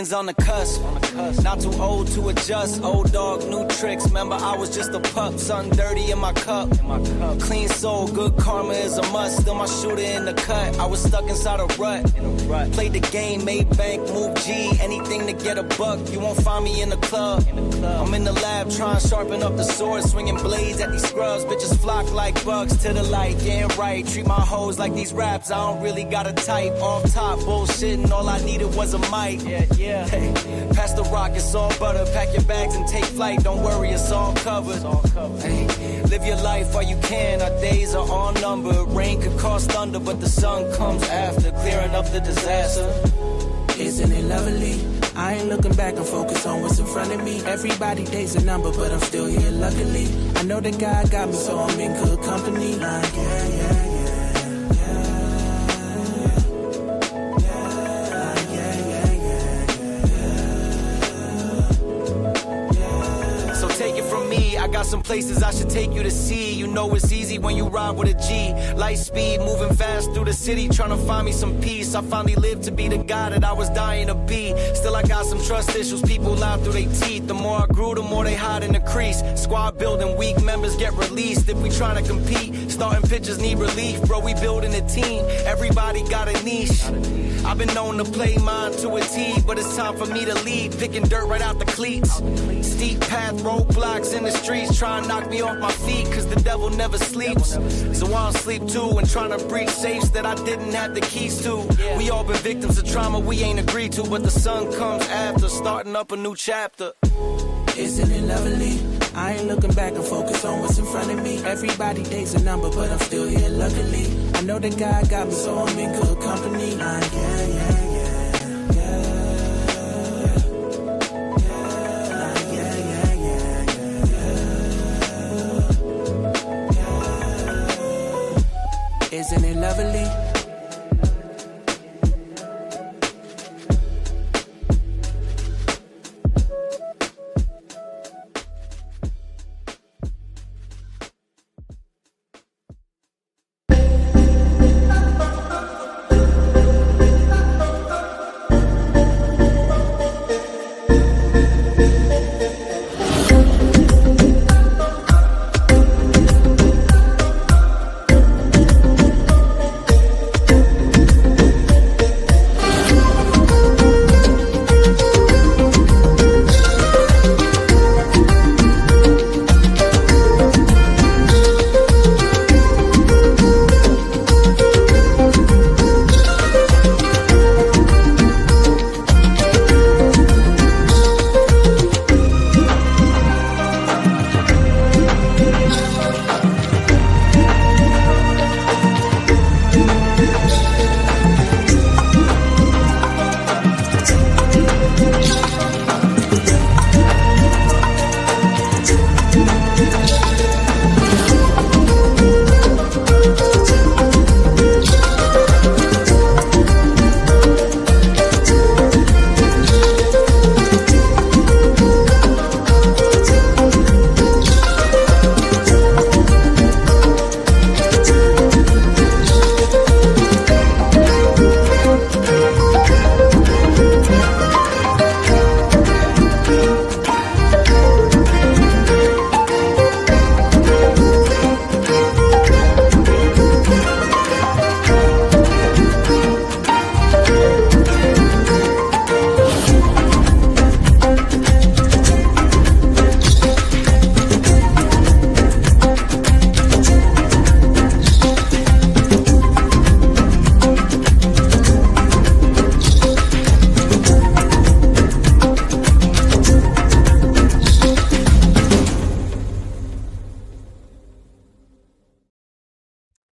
beginnings on the cusp. Not too old to adjust. Old dog, new tricks. Remember, I was just a pup. Something dirty in my cup. Clean soul, good karma is a must. Still my shooter in the cut. I was stuck inside a rut. Played the game, made bank, move G. Anything to get a buck. You won't find me in the club. I'm in the lab trying to sharpen up the sword. Swinging blades at these scrubs. Bitches flock like bugs to the light. Getting right. Treat my hoes like these raps. I don't really got a type. Off top, bullshitting. All I needed was a mic. Yeah. Hey, pass the rock, it's all butter. Pack your bags and take flight. Don't worry, it's all covered. Hey, live your life while you can. Our days are all numbered. Rain could cause thunder, but the sun comes after, clearing up the disaster. Isn't it lovely? I ain't looking back, I'm focused on what's in front of me. Everybody day's a number, but I'm still here luckily. I know that God got me, so I'm in good company. Like, yeah. I got some places I should take you to see. You know it's easy when you ride with a G. Light speed, moving fast through the city, trying to find me some peace. I finally lived to be the guy that I was dying to be. Still I got some trust issues, people lie through their teeth. The more I grew, the more they hide in the crease. Squad building, weak members get released. If we trying to compete, starting pitchers need relief. Bro, we building a team, everybody got a niche. I've been known to play mine to a T, but it's time for me to lead. Picking dirt right out the cleats. Steep path, roadblocks in the streets, trying to knock me off my feet, cause the devil never sleeps. So I don't sleep too, and trying to breach safes that I didn't have the keys to. We all been victims of trauma we ain't agreed to, but the sun comes after, starting up a new chapter. Isn't it lovely? I ain't looking back, I'm focused on what's in front of me. Everybody day's a number, but I'm still here luckily. I know that God got me, so I'm in good company. Like, yeah. Isn't it lovely?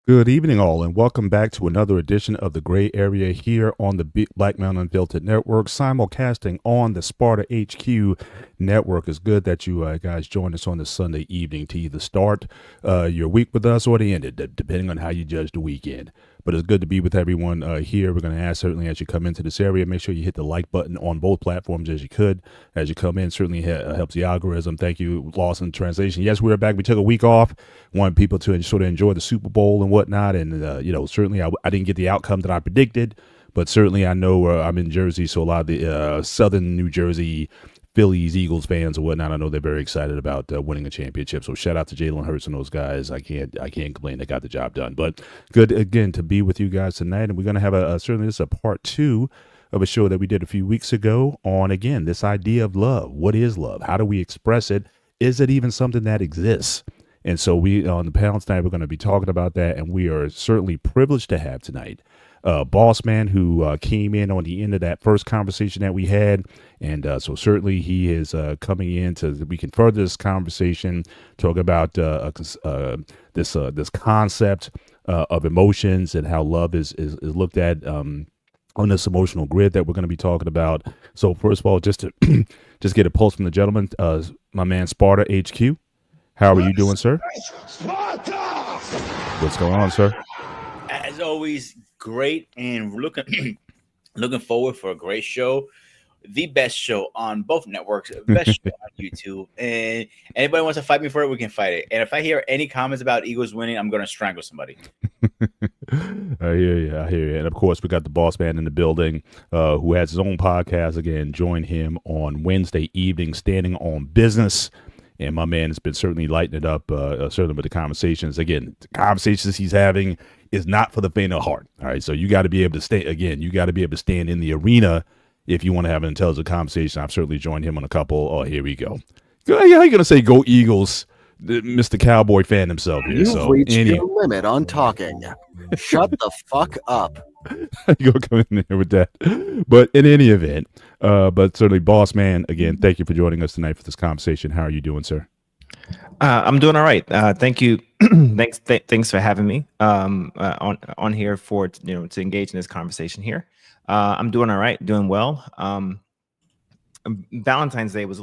Good evening, all, and welcome back to another edition of the Gray Area here on the Black Mountain Unfiltered Network, simulcasting on the Sparta HQ Network. It's good that you guys joined us on this Sunday evening to either start your week with us or to end it, depending on how you judge the weekend. But it's good to be with everyone here. We're going to ask, certainly, as you come into this area, make sure you hit the like button on both platforms as you could. As you come in, certainly helps the algorithm. Thank you, Lawson Translation. Yes, we're back. We took a week off. Wanted people to sort of enjoy the Super Bowl and whatnot. And, certainly I didn't get the outcome that I predicted. but certainly I know I'm in Jersey, so a lot of the southern New Jersey Phillies, Eagles fans or whatnot, I know they're very excited about winning a championship. So shout out to Jalen Hurts and those guys. I can't complain. They got the job done. But good again to be with you guys tonight, and we're going to have certainly this is a part 2 of a show that we did a few weeks ago on, again, this idea of love. What is love? How do we express it? Is it even something that exists? And so we on the panel tonight, we're going to be talking about that, and we are certainly privileged to have tonight Boss Man, who came in on the end of that first conversation that we had. And so certainly he is coming in to, we can further this conversation, talk about this concept of emotions and how love is looked at on this emotional grid that we're going to be talking about. So first of all, just to just get a pulse from the gentleman, my man Sparta HQ. How are you doing, sir? Sparta! What's going on, sir? As always, great, and we're looking forward for a great show. The best show on both networks, best show on YouTube. And anybody wants to fight me for it, we can fight it. And if I hear any comments about Eagles winning, I'm going to strangle somebody. I hear you. And of course, we got the Boss Man in the building who has his own podcast. Again, join him on Wednesday evening, Standing on Business. And my man has been certainly lighting it up, certainly with the conversations. Again, the conversations he's having is not for the faint of heart. All right. So you got to be able to stay, again, you got to be able to stand in the arena if you want to have an intelligent conversation. I've certainly joined him on a couple. Oh, here we go. How are you going to say go Eagles, Mr. Cowboy fan himself here? You've reached your limit on talking. Shut the fuck up. You go come in there with that. But in any event, but certainly, Boss Man, again, thank you for joining us tonight for this conversation. How are you doing, sir? I'm doing all right. Thank you. Thanks for having me on here for to engage in this conversation here. I'm doing all right, doing well. Valentine's Day was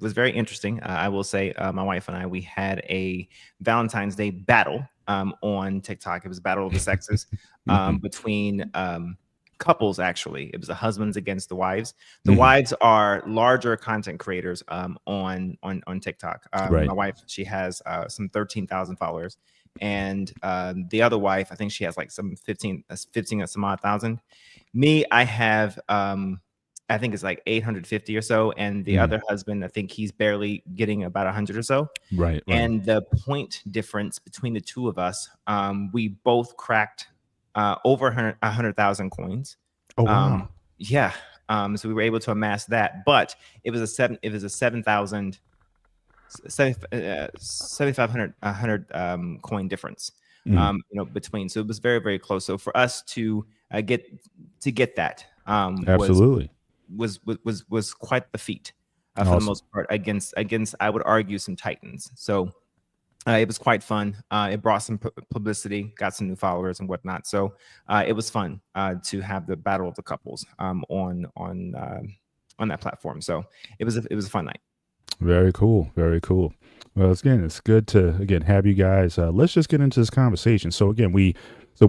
very interesting. I will say, my wife and I, we had a Valentine's Day battle on TikTok. It was a battle of the sexes between couples. Actually, it was the husbands against the wives. The wives are larger content creators on TikTok. Right. My wife, she has some 13,000 followers, and the other wife, I think she has like some 15 or some odd thousand. Me, I have I think it's like 850 or so, and the other husband, I think he's barely getting about 100 or so. Right. And the point difference between the two of us, we both cracked over 100,000 coins. Oh wow. Yeah. So we were able to amass that, but it was a 7,500 coin difference. Between. So it was very, very close. So for us to get that, absolutely. was quite the feat for Awesome. the most part against I would argue some titans. So it was quite fun. It brought some publicity, got some new followers and whatnot. So it was fun to have the battle of the couples on that platform. So it was a fun night. Very cool. Very cool. Well, again, it's good to have you guys. Let's just get into this conversation. So again, we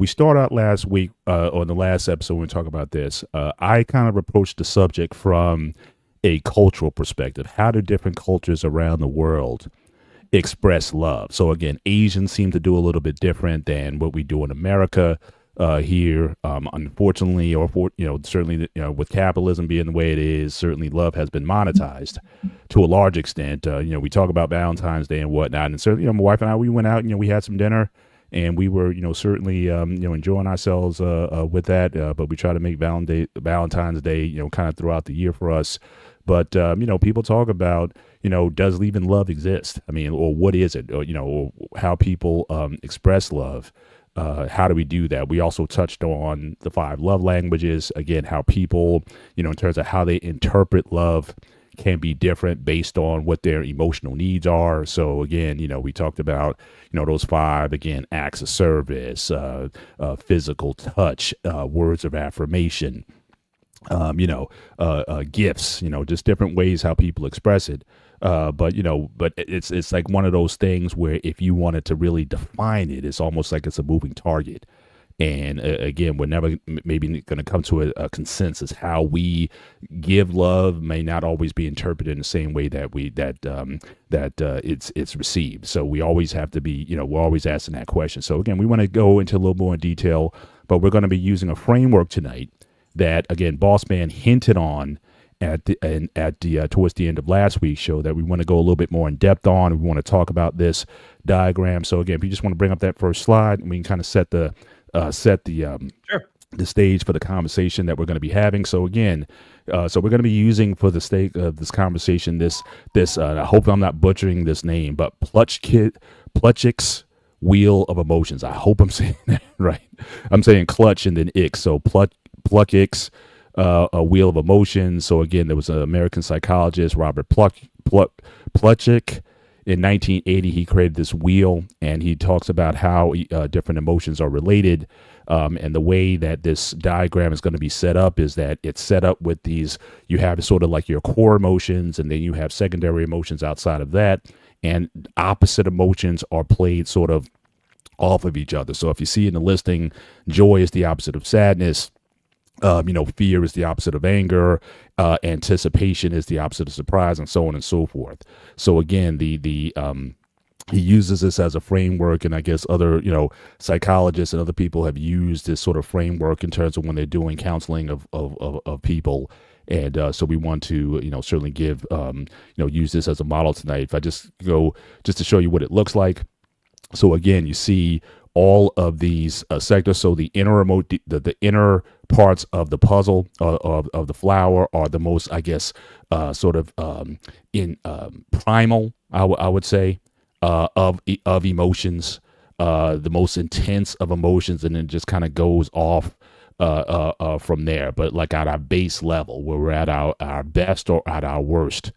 start out last week on the last episode when we talk about this. I kind of approached the subject from a cultural perspective. How do different cultures around the world express love? So again, Asians seem to do a little bit different than what we do in America here. Unfortunately, or certainly, with capitalism being the way it is, certainly love has been monetized to a large extent. We talk about Valentine's Day and whatnot, and certainly, my wife and I, we went out, we had some dinner. And we were, certainly, enjoying ourselves with that. But we try to make Valentine's Day, kind of throughout the year for us. But, people talk about, does even love exist? I mean, or what is it? Or how people express love. How do we do that? We also touched on the 5 love languages. Again, how people, in terms of how they interpret love can be different based on what their emotional needs are. So again, we talked about, those 5, again, acts of service, physical touch, words of affirmation, gifts, just different ways how people express it. But it's like one of those things where if you wanted to really define it, it's almost like it's a moving target. And again, we're never maybe going to come to a consensus. How we give love may not always be interpreted in the same way that it's received. So we always have to be, we're always asking that question. So again, we want to go into a little more in detail, but we're going to be using a framework tonight that, again, Boss Man hinted on at the towards the end of last week's show, that we want to go a little bit more in depth on. We want to talk about this diagram. So again, if you just want to bring up that first slide, and we can kind of set the Sure. the stage for the conversation that we're going to be having. So again, so we're going to be using, for the sake of this conversation, this I hope I'm not butchering this name, but Plutchik's wheel of emotions. I hope I'm saying that right. I'm saying clutch and then ix. So Plutchik's a wheel of emotions. So again, there was an American psychologist, Robert Plutchik. In 1980, he created this wheel, and he talks about how different emotions are related. And the way that this diagram is going to be set up is that it's set up with these, you have sort of like your core emotions, and then you have secondary emotions outside of that. And opposite emotions are played sort of off of each other. So if you see in the listing, joy is the opposite of sadness. Fear is the opposite of anger. Anticipation is the opposite of surprise, and so on and so forth. So again, he uses this as a framework, and I guess other, psychologists and other people have used this sort of framework in terms of when they're doing counseling of people. And so we want to, certainly give, use this as a model tonight. If I just go just to show you what it looks like. So again, you see all of these sectors. So the inner the inner parts of the puzzle of the flower are the most, I guess, sort of in primal, I would say, of emotions, the most intense of emotions, and then just kind of goes off from there. But like at our base level, where we're at our best or at our worst,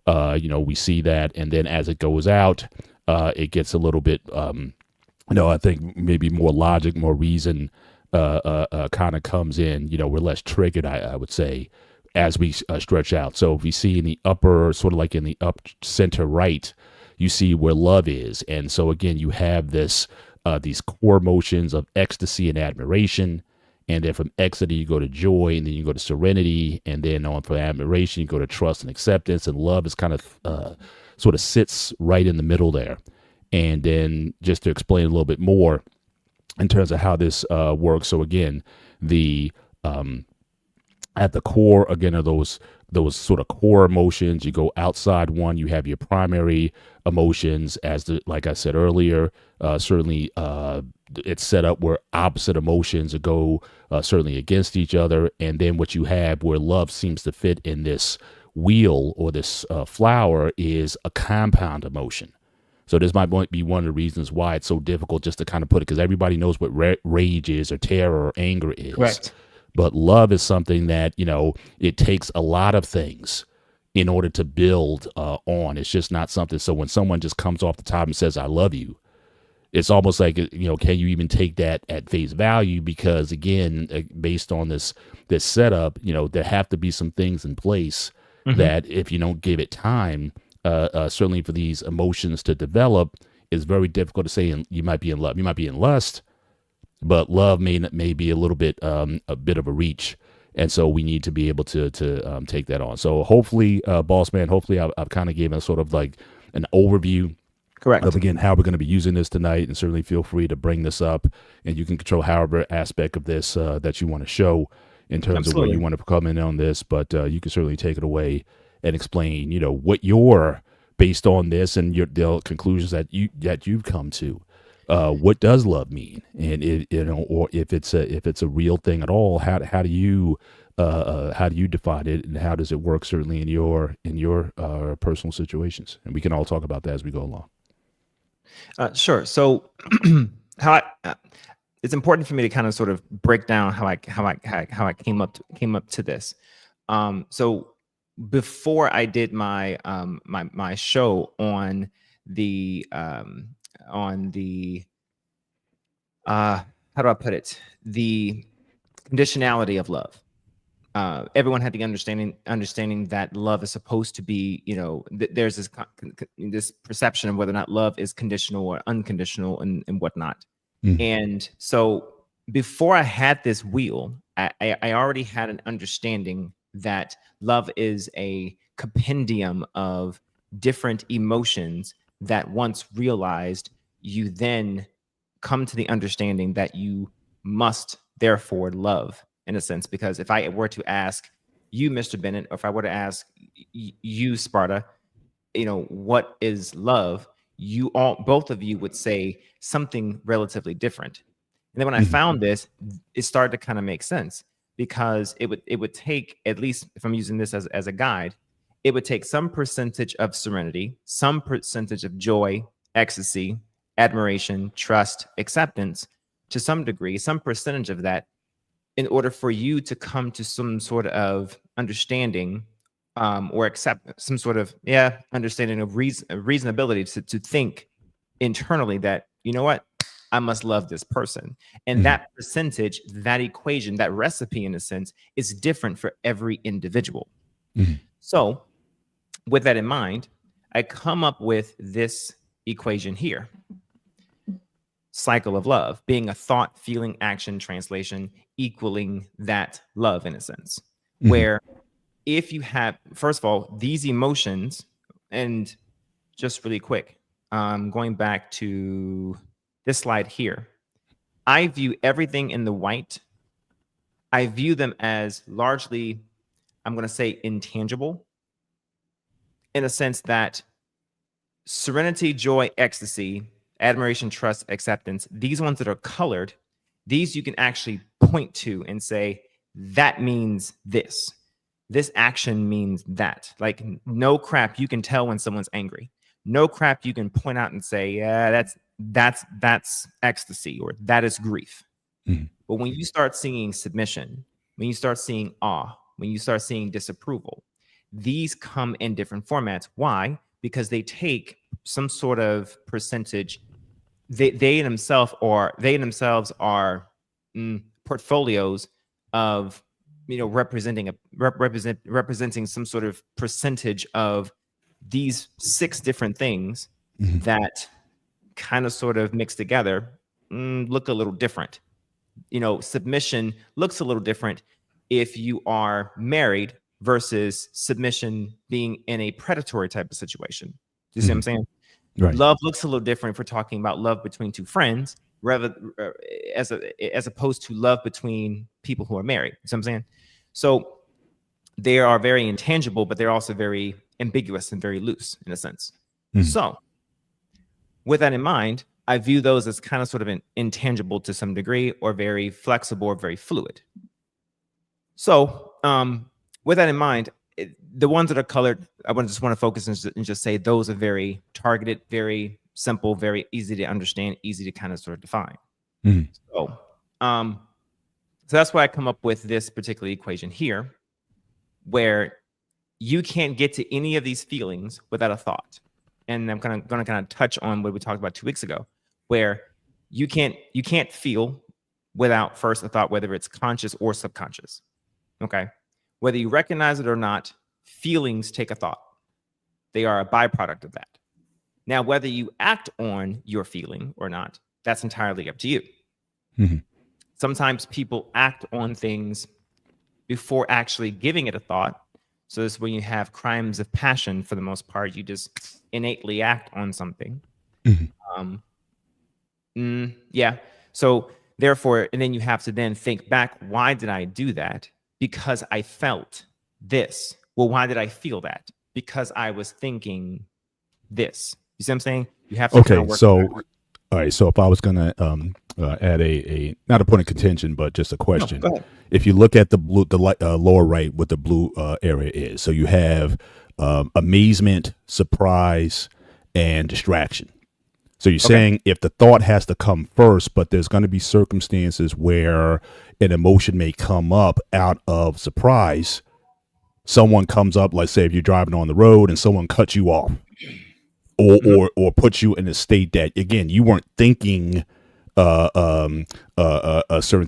we see that, and then as it goes out, it gets a little bit, I think maybe more logic, more reason kind of comes in. We're less triggered, I would say, as we stretch out. So if we see in the upper, sort of like in the up center right, you see where love is. And so again, you have these core emotions of ecstasy and admiration. And then from ecstasy, you go to joy, and then you go to serenity. And then on from admiration, you go to trust and acceptance. And love is kind of sort of sits right in the middle there. And then just to explain a little bit more in terms of how this works. So again, the at the core, again, are those sort of core emotions. You go outside one, you have your primary emotions, like I said earlier, certainly it's set up where opposite emotions go certainly against each other. And then what you have where love seems to fit in this wheel or this flower is a compound emotion. So this might be one of the reasons why it's so difficult just to kind of put it, because everybody knows what rage is, or terror, or anger is. Correct. But love is something that, it takes a lot of things in order to build on. It's just not something. So when someone just comes off the top and says, I love you, it's almost like, can you even take that at face value? Because again, based on this setup, there have to be some things in place that if you don't give it time, certainly for these emotions to develop, is very difficult to say. You might be in love, you might be in lust, but love may be a little bit a bit of a reach, and so we need to be able to take that on. So hopefully, Boss Man, I've kind of given a sort of like an overview. Correct. Of again how we're going to be using this tonight, and certainly feel free to bring this up, and you can control however aspect of this that you want to show in terms of where you want to come in on this. But you can certainly take it away and explain, what you're based on this and the conclusions that you've come to. What does love mean, and or if it's a real thing at all? How do you define it, and how does it work? Certainly in your personal situations, and we can all talk about that as we go along. Sure. So it's important for me to kind of sort of break down how I came up to this. So before I did my my show on the how do I put it? The conditionality of love. Everyone had the understanding that love is supposed to be, there's this perception of whether or not love is conditional or unconditional and whatnot. And so before I had this wheel, I already had an understanding that love is a compendium of different emotions that once realized, you then come to the understanding that you must therefore love in a sense, because if I were to ask you, Mr. Bennett, or if I were to ask you, Sparta, what is love? Both of you would say something relatively different. And then when I found this, it started to kind of make sense, because it would take, at least if I'm using this as a guide, it would take some percentage of serenity, some percentage of joy, ecstasy, admiration, trust, acceptance, to some degree, some percentage of that, in order for you to come to some sort of understanding, or accept some sort of understanding of reasonability to think internally that, you know what, I must love this person. And that percentage, that equation, that recipe, in a sense, is different for every individual. So with that in mind, I come up with this equation here. Cycle of love being a thought, feeling, action, translation, equaling that love, in a sense, where if you have, first of all, these emotions, and just really quick, going back to this slide here, I view everything in the white, I view them as largely, I'm going to say, intangible, in a sense that serenity, joy, ecstasy, admiration, trust, acceptance, these ones that are colored, these you can actually point to and say, that means this. This action means that. Like, no crap, you can tell when someone's angry. No crap, you can point out and say, yeah, that's ecstasy, or that is grief. But when you start seeing submission, when you start seeing awe, when you start seeing disapproval, these come in different formats. Why? Because they take some sort of percentage. They themselves are portfolios of, representing some sort of percentage of these 6 different things that kind of sort of mixed together, look a little different. Submission looks a little different if you are married versus submission being in a predatory type of situation. Do you see what I'm saying? Right. Love looks a little different if we're talking about love between 2 friends, rather as opposed to love between people who are married. You see what I'm saying? So they are very intangible, but they're also very ambiguous and very loose, in a sense. So with that in mind, I view those as kind of sort of intangible to some degree, or very flexible, or very fluid. So with that in mind, the ones that are colored, I just want to focus and just say those are very targeted, very simple, very easy to understand, easy to kind of sort of define. So that's why I come up with this particular equation here, where you can't get to any of these feelings without a thought. And I'm going to kind of touch on what we talked about 2 weeks ago, where you can't feel without first a thought, whether it's conscious or subconscious. Okay. Whether you recognize it or not, feelings take a thought. They are a byproduct of that. Now, whether you act on your feeling or not, that's entirely up to you. Sometimes people act on things before actually giving it a thought. So this is when you have crimes of passion. For the most part, you just innately act on something. So therefore, and then you have to then think back, why did I do that? Because I felt this. Well, why did I feel that? Because I was thinking this. You see what I'm saying? You have to kind of work all right. So if I was going to add a not a point of contention, but just a question. Go ahead. If you look at the blue, lower right, what the blue area is, so you have amazement, surprise, and distraction. So you're saying if the thought has to come first, but there's going to be circumstances where an emotion may come up out of surprise. Someone comes up, let's say if you're driving on the road and someone cuts you off, or puts you in a state that, again, you weren't thinking certain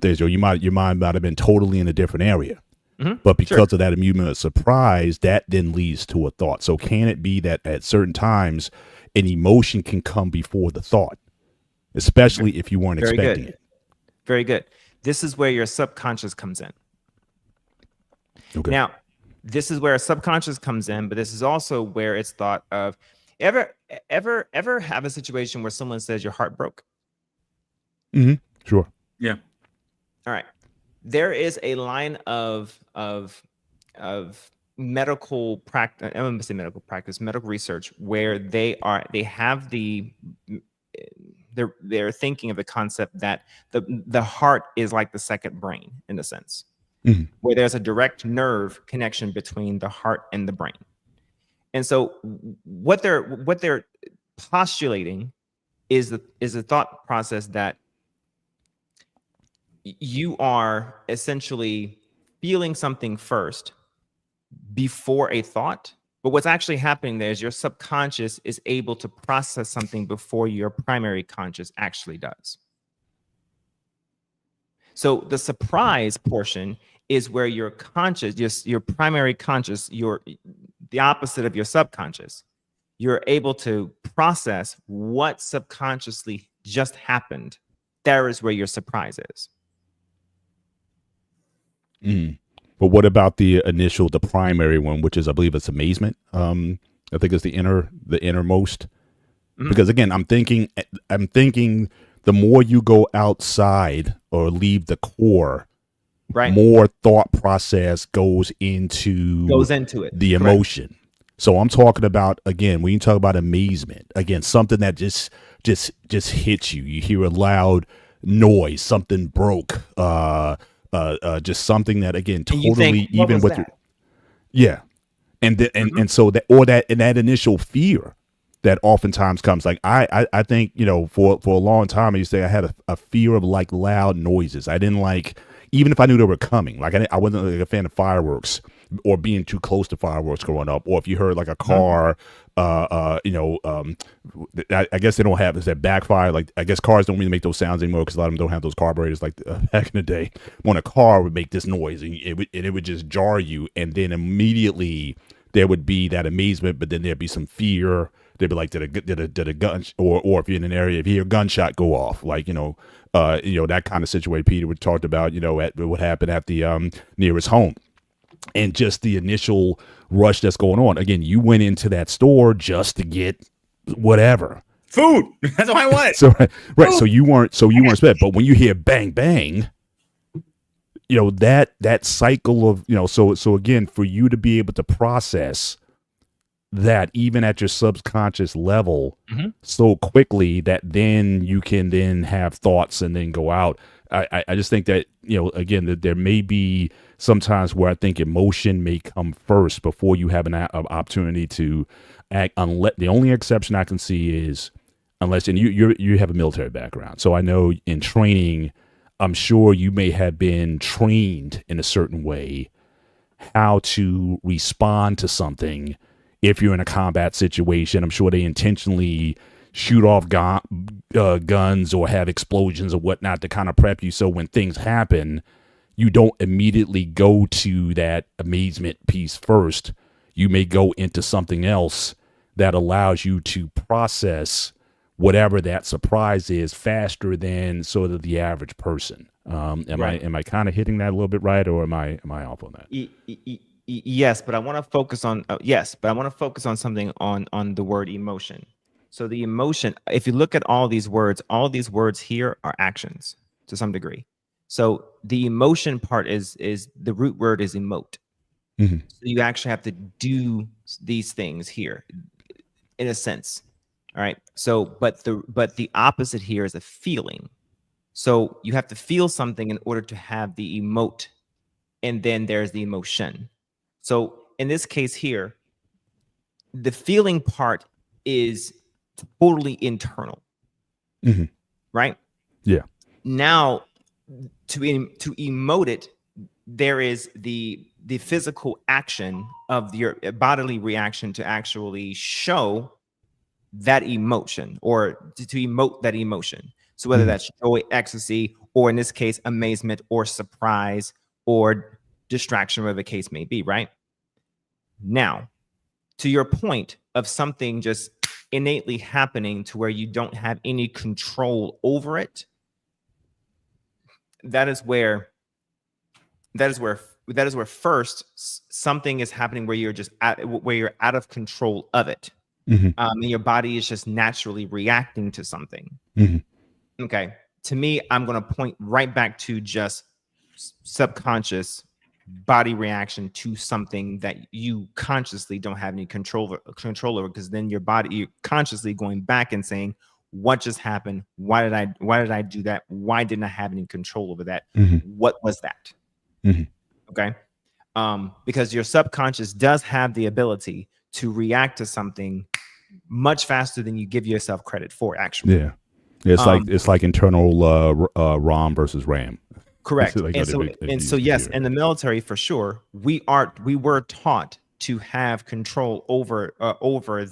things, or your mind might have been totally in a different area. But because of that immediate surprise, that then leads to a thought. So can it be that at certain times an emotion can come before the thought, especially if you weren't expecting it? Very good. This is where your subconscious comes in. Now, this is where a subconscious comes in, but this is also where it's thought of. Ever have a situation where someone says your heart broke? Sure. Yeah. All right. there is a line of medical practice. I wouldn't say medical practice, medical research, where they have they're thinking of the concept that the heart is like the second brain in a sense, where there's a direct nerve connection between the heart and the brain. And so what they're postulating is the thought process that you are essentially feeling something first before a thought. But what's actually happening there is your subconscious is able to process something before your primary conscious actually does. So the surprise portion is where your conscious, your primary conscious, the opposite of your subconscious, you're able to process what subconsciously just happened. There is where your surprise is. But what about the primary one, which is, I believe it's amazement. I think it's the innermost, because again, I'm thinking the more you go outside or leave the core, right, more thought process goes into it, the emotion. So I'm talking about, again, when you talk about amazement, again, something that just hits you. You hear a loud noise, something broke, just something that, again, totally, think, even with your, and so that initial fear that oftentimes comes, like I think, for a long time I used to say I had a fear of like loud noises. I didn't like, even if I knew they were coming, like I wasn't like a fan of fireworks or being too close to fireworks growing up, or if you heard like a car, I guess they don't have that backfire. Like, I guess cars don't really make those sounds anymore because a lot of them don't have those carburetors like back in the day. When a car would make this noise and it would just jar you, and then immediately there would be that amazement, but then there'd be some fear. They'd be like, did a gun, or if you're in an area, if you hear a gunshot go off, like, that kind of situation Peter would talked about, at what happened at the nearest home. And just the initial rush that's going on. Again, you went into that store just to get whatever. Food. That's what I want. So right. So you weren't sped. But when you hear bang bang, that cycle of, so again, for you to be able to process that even at your subconscious level so quickly that then you can then have thoughts and then go out. I just think that, again, that there may be sometimes where I think emotion may come first before you have an opportunity to act. Unless the only exception I can see is unless, and you have a military background. So I know in training, I'm sure you may have been trained in a certain way how to respond to something. If you're in a combat situation, I'm sure they intentionally shoot off guns or have explosions or whatnot to kind of prep you. So when things happen, you don't immediately go to that amazement piece first. You may go into something else that allows you to process whatever that surprise is faster than sort of the average person. Am I kind of hitting that a little bit right, or am I off on that? Yes, but I want to focus on something on the word emotion. So the emotion, if you look at all these words here are actions to some degree. So the emotion part is the root word is emote. So you actually have to do these things here in a sense. All right. So but the opposite here is a feeling. So you have to feel something in order to have the emote, and then there's the emotion. So in this case here, the feeling part is totally internal, right? Yeah. Now, to emote it, there is the physical action of your bodily reaction to actually show that emotion, or to emote that emotion. So whether that's joy, ecstasy, or in this case, amazement or surprise or distraction, whatever the case may be, right? Now, to your point of something just innately happening to where you don't have any control over it, that is where first something is happening where you're just where you're out of control of it, and your body is just naturally reacting to something. Okay, to me, I'm going to point right back to just subconscious body reaction to something that you consciously don't have any control over, because then your body, you're consciously going back and saying, what just happened? Why did I do that? Why didn't I have any control over that? What was that? Okay. Because your subconscious does have the ability to react to something much faster than you give yourself credit for, actually. Yeah. It's like internal ROM versus RAM. Correct. Like and so yes, in the military, for sure, we were taught to have control over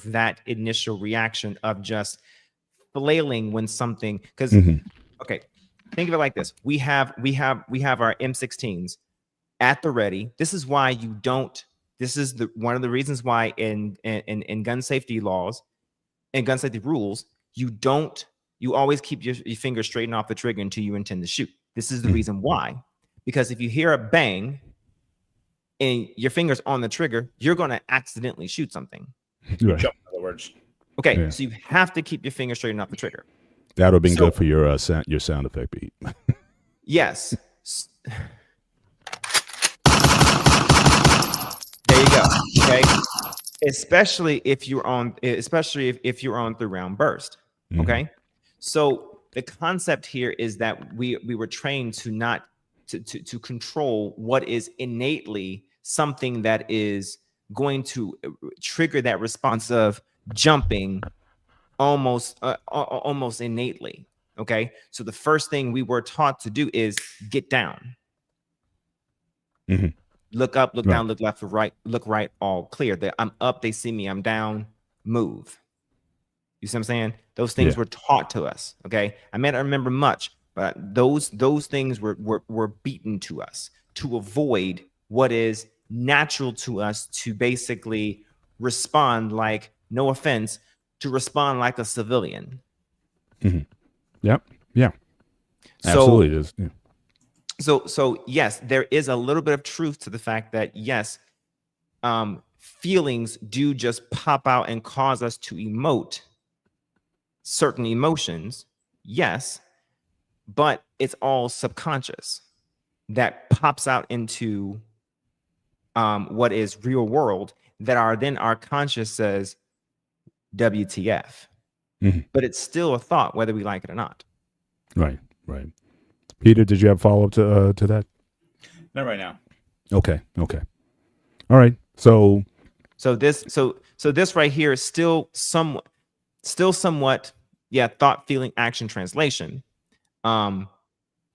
that initial reaction of just flailing when something, because okay, think of it like this. We have our M16s at the ready. This is why you don't, this is one of the reasons why in gun safety laws and gun safety rules, you always keep your finger straightened off the trigger until you intend to shoot. This is the reason why. Because if you hear a bang and your finger's on the trigger, you're going to accidentally shoot something. Right. Jump, in other words. Okay, Yeah. so you have to keep your finger straightened off the trigger. That would have been good for your sound effect beat. Yes. There you go. Okay. Especially if you're on through round burst. Okay. So the concept here is that we were trained to control what is innately something that is going to trigger that response of jumping almost innately. Okay. So the first thing we were taught to do is get down. Look up, look down, look left or right, look right, all clear. I'm up, they see me, I'm down, move. You see what I'm saying? Those things were taught to us. Okay. I may not remember much, but those things were beaten to us to avoid what is natural to us to basically respond like, no offense, to respond like a civilian. Yep. Yeah. Absolutely. So yes, there is a little bit of truth to the fact that yes, feelings do just pop out and cause us to emote certain emotions. Yes, but it's all subconscious that pops out into what is real world that our conscious says WTF. But it's still a thought, whether we like it or not. Right. Peter, did you have follow-up to that? Not right now. Okay. All right. So this right here is still somewhat, thought, feeling, action, translation,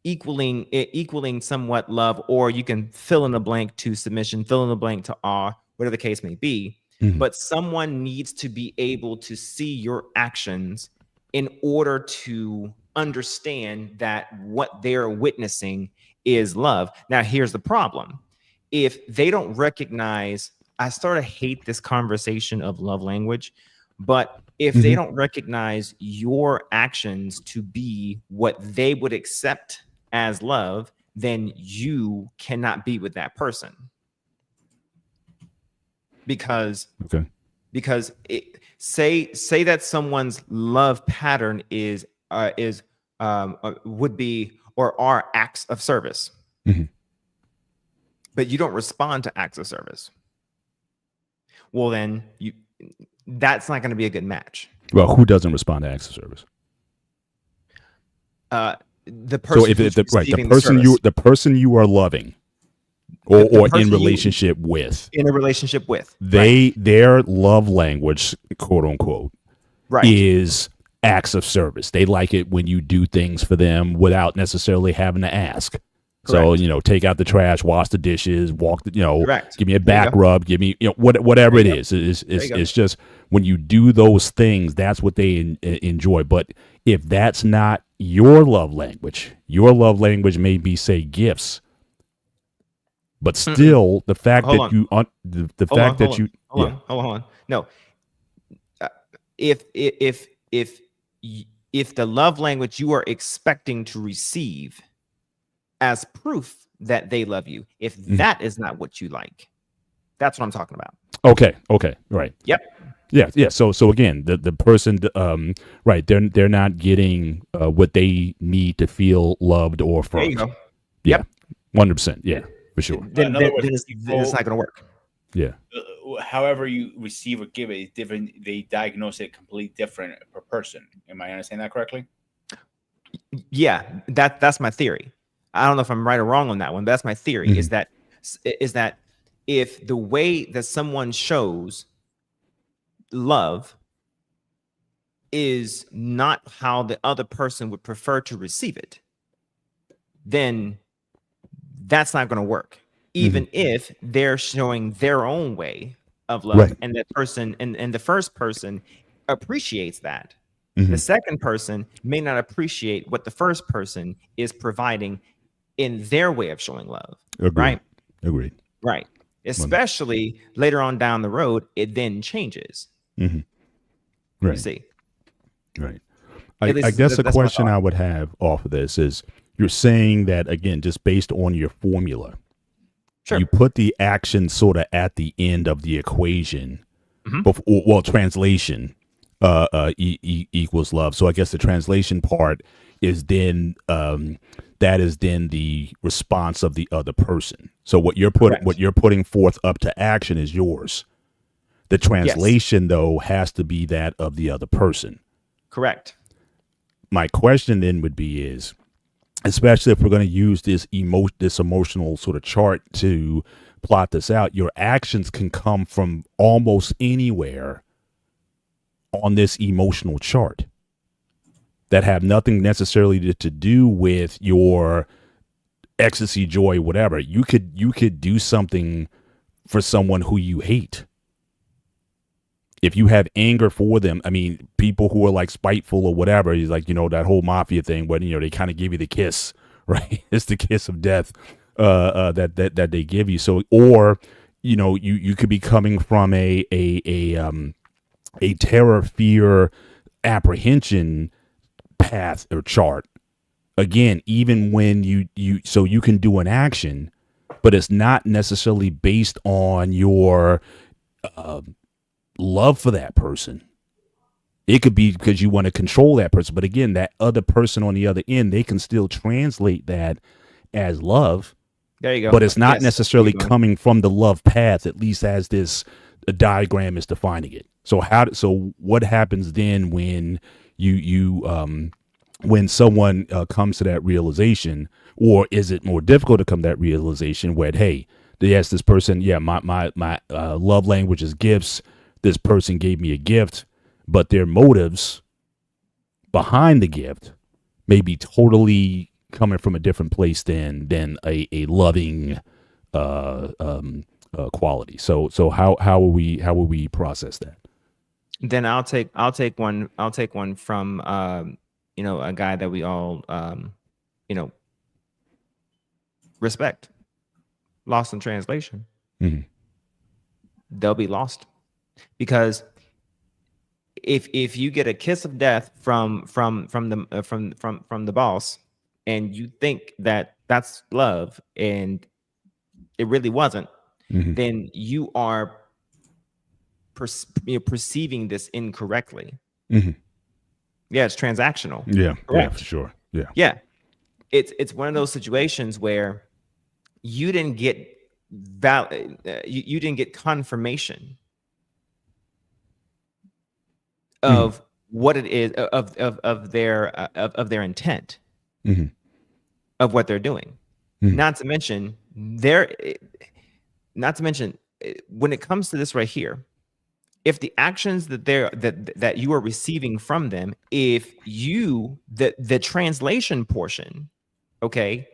equaling somewhat love, or you can fill in the blank to submission, fill in the blank to awe, whatever the case may be. But someone needs to be able to see your actions in order to understand that what they're witnessing is love. Now, here's the problem. If they don't recognize, I sort of hate this conversation of love language, but if they don't recognize your actions to be what they would accept as love, then you cannot be with that person. Because say that someone's love pattern would be or are acts of service, but you don't respond to acts of service. Well, then that's not going to be a good match. Well, who doesn't respond to acts of service? The person. So the person you are loving. Or in relationship with. In a relationship with. Their love language, quote unquote, is acts of service. They like it when you do things for them without necessarily having to ask. Correct. So, take out the trash, wash the dishes, give me a back rub, give me, whatever it is. It's just when you do those things, that's what they enjoy. But if that's not your love language may be, say, gifts. But still, the fact that you, the fact that you, hold on. No, if the love language you are expecting to receive as proof that they love you, if that is not what you like, that's what I'm talking about. Okay, right. Yep. Yeah. So again, the person, right? They're not getting what they need to feel loved or affirmed. There you go. Yeah. 100%. Yeah, for sure. then, In other then, words, then it's not going to work. Yeah. However you receive or give it is different. They diagnose it completely different per person. Am I understanding that correctly? Yeah, that's my theory. I don't know if I'm right or wrong on that one, but that's my theory. Mhm. Is that if the way that someone shows love is not how the other person would prefer to receive it, then that's not going to work. Even if they're showing their own way of love, Right. and that person and the first person appreciates that. Mhm. The second person may not appreciate what the first person is providing in their way of showing love. Agreed. Right? Agreed. Right. Especially later on down the road, it then changes. Mhm. You Right. see. Right. At least I guess the that's my question thought. I would have off of this is, you're saying that, again, just based on your formula, Sure. you put the action sort of at the end of the equation. Mhm. Before, well, translation equals love. So I guess the translation part is then that is then the response of the other person. So what you're putting forth up to action is yours. The translation, though, has to be that of the other person. Correct. My question then would be is, especially if we're going to use this emotional sort of chart to plot this out, your actions can come from almost anywhere on this emotional chart that have nothing necessarily to do with your ecstasy, joy, whatever. You could do something for someone who you hate. If you have anger for them, I mean, people who are like spiteful or whatever, is like, that whole mafia thing, but they kind of give you the kiss, right? It's the kiss of death that they give you. So, or you could be coming from a terror, fear, apprehension path or chart. Again, even when you can do an action, but it's not necessarily based on your love for that person. It could be because you want to control that person, but again, that other person on the other end, they can still translate that as love. There you go. But it's not Yes, necessarily there you go. coming from the love path, at least as this diagram is defining it. So what happens then when when someone comes to that realization, or is it more difficult to come to that realization where, hey, yes, this person, my love language is gifts. This person gave me a gift, but their motives behind the gift may be totally coming from a different place than a loving quality. So how will we process that? Then I'll take one from a guy that we all respect. Lost in translation. Mhm. They'll be lost, because if you get a kiss of death from the boss, and you think that that's love, and it really wasn't, Mhm. then you are perceiving this incorrectly. Mhm. Yeah, it's transactional. Yeah, Correct. for sure. Yeah. Yeah, it's one of those situations where you didn't get you didn't get confirmation of what it is, of their intent, of what they're doing. Not to mention when it comes to this right here, if the actions that you are receiving from them, if you the translation portion, okay,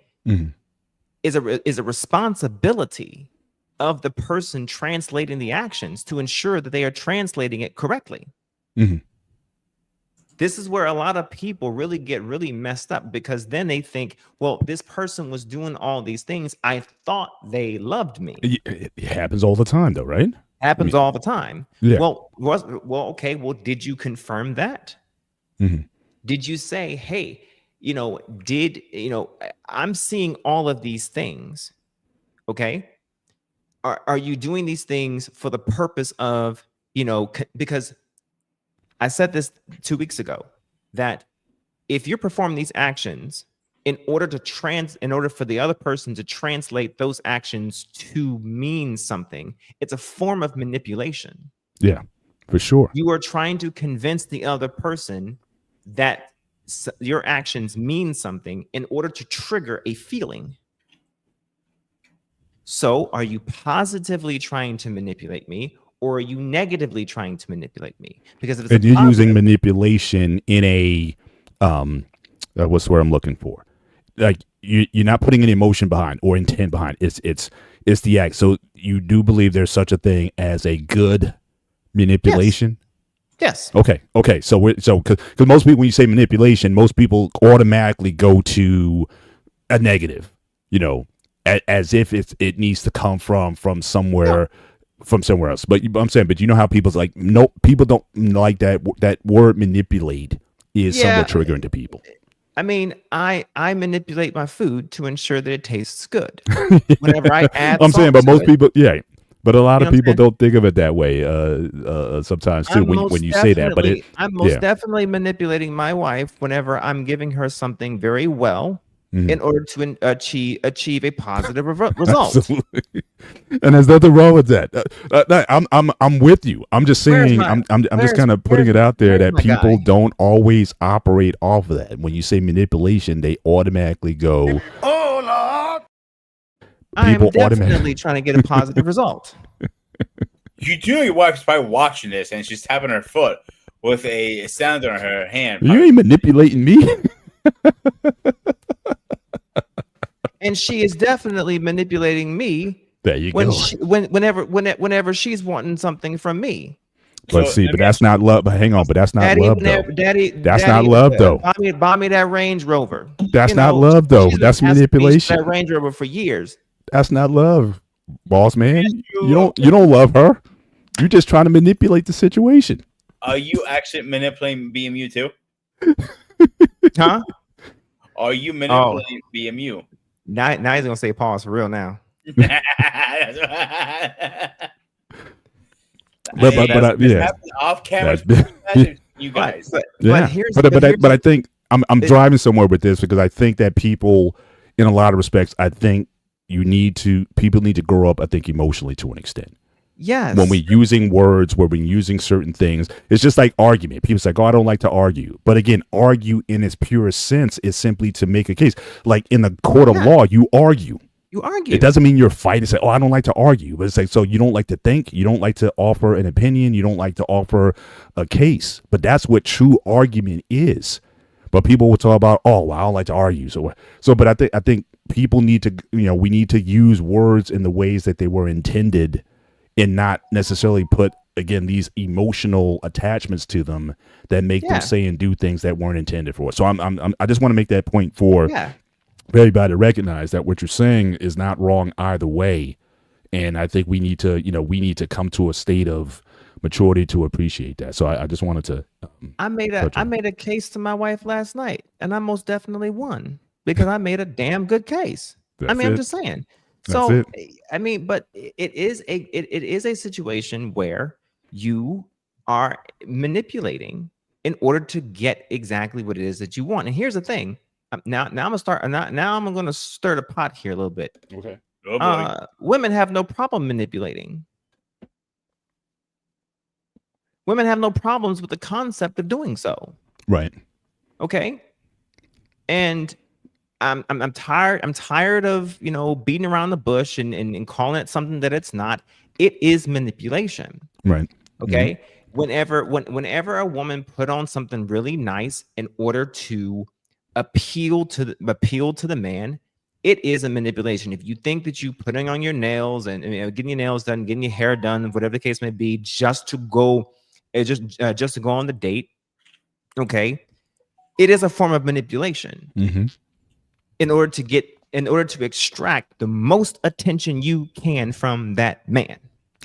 is a responsibility of the person translating the actions to ensure that they are translating it correctly. This is where a lot of people really get really messed up, because then they think, well, this person was doing all these things, I thought they loved me. It happens all the time, though, right? Happens all the time. Yeah. Well, okay. Well, did you confirm that? Did you say, hey, I'm seeing all of these things. Okay. Are you doing these things for the purpose of, because I said this 2 weeks ago, that if you're performing these actions in order for the other person to translate those actions to mean something, it's a form of manipulation. Yeah, for sure. You are trying to convince the other person that your actions mean something in order to trigger a feeling. So are you positively trying to manipulate me, or are you negatively trying to manipulate me? Because if it's you're using manipulation in a what's the word I'm looking for? Like you're not putting any emotion behind or intent behind. It's the act. So you do believe there's such a thing as a good manipulation? Yes. Okay. So because most people, when you say manipulation, most people automatically go to a negative, as if it needs to come from somewhere. Yeah. From somewhere else, but I'm saying, you know how people's like, no, people don't like that word manipulate is somewhat triggering to people. I mean, I manipulate my food to ensure that it tastes good. Whenever I add, I'm saying, but most people, but a lot of people don't think of it that way. Sometimes too, when you say that, but I'm most definitely manipulating my wife whenever I'm giving her something very well. Mm-hmm. In order to achieve a positive result. Absolutely. And there's nothing wrong with that. I'm with you. I'm just saying, I'm just kind of putting it out there that people don't always operate off of that. When you say manipulation, they automatically go, "Oh Lord!" I'm definitely trying to get a positive result. You do know your wife's probably watching this and she's tapping her foot with a sound on her hand. You ain't manipulating me. And she is definitely manipulating me. There you go. Whenever she's wanting something from me. But that's not love. But hang on, but that's not love, though. That's not love, though. Buy me that Range Rover. That's not love, though. That's manipulation. That Range Rover for years. That's not love, boss man. You don't love her. You're just trying to manipulate the situation. Are you actually manipulating BMU too? Huh? Are you manipulating BMU? Now he's gonna say pause for real now. but off camera, you guys. But I think I'm driving somewhere with this because I think that people, in a lot of respects, I think people need to grow up. I think emotionally to an extent. Yes. When we're using words, when we're using certain things, it's just like argument. People say, "Oh, I don't like to argue." But again, argue in its purest sense is simply to make a case. Like in the court of law, you argue. You argue. It doesn't mean you're fighting. Say, "Oh, I don't like to argue." But it's like, so you don't like to think, you don't like to offer an opinion, you don't like to offer a case. But that's what true argument is. But people will talk about, "Oh, well, I don't like to argue." But I think people need to, we need to use words in the ways that they were intended. And not necessarily put, again, these emotional attachments to them that make them say and do things that weren't intended for. So I just want to make that point for everybody to recognize that what you're saying is not wrong either way. And I think we need to come to a state of maturity to appreciate that. So I just wanted to. I made a case to my wife last night, and I most definitely won because I made a damn good case. I'm just saying. So, I mean, but it is a situation where you are manipulating in order to get exactly what it is that you want. And here's the thing. Now I'm gonna start. Now I'm gonna stir the pot here a little bit. Okay. Oh boy. Women have no problem manipulating. Women have no problems with the concept of doing so. Right. Okay. And I'm tired. I'm tired of beating around the bush and calling it something that it's not. It is manipulation. Right. Okay. Mm-hmm. Whenever a woman put on something really nice in order to appeal to the man, it is a manipulation. If you think that you putting on your nails and getting your nails done, getting your hair done, whatever the case may be, just to go on the date, okay, it is a form of manipulation. Mm-hmm. In order to extract the most attention you can from that man.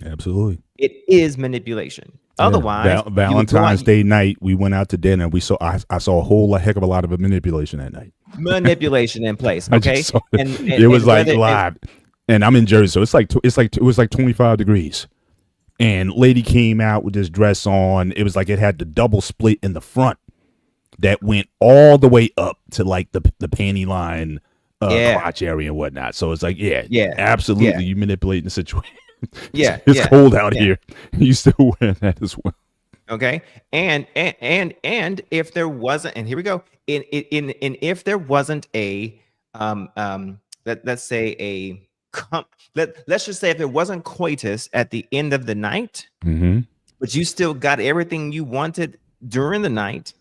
Absolutely. It is manipulation. Yeah. Otherwise, Valentine's Day night, we went out to dinner. I saw a whole heck of a lot of manipulation that night. Manipulation in place. Okay. And it was like live. And I'm in Jersey, so it was like 25 degrees. And lady came out with this dress on. It was like it had the double split in the front. that went all the way up to like the panty line, Yeah. crotch area and whatnot. So it's like, yeah, Yeah. absolutely, Yeah. you manipulating the situation. Yeah. It's yeah, cold out yeah. here. You still wear that as well. Okay. And if there wasn't, and here we go, in if there wasn't a let's say let's just say if there wasn't coitus at the end of the night, Mm-hmm. but you still got everything you wanted during the night,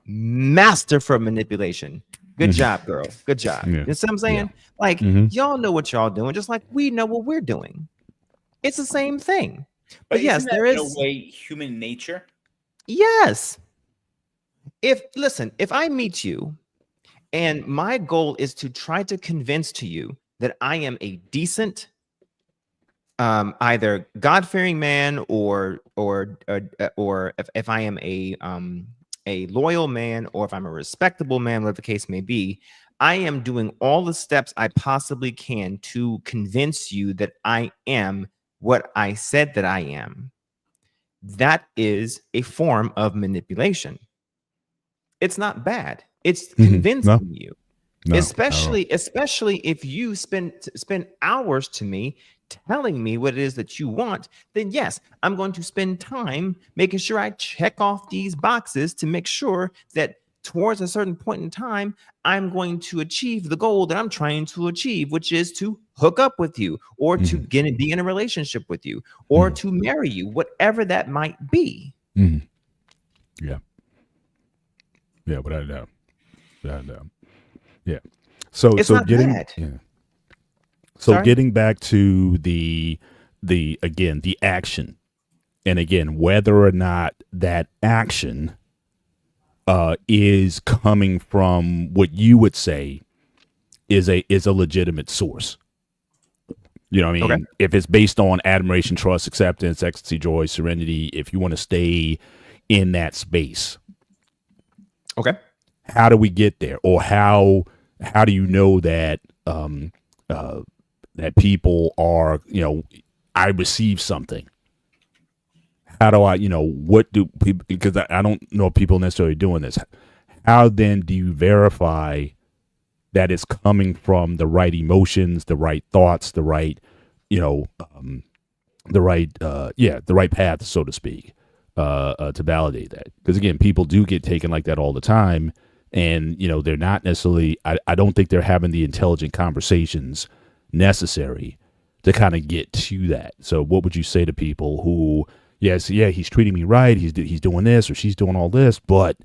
master for manipulation. Good job, girl. Good job. Yeah. You know what I'm saying? Like, y'all know what y'all doing, just like we know what we're doing. It's the same thing. But yes, isn't that there in is a way human nature. Yes. If I meet you and my goal is to try to convince to you that I am a decent, either God-fearing man or if I am a loyal man, or if I'm a respectable man, whatever the case may be, I am doing all the steps I possibly can to convince you that I am what I said that I am. That is a form of manipulation. It's not bad. It's convincing you. No, especially if you spend hours to me telling me what it is that you want, then yes, I'm going to spend time making sure I check off these boxes to make sure that towards a certain point in time, I'm going to achieve the goal that I'm trying to achieve, which is to hook up with you, or to be in a relationship with you, or to marry you, whatever that might be. Yeah. Yeah, without a doubt. Yeah. So It's so not getting bad. So Sorry? getting back to the action, and again, whether or not that action is coming from what you would say is a legitimate source. You know what I mean? Okay. If it's based on admiration, trust, acceptance, ecstasy, joy, serenity, if you want to stay in that space. Okay. How do we get there? Or how do you know that that people are, I receive something? How do I, what do people, because I don't know if people necessarily doing this. How then do you verify that it's coming from the right emotions, the right thoughts, the right, the right path, so to speak, to validate that? Because again, people do get taken like that all the time. And, they're not necessarily, I don't think they're having the intelligent conversations necessary to kind of get to that. So what would you say to people who, he's treating me right, he's doing this, or she's doing all this, but,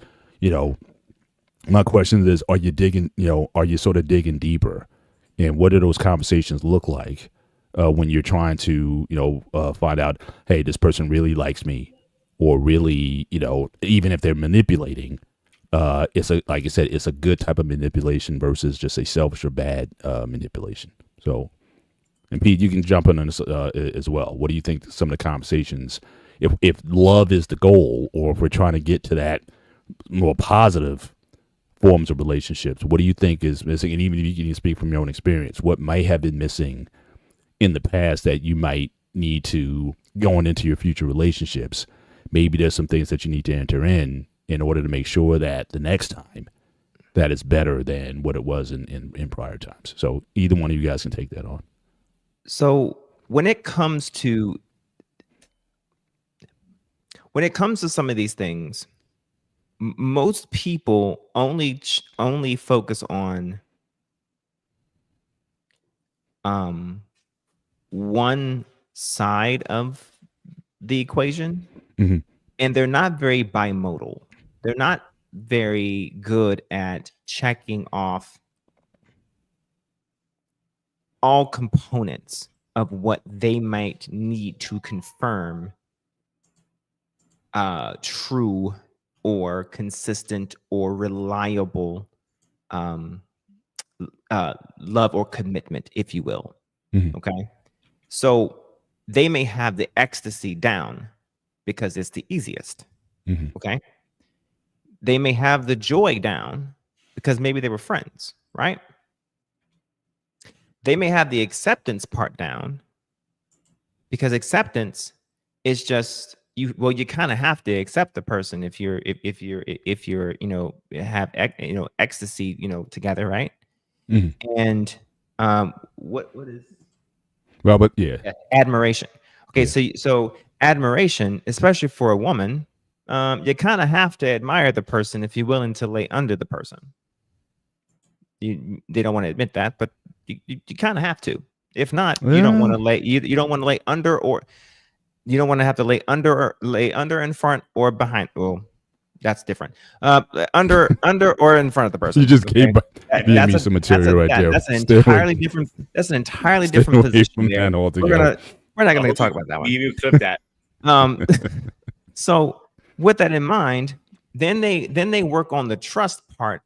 my question is, are you digging, are you sort of digging deeper? And what do those conversations look like when you're trying to, find out, hey, this person really likes me, or really, even if they're manipulating, it's like I said, it's a good type of manipulation versus just a selfish or bad manipulation. So, and Pete, you can jump in on this as well. What do you think some of the conversations, if love is the goal, or if we're trying to get to that more positive forms of relationships, what do you think is missing? And even if you can speak from your own experience, what might have been missing in the past that you might need to, going into your future relationships? Maybe there's some things that you need to enter in order to make sure that the next time that it's better than what it was in prior times. So either one of you guys can take that on. So when it comes to some of these things, most people only focus on one side of the equation, and they're not very bimodal. They're not very good at checking off all components of what they might need to confirm true or consistent or reliable love or commitment, if you will. Okay. So they may have the ecstasy down because it's the easiest. Okay. They may have the joy down because maybe they were friends, right? They may have the acceptance part down because acceptance is just you kind of have to accept the person if you're have ecstasy together, right? Mhm. And what is Well, but yeah. admiration? Okay, Yeah. so admiration, especially for a woman, you kind of have to admire the person if you're willing to lay under the person. They don't want to admit that, but you kind of have to. If not, you don't want to lay you don't want to lay under, or you don't want to have to lay under in front or behind. Well, that's different. Under or in front of the person. You just okay? gave me some material right there. That's an entirely different. That's an entirely different position. There. We're not gonna talk about that one. You clip that. So with that in mind, then they work on the trust part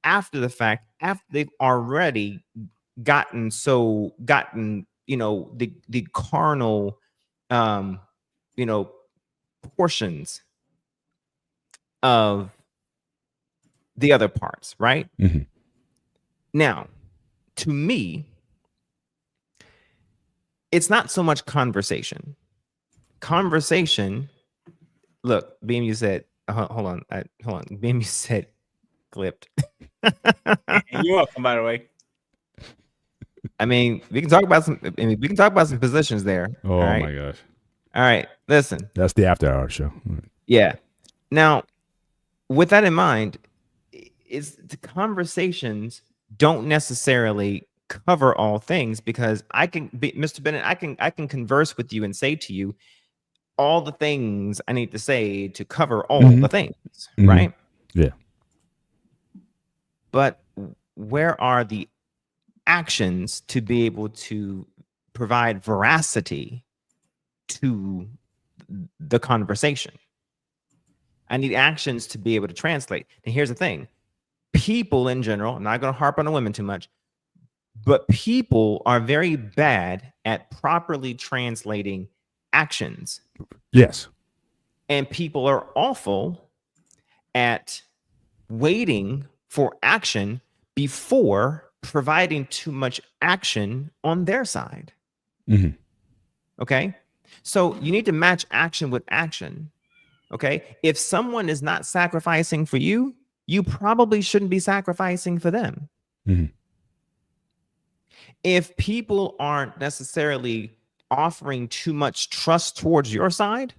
after the fact, after they've already gotten the carnal portions of the other parts, right? Mhm. Now, to me, it's not so much conversation. Look, Beam, you said, hold on. Beam, you said clipped. You're welcome, by the way. I mean, we can talk about some positions there. Oh right? my gosh. All right, listen. That's the after hour show. Yeah. Now, with that in mind, the conversations don't necessarily cover all things, because Mr. Bennett, I can converse with you and say to you all the things I need to say to cover all the things, right? Yeah. But where are the actions to be able to provide veracity to the conversation? I need actions to be able to translate. And here's the thing. People in general, I'm not going to harp on the women too much, but people are very bad at properly translating actions. Yes. And people are awful at waiting for action before providing too much action on their side. Mhm. Okay? So you need to match action with action. Okay? If someone is not sacrificing for you, you probably shouldn't be sacrificing for them. Mhm. If people aren't necessarily offering too much trust towards your side,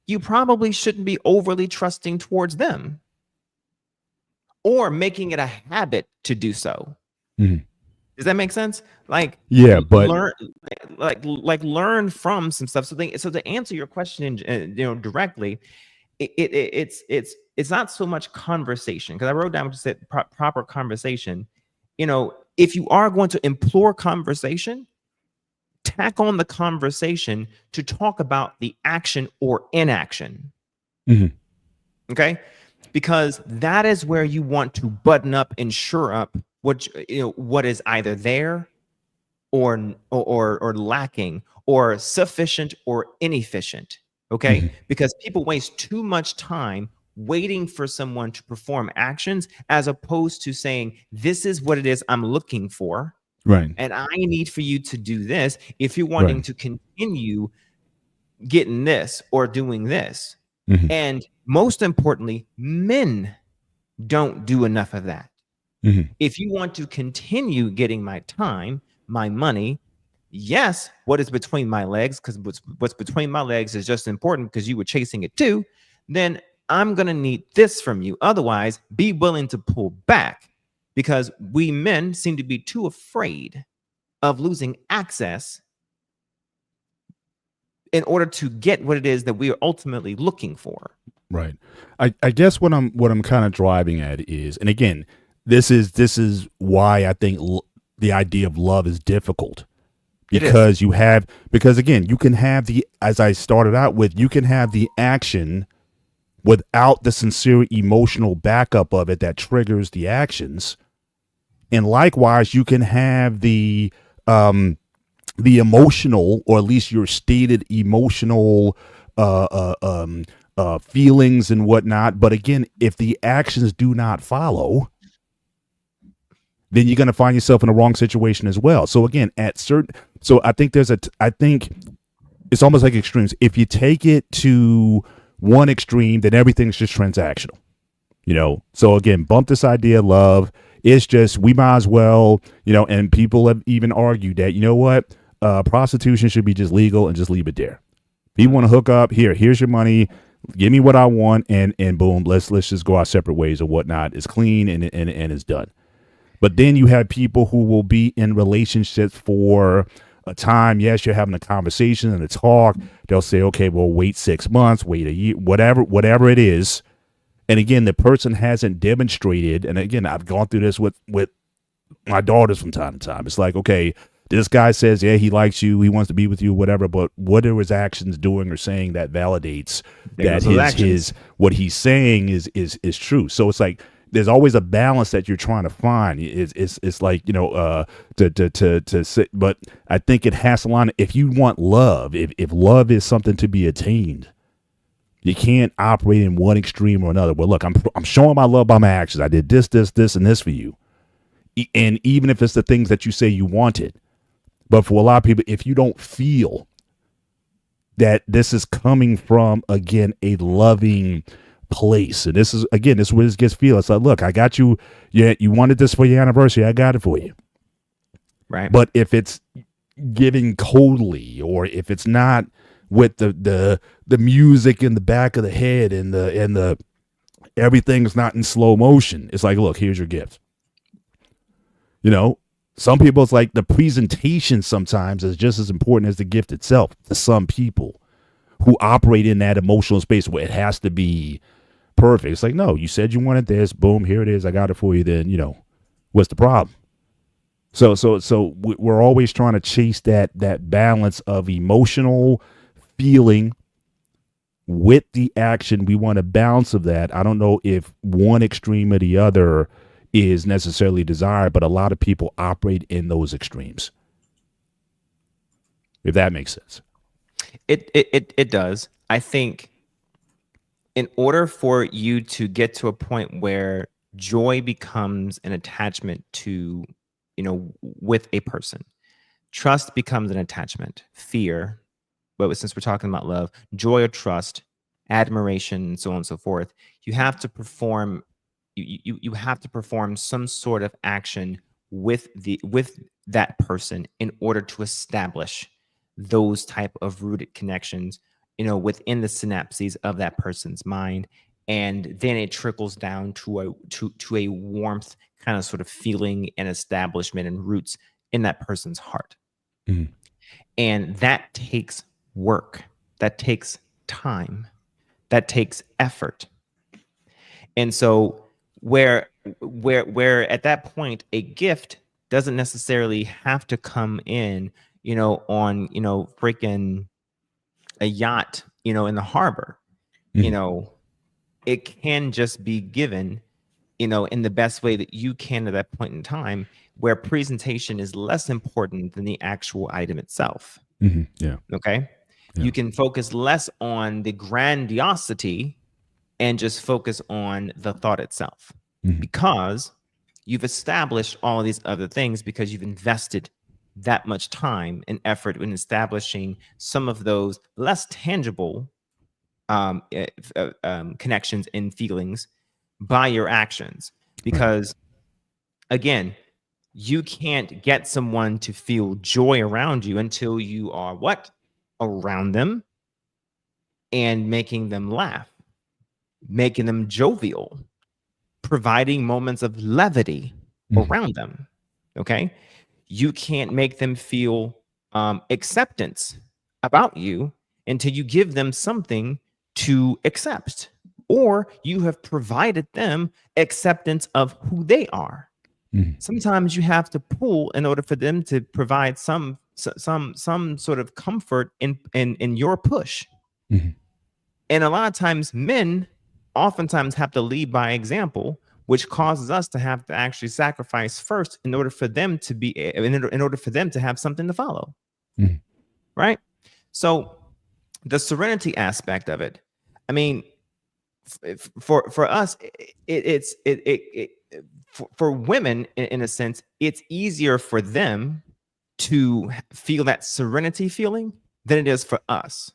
you probably shouldn't be overly trusting towards them or making it a habit to do so. Mhm. Does that make sense? Like, yeah, but learn from some stuff. So to answer your question, directly, it's not so much conversation, because I wrote down what you said, proper conversation. If you are going to implore conversation, tack on the conversation to talk about the action or inaction. Mhm. Okay, because that is where you want to button up and shore up what is either there or lacking or sufficient or inefficient. Okay, because people waste too much time waiting for someone to perform actions, as opposed to saying, this is what it is I'm looking for, right, and I need for you to do this if you're wanting to continue getting this or doing this. And most importantly, men don't do enough of that. If you want to continue getting my time, my money, yes, what is between my legs, because what's between my legs is just important because you were chasing it too, then I'm going to need this from you. Otherwise, be willing to pull back, because we men seem to be too afraid of losing access in order to get what it is that we are ultimately looking for. Right. I guess what I'm kind of driving at is, and again, this is why I think the idea of love is difficult, because again, you can have as I started out with, you can have the action without the sincere emotional backup of it that triggers the actions. And likewise, you can have the emotional, or at least your stated emotional feelings and whatnot. But again, if the actions do not follow, then you're going to find yourself in the wrong situation as well. So again, I think It's almost like extremes. If you take it to one extreme, then everything's just transactional. So again, bump this idea of love. It's just, we might as well, and people have even argued that, what, prostitution should be just legal and just leave it there. People want to hook up, here's your money, give me what I want, and boom, let's just go our separate ways or whatnot. It's clean and it's done. But then you have people who will be in relationships for a time. Yes, you're having a conversation and a talk. They'll say, okay, well, wait 6 months, wait a year, whatever it is. And again, the person hasn't demonstrated. And again, I've gone through this with my daughters from time to time. It's like, okay, this guy says, yeah, he likes you, he wants to be with you, whatever. But what are his actions doing or saying that validates that his what he's saying is true? So it's like, there's always a balance that you're trying to find. It's like, to sit, but I think it has to line. If you want love, if love is something to be attained, you can't operate in one extreme or another. Well, look, I'm showing my love by my actions. I did this, and this for you. And even if it's the things that you say you wanted, but for a lot of people, if you don't feel that this is coming from, again, a loving place, and this is where this gets feel. It's like, look, I got you. Yeah, you wanted this for your anniversary. I got it for you. Right. But if it's giving coldly, or if it's not with the music in the back of the head and the everything's not in slow motion, it's like, look, here's your gift. Some people, it's like the presentation sometimes is just as important as the gift itself to some people who operate in that emotional space where it has to be perfect. It's like, no, you said you wanted this, boom, here it is, I got it for you. Then what's the problem? So we're always trying to chase that balance of emotional feeling with the action. We want a balance of that. I don't know if one extreme or the other is necessarily desired, but a lot of people operate in those extremes, if that makes sense. It does. I think in order for you to get to a point where joy becomes an attachment to, with a person, trust becomes an attachment, fear, but since we're talking about love, joy or trust, admiration, and so on and so forth, you have to perform you have to perform some sort of action with that person in order to establish those type of rooted connections, within the synapses of that person's mind, and then it trickles down to a warmth kind of sort of feeling and establishment and roots in that person's heart. Mm-hmm. And that takes work, that takes time, that takes effort. And so where at that point a gift doesn't necessarily have to come in, on, freaking a yacht, in the harbor. Mm-hmm. It can just be given, in the best way that you can at that point in time, where presentation is less important than the actual item itself. Mm-hmm. Yeah. Okay. Yeah. You can focus less on the grandiosity and just focus on the thought itself, mm-hmm. because you've established all of these other things, because you've invested that much time and effort in establishing some of those less tangible connections and feelings by your actions. Because again, you can't get someone to feel joy around you until you are around them and making them laugh, making them jovial, providing moments of levity around them. Okay. You can't make them feel acceptance about you until you give them something to accept, or you have provided them acceptance of who they are. Mm-hmm. Sometimes you have to pull in order for them to provide some sort of comfort in your push. Mm-hmm. And a lot of times men oftentimes have to lead by example, which causes us to have to actually sacrifice first in order for them to be, in order for them to have something to follow. Mm-hmm. Right? So the serenity aspect of it, I mean, for us, for women, in a sense, it's easier for them to feel that serenity feeling than it is for us.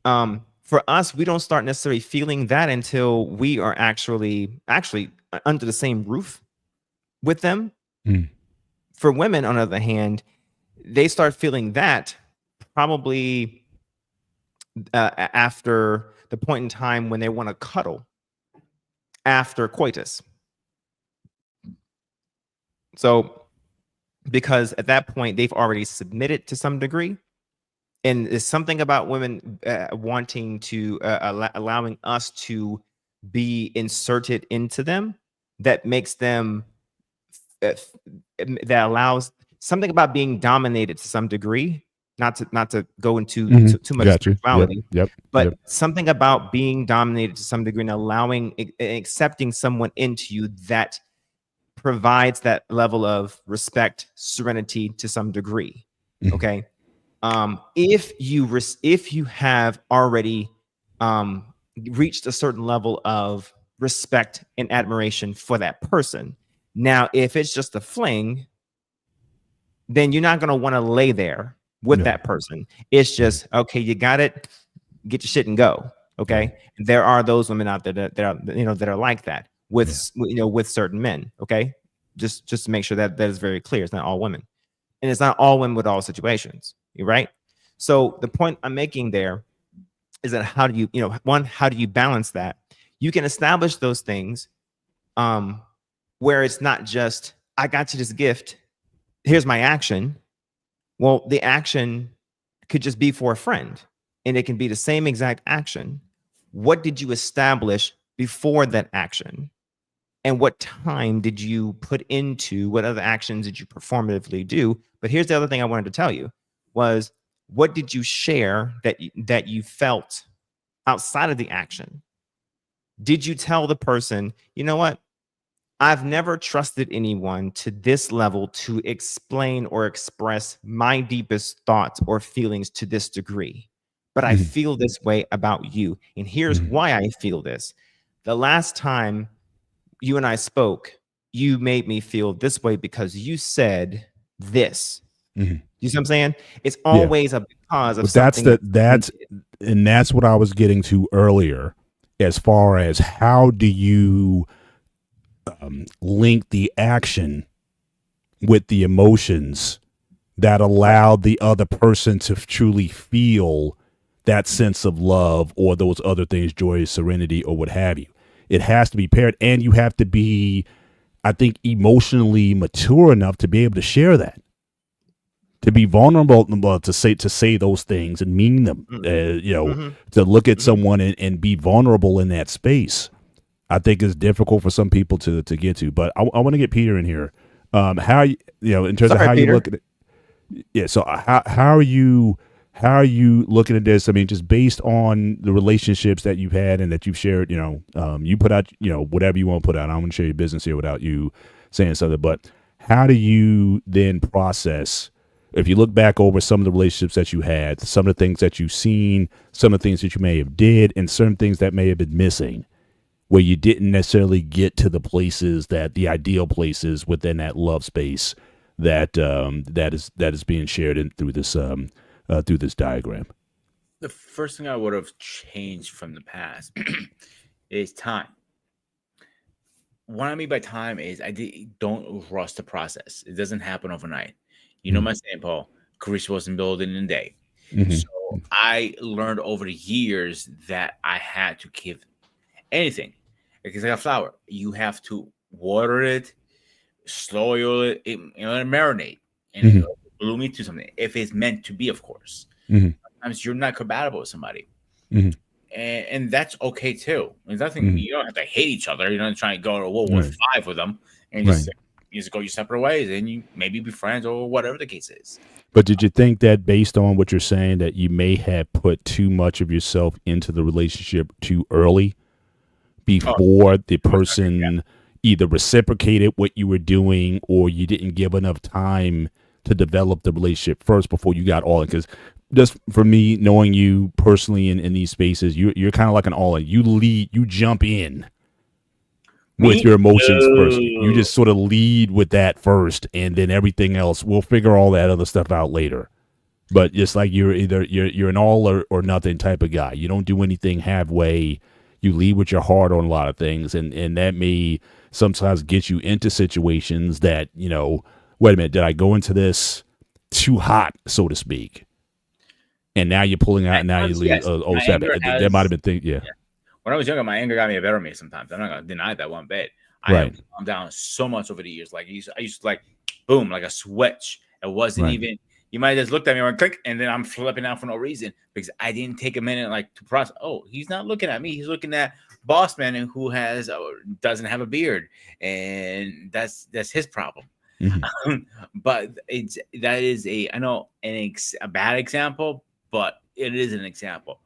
For us, we don't start necessarily feeling that until we are actually under the same roof with them. For women, on the other hand, they start feeling that probably after the point in time when they want to cuddle after coitus. So, because at that point they've already submitted to some degree, and there's something about women wanting to allowing us to be inserted into them that makes them that allows something about being dominated to some degree. Not to go into too much sexuality, but something about being dominated to some degree and allowing accepting someone into you that provides that level of respect, serenity to some degree. Okay. If you have already reached a certain level of respect and admiration for that person, now if it's just a fling, then you're not going to want to lay there with that person. It's just, okay, you got it, get your shit and go. Okay. There are those women out there that are like that with with certain men. Okay. Just to make sure that is very clear. It's not all women, and it's not all women with all situations. You're right. So the point I'm making there is that how do you balance that? You can establish those things where it's not just, I got you this gift, here's my action. Well, the action could just be for a friend, and it can be the same exact action. What did you establish before that action? And what time did you put into what other actions did you performatively do? But here's the other thing I wanted to tell you was, what did you share that you felt outside of the action? Did you tell the person, you know what? I've never trusted anyone to this level to explain or express my deepest thoughts or feelings to this degree, but I feel this way about you. And here's why I feel this. The last time you and I spoke, you made me feel this way because you said this. You see what I'm saying? It's always a because of something. That's what I was getting to earlier, as far as how do you link the action with the emotions that allow the other person to truly feel that sense of love or those other things, joy, serenity, or what have you. It has to be paired, and you have to be, I think, emotionally mature enough to be able to share that, to be vulnerable, to say those things and mean them, to look at someone and be vulnerable in that space. I think it's difficult for some people to get to, but I want to get Peter in here. How in terms of how Peter, you look at it? Yeah. So how are you looking at this? I mean, just based on the relationships that you've had and that you've shared, you put out, whatever you want to put out. I don't want to share your business here without you saying something, but how do you then process, if you look back over some of the relationships that you had, some of the things that you've seen, some of the things that you may have did, and certain things that may have been missing, where you didn't necessarily get to the places the ideal places within that love space that is being shared through this diagram. The first thing I would have changed from the past is time. What I mean by time is don't rush the process. It doesn't happen overnight. You know my saying, Paul, career wasn't built in a day. So I learned over the years that I had to give anything. It's like a flower. You have to water it, slow it, and marinate, and it'll bloom into something. If it's meant to be, of course. Sometimes you're not compatible with somebody. And that's okay too. There's nothing, you don't have to hate each other. You don't try to go to World War V with them and just go your separate ways, and you maybe be friends or whatever the case is. But did you think that, based on what you're saying, that you may have put too much of yourself into the relationship too early before the person either reciprocated what you were doing, or you didn't give enough time to develop the relationship first before you got all in? Because just for me, knowing you personally in these spaces, you're kind of like an all-in. You jump in with your emotions first. You just sort of lead with that first, and then everything else, we'll figure all that other stuff out later. But it's like you're an all or nothing type of guy. You don't do anything halfway. You lead with your heart on a lot of things, and that may sometimes get you into situations that, wait a minute, did I go into this too hot, so to speak? And now you're pulling out, and now you leave. Yes, Oh, seven. That might have been things. Yeah. When I was younger, my anger got me better me sometimes. I'm not gonna deny that one bit. Right. I'm down so much over the years. Like I used to like boom, like a switch. It wasn't even. You might have just looked at me and click, and then I'm flipping out for no reason because I didn't take a minute like to process. Oh, he's not looking at me. He's looking at boss man who has doesn't have a beard, and that's his problem. Mm-hmm. But that is a bad example, but it is an example.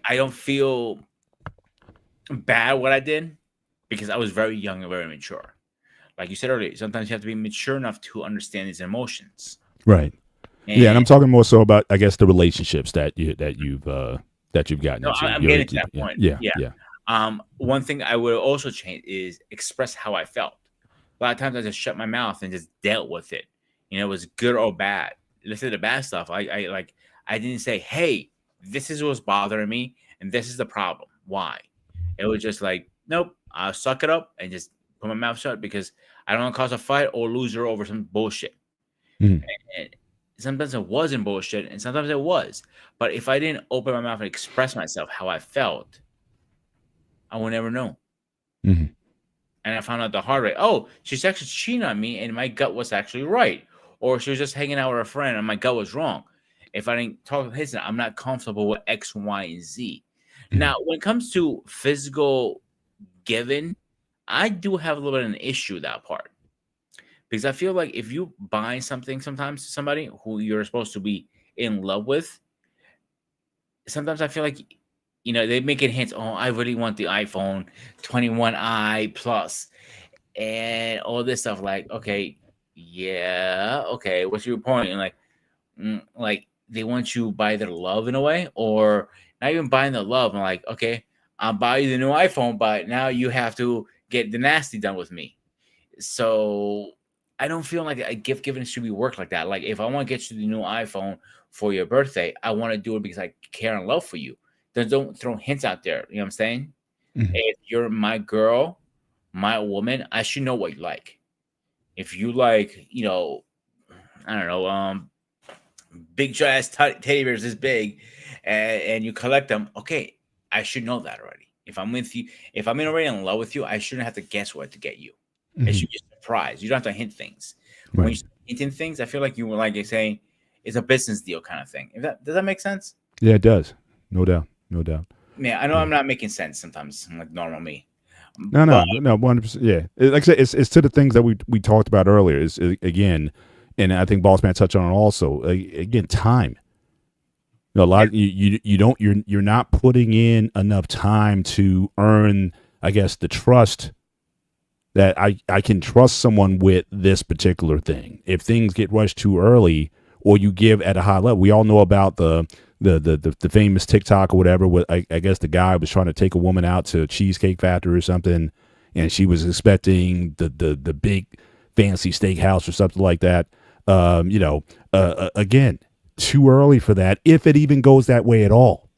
I don't feel bad what I did because I was very young and very mature. Like you said earlier, sometimes you have to be mature enough to understand these emotions. Right. And I'm talking more so about, I guess, the relationships that you've gotten into. I'm getting to that point. Yeah. One thing I would also change is express how I felt. A lot of times I just shut my mouth and just dealt with it. It was good or bad. Listen to the bad stuff. I didn't say, hey, this is what's bothering me and this is the problem. Why? It was just like, nope, I'll suck it up and just put my mouth shut because I don't want to cause a fight or lose her over some bullshit. Mm-hmm. And sometimes it wasn't bullshit and sometimes it was. But if I didn't open my mouth and express myself how I felt, I would never know. Mm-hmm. And I found out the hard way. Oh, she's actually cheating on me and my gut was actually right. Or she was just hanging out with her friend and my gut was wrong. If I didn't talk with his, I'm not comfortable with X, Y, and Z. Mm-hmm. Now, when it comes to physical giving, I do have a little bit of an issue with that part. Because I feel like if you buy something sometimes to somebody who you're supposed to be in love with, sometimes I feel like, they make it hints, oh, I really want the iPhone 21i Plus and all this stuff. Like, okay, yeah, okay, what's your point? And like they want you to buy their love in a way, or not even buying the love. I'm like, okay, I'll buy you the new iPhone, but now you have to get the nasty done with me. So I don't feel like a gift giving should be worked like that. Like if I want to get you the new iPhone for your birthday, I want to do it because I care and love for you. Then don't throw hints out there. You know what I'm saying? Mm-hmm. If you're my girl, my woman, I should know what you like. If you like, I don't know, big ass teddy bears this big, and you collect them, okay, I should know that already. If I'm with you, if I'm already in love with you, I shouldn't have to guess what to get you. Mm-hmm. It should be a surprise. You don't have to hint things. Right. When you start hinting things, I feel like you were like you're saying it's a business deal kind of thing. Does that make sense? Yeah, it does. No doubt. Yeah, I know I'm not making sense sometimes. I'm like normal me. No, 100%. Yeah, like I said, it's to the things that we talked about earlier. Is again, and I think Boss Man touched on it also. Again, time. A lot. You're not putting in enough time to earn, I guess, the trust that I can trust someone with this particular thing. If things get rushed too early, or you give at a high level, we all know about the famous TikTok or whatever. I guess the guy was trying to take a woman out to a Cheesecake Factory or something, and she was expecting the big fancy steakhouse or something like that. Again, too early for that, if it even goes that way at all.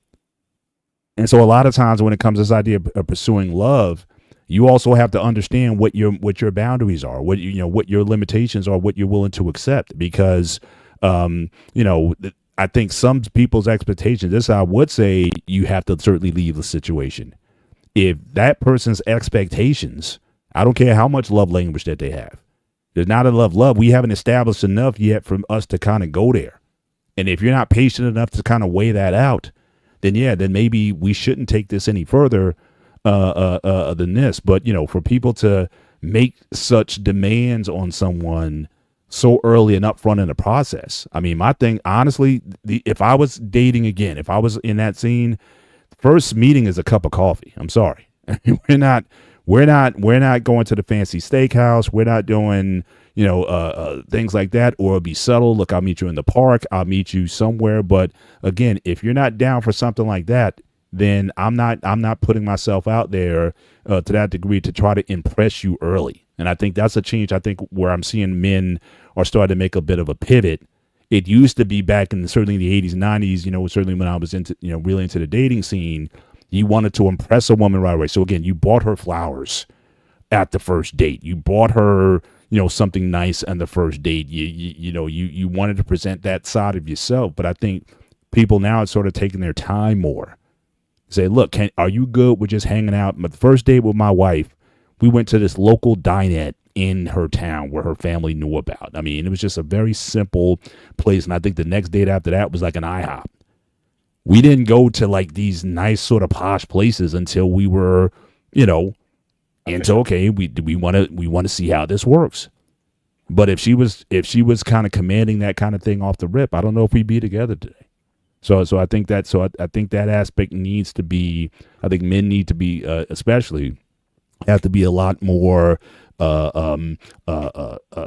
And so a lot of times when it comes to this idea of pursuing love, you also have to understand what your boundaries are, what your limitations are, what you're willing to accept, because I think some people's expectations, this I would say, you have to certainly leave the situation. If that person's expectations, I don't care how much love language that they have, there's not enough love. We haven't established enough yet for us to kind of go there. And if you're not patient enough to kind of weigh that out, then maybe we shouldn't take this any further than this. But, for people to make such demands on someone so early and upfront in the process. I mean, my thing, honestly, if I was dating again, if I was in that scene, first meeting is a cup of coffee. I'm sorry. We're not going to the fancy steakhouse. We're not doing, things like that, or it'll be subtle. Look, I'll meet you in the park. I'll meet you somewhere. But again, if you're not down for something like that, then I'm not putting myself out there to that degree to try to impress you early. And I think that's a change. I think where I'm seeing men are starting to make a bit of a pivot It used to be back in certainly the 80s and 90s, certainly when I was into, really into the dating scene, you wanted to impress a woman right away. So again, you bought her flowers at the first date. You bought her, something nice on the first date. You wanted to present that side of yourself. But I think people now are sort of taking their time more. Say, look, are you good with just hanging out? But the first date with my wife, we went to this local dinette in her town where her family knew about. I mean, it was just a very simple place. And I think the next date after that was like an IHOP. We didn't go to like these nice sort of posh places until we were, into, okay, we want to see how this works. But if she was kind of commanding that kind of thing off the rip, I don't know if we'd be together today. So I think that aspect needs to be, I think men need to be, especially have to be a lot more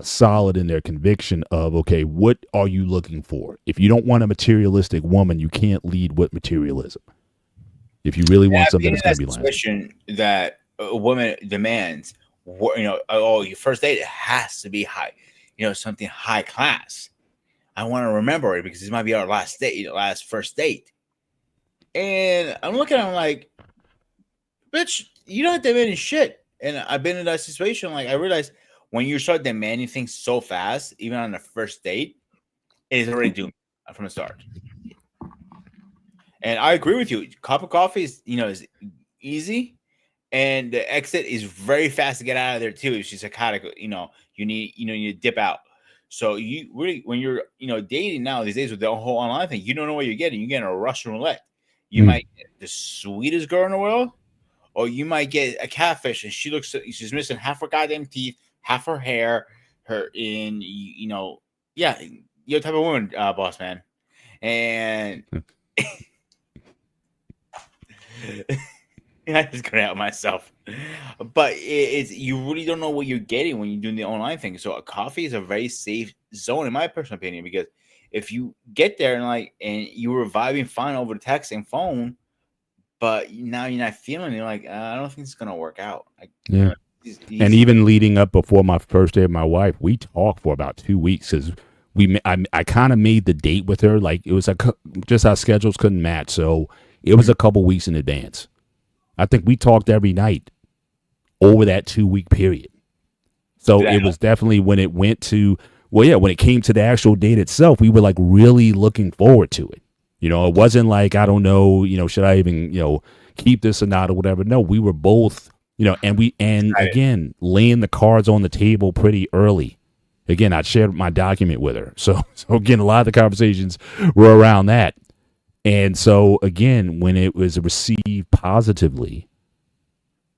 solid in their conviction of, okay, what are you looking for? If you don't want a materialistic woman, you can't lead with materialism. If you really want something that's going to be lasting. That a woman demands, your first date has to be high, something high class. I want to remember it because this might be our last first date. And I'm looking at him like, bitch, you don't demand shit. And I've been in that situation. Like, I realized when you start demanding things so fast, even on the first date, it is already doomed from the start. And I agree with you. Cup of coffee is easy. And the exit is very fast to get out of there too. It's just a kind of, you need to dip out. So you really, when you're, dating now these days with the whole online thing, you don't know what you're getting. You're getting a Russian roulette. You might get the sweetest girl in the world, or you might get a catfish and she's missing half her goddamn teeth, half her hair, your type of woman, boss man. And I just got out myself, but it's you really don't know what you're getting when you're doing the online thing. So a coffee is a very safe zone, in my personal opinion, because if you get there and you were vibing fine over the text and phone, but now you're not feeling it, you're like, I don't think it's gonna work out. Yeah. And even leading up before my first day with my wife, we talked for about 2 weeks because I kind of made the date with her. Like it was just our schedules couldn't match, so it was a couple weeks in advance. I think we talked every night over that 2-week period. So it was definitely when it went to, when it came to the actual date itself, we were like really looking forward to it. It wasn't like, I don't know, should I even, keep this or not or whatever. No, we were both, and again, laying the cards on the table pretty early. Again, I shared my document with her. So again, a lot of the conversations were around that. And so again, when it was received positively,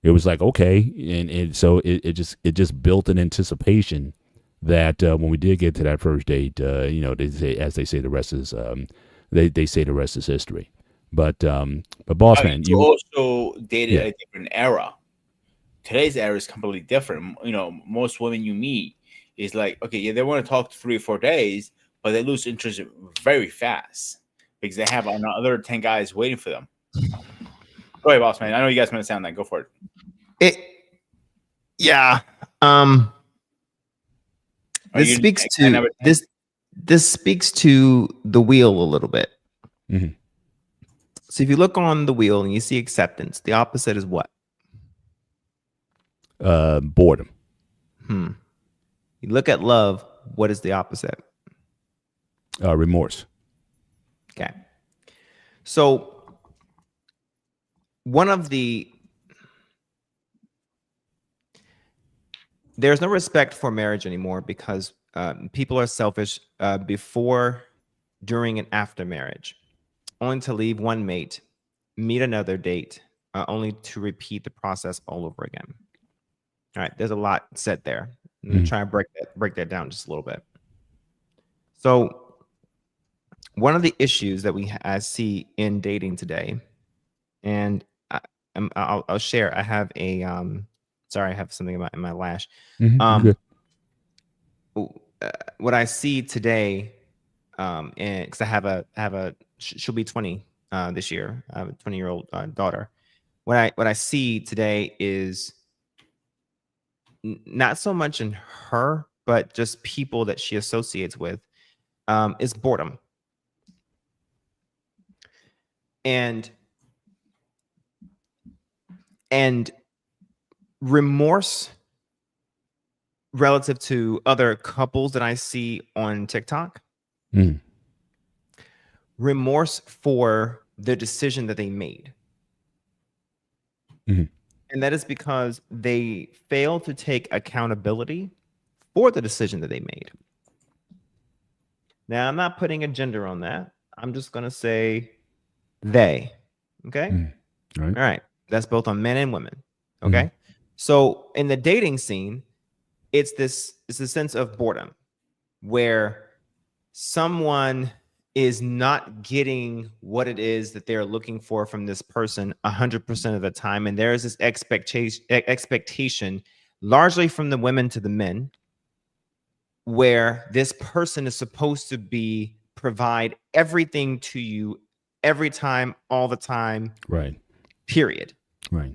it was like, okay. And so it just built an anticipation that when we did get to that first date, they say the rest is, they say the rest is history. But boss man, you also dated a different era. Today's era is completely different. Most women you meet is like, okay, they want to talk 3 or 4 days, but they lose interest very fast because they have another 10 guys waiting for them. Go ahead, boss man. I know you guys want to sound that. Go for it. This speaks to the wheel a little bit. Mm-hmm. So if you look on the wheel and you see acceptance, the opposite is what? Boredom. You look at love, what is the opposite? Remorse. Okay. So there's no respect for marriage anymore because people are selfish before, during, and after marriage, only to leave one mate, meet another date, only to repeat the process all over again. All right, there's a lot said there. I'm going to try and break that down just a little bit. So one of the issues that I see in dating today, and I'll share. I have a sorry, I have something in my lash. What I see today, and because I have a she'll be 20 this year. I have a 20-year-old daughter. What I see today is not so much in her, but just people that she associates with. is boredom. And remorse relative to other couples that I see on TikTok. Mm. Remorse for the decision that they made. Mhm. And that is because they fail to take accountability for the decision that they made. Now, I'm not putting a gender on that. I'm just going to say they. Okay. Mm. Right. All right. That's both on men and women. Okay. So in the dating scene, it's a sense of boredom where someone is not getting what it is that they're looking for from this person 100% of the time. And there is this expectation largely from the women to the men, where this person is supposed to provide everything to you every time, all the time. Right. Period. Right.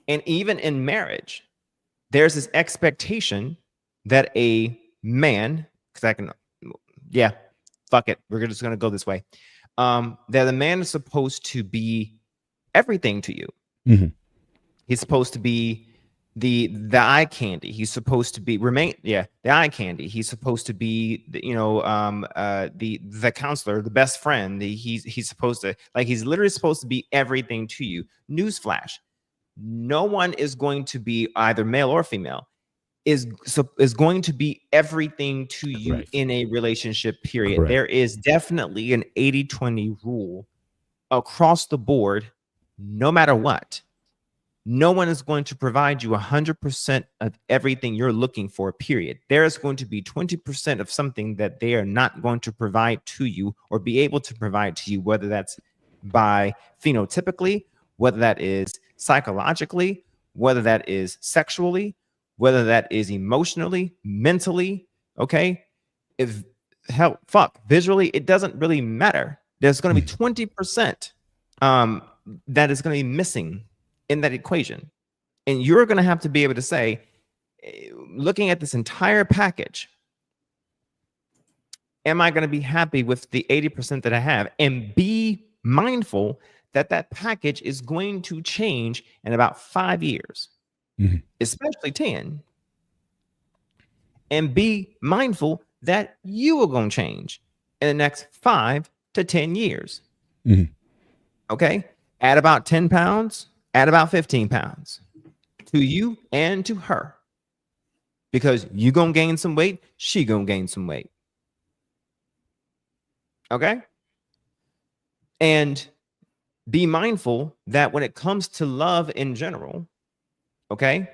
And even in marriage, there's this expectation that a man, fuck it, we're just going to go this way, that a man is supposed to be everything to you. Mhm. He's supposed to be the eye candy. He's supposed to be the eye candy. He's supposed to be the counselor, the best friend. He's supposed to, he's literally supposed to be everything to you. Newsflash: no one is going to be, either male or female, is going to be everything to you. Correct. In a relationship, period. Correct. There is definitely an 80-20 rule across the board. No matter what, no one is going to provide you 100% of everything you're looking for, period. There is going to be 20% of something that they are not going to provide to you or be able to provide to you, whether that's by phenotypically, whether that is psychologically, whether that is sexually, whether that is emotionally, mentally. Okay. Visually, it doesn't really matter. There's going to be 20% that is going to be missing in that equation. And you're going to have to be able to say, looking at this entire package, am I going to be happy with the 80% that I have? And be mindful that that package is going to change in about 5 years, especially 10. And be mindful that you are going to change in the next 5 to 10 years. Okay? Add about 10 pounds, add about 15 pounds to you and to her, because you going to gain some weight, she going to gain some weight. Okay? And be mindful that when it comes to love in general, okay,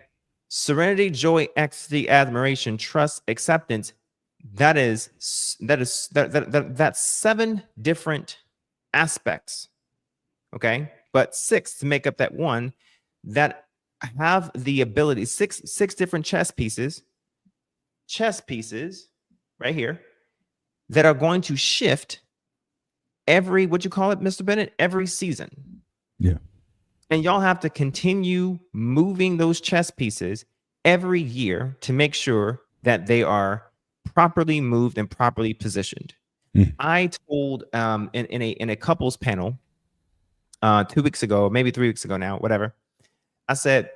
serenity, joy, ecstasy, admiration, trust, acceptance, that's 7 different aspects. Okay, but 6 to make up that one, that have the ability, six different chess pieces right here, that are going to shift every, what you call it, Mr. Bennett, every season. Yeah. And y'all have to continue moving those chess pieces every year to make sure that they are properly moved and properly positioned. I told in a couples panel 2 weeks ago, maybe 3 weeks ago now, whatever, I said,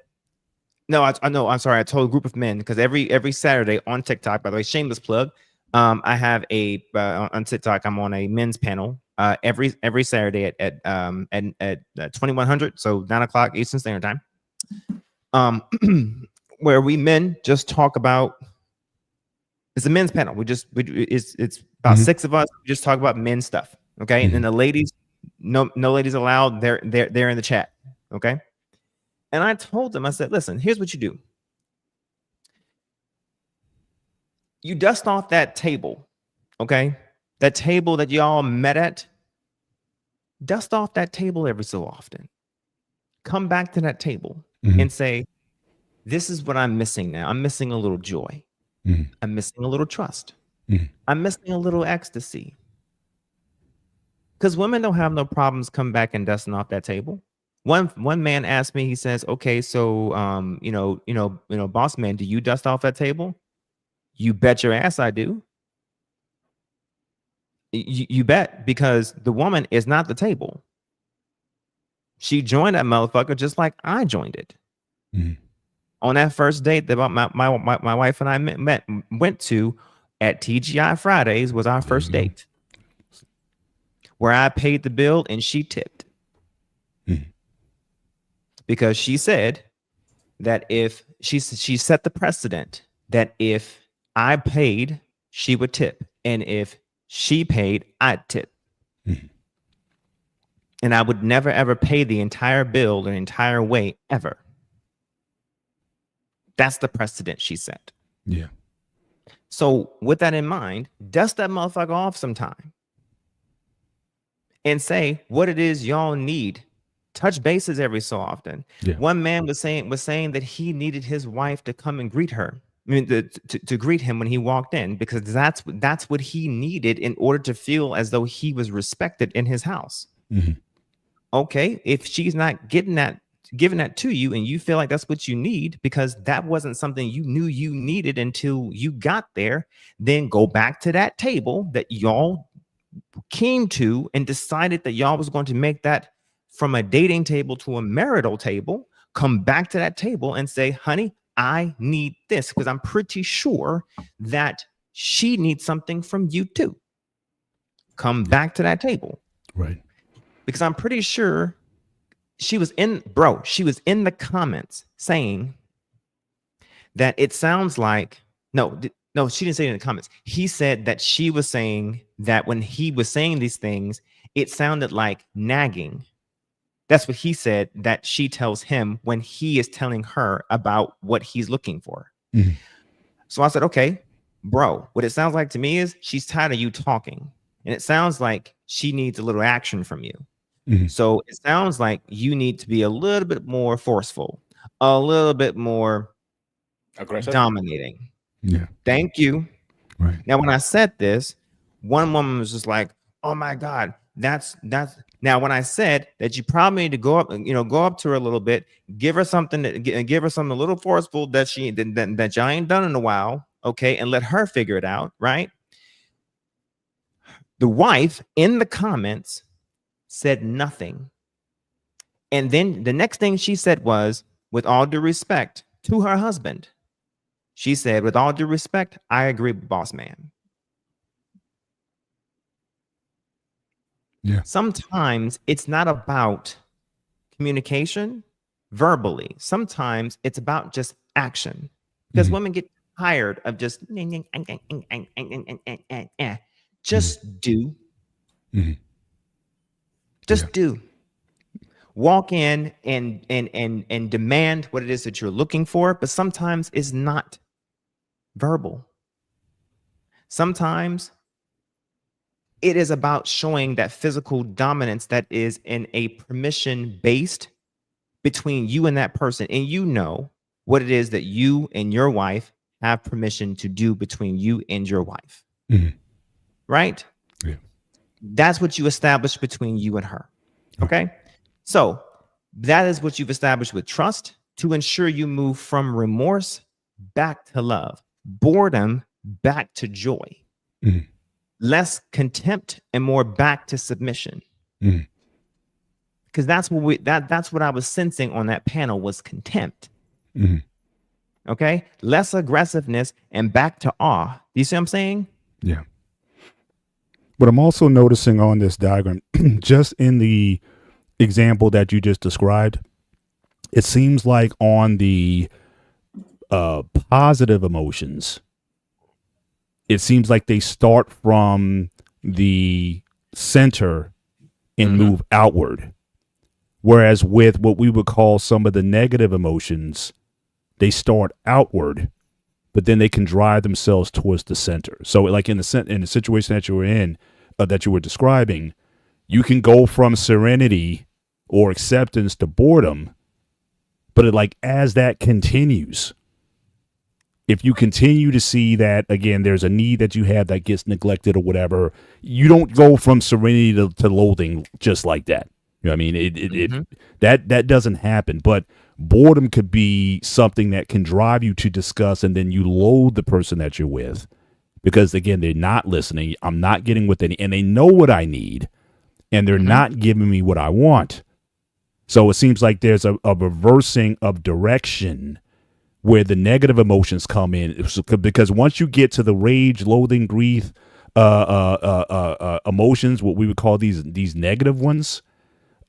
I'm sorry, I told a group of men, because every Saturday on TikTok, by the way, shameless plug, I have on TikTok, I'm on a men's panel every Saturday at 2100, so 9 o'clock Eastern Standard Time, where we men just talk about. It's a men's panel. It's about 6 of us. We just talk about men stuff. Okay, and then the ladies, no ladies allowed. They're in the chat. Okay, and I told them, I said, listen, here's what you do. You dust off that table, okay? That table that y'all met at. Dust off that table every so often. Come back to that table and say, this is what I'm missing now. I'm missing a little joy. I'm missing a little trust. I'm missing a little ecstasy. Because women don't have no problems coming back and dusting off that table. One man asked me, he says, okay, so boss man, do you dust off that table? You bet your ass I do. You bet, because the woman is not the table. She joined that motherfucker just like I joined it. Mhm. On that first date that my wife and I went to at TGI Fridays was our first date, where I paid the bill and she tipped. Mhm. Because she said that if she set the precedent that if I paid, she would tip, and if she paid, I'd tip. Mhm. And I would never ever pay the entire bill the entire way ever. That's the precedent she set. Yeah. So with that in mind, dust that motherfucker off sometime and say what it is y'all need. Touch bases every so often. Yeah. One man was saying that he needed his wife to come and greet her. I mean, to greet him when he walked in, because that's what he needed in order to feel as though he was respected in his house. Mhm. Okay, if she's not giving that to you, and you feel like that's what you need because that wasn't something you knew you needed until you got there, then go back to that table that y'all came to and decided that y'all was going to make that from a dating table to a marital table. Come back to that table and say, honey, I need this, because I'm pretty sure that she needs something from you too. Come back to that table. Right. Because I'm pretty sure she was in the comments saying that it sounds like, no, she didn't say it in the comments. He said that she was saying that when he was saying these things, it sounded like nagging. That's what he said that she tells him when he is telling her about what he's looking for. Mhm. So I said, okay, bro, what it sounds like to me is she's tired of you talking. And it sounds like she needs a little action from you. Mhm. So it sounds like you need to be a little bit more forceful, a little bit more Aggressive. dominating. Yeah. Thank you. Right. Now, when I said this, one woman was just like, oh my God, that's now when I said that you probably need to go up to her a little bit, give her something a little forceful that y'all ain't done in a while, okay, and let her figure it out, right? The wife in the comments said nothing. And then the next thing she said was, with all due respect to her husband, she said, with all due respect, I agree with boss man. Yeah. Sometimes it's not about communication verbally. Sometimes it's about just action, because women get tired of just just do. Mhm. Just Yeah. do. Walk in and demand what it is that you're looking for, but sometimes it's not verbal. Sometimes it is about showing that physical dominance that is in a permission based between you and that person. And you know what it is that you and your wife have permission to do between you and your wife. Mhm. Right? Yeah. That's what you establish between you and her. Okay. So that is what you've established with trust to ensure you move from remorse back to love, boredom back to joy, Mhm. less contempt and more back to submission. Mhm. Because that's what I was sensing on that panel was contempt. Mhm. Okay. Less aggressiveness and back to awe. Do you see what I'm saying? Yeah. But I'm also noticing on this diagram, just in the example that you just described, it seems like on the positive emotions, it seems like they start from the center and move outward. Whereas with what we would call some of the negative emotions, they start outward, but then they can drive themselves towards the center. So like in the situation that you were in, that you were describing, you can go from serenity or acceptance to boredom, but as that continues, if you continue to see that, again, there's a need that you have that gets neglected or whatever, you don't go from serenity to loathing just like that. You know what I mean? That doesn't happen. But boredom could be something that can drive you to discuss, and then you loathe the person that you're with because again, they're not listening. I'm not getting what and they know what I need, and they're not giving me what I want. So it seems like there's a reversing of direction where the negative emotions come in, because once you get to the rage, loathing, grief, emotions, what we would call these negative ones,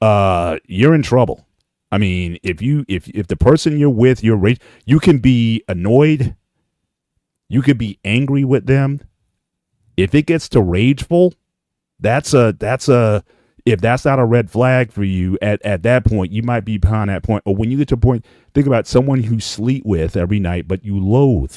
you're in trouble. I mean, if the person you're with, you can be annoyed, you could be angry with them. If it gets to rageful, if that's not a red flag for you at that point, you might be behind that point. Or when you get to a point, think about someone you sleep with every night, but you loathe.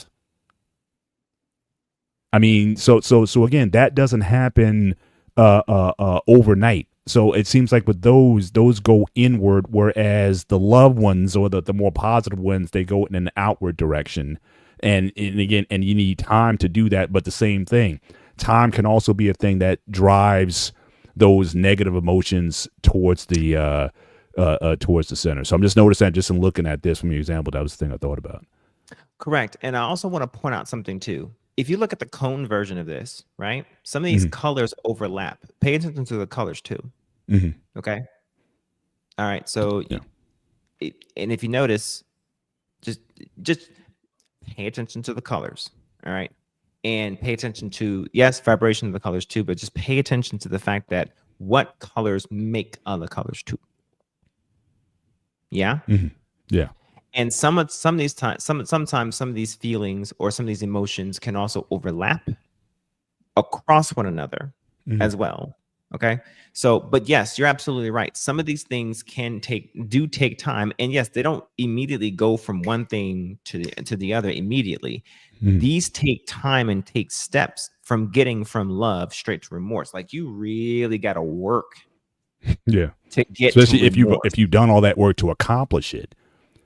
I mean, so again, that doesn't happen overnight. So it seems like with those go inward, whereas the loved ones or the more positive ones, they go in an outward direction. And again, and you need time to do that. But the same thing, time can also be a thing that drives those negative emotions towards the center. So I'm just noticing that just in looking at this from your example, that was the thing I thought about. Correct. And I also want to point out something too. If you look at the cone version of this, right, some of these colors overlap. Pay attention to the colors too. Okay. All right. So, and if you notice, just pay attention to the colors. All right. And pay attention to, yes, vibration of the colors too, but just pay attention to the fact that what colors make other colors too. Yeah. Yeah. And sometimes some of these feelings or some of these emotions can also overlap across one another as well. Okay. So, but yes, you're absolutely right. Some of these things do take time. And yes, they don't immediately go from one thing to the other immediately. These take time and take steps from getting from love straight to remorse. Like you really got to work. Yeah. To get especially to if you've done all that work to accomplish it.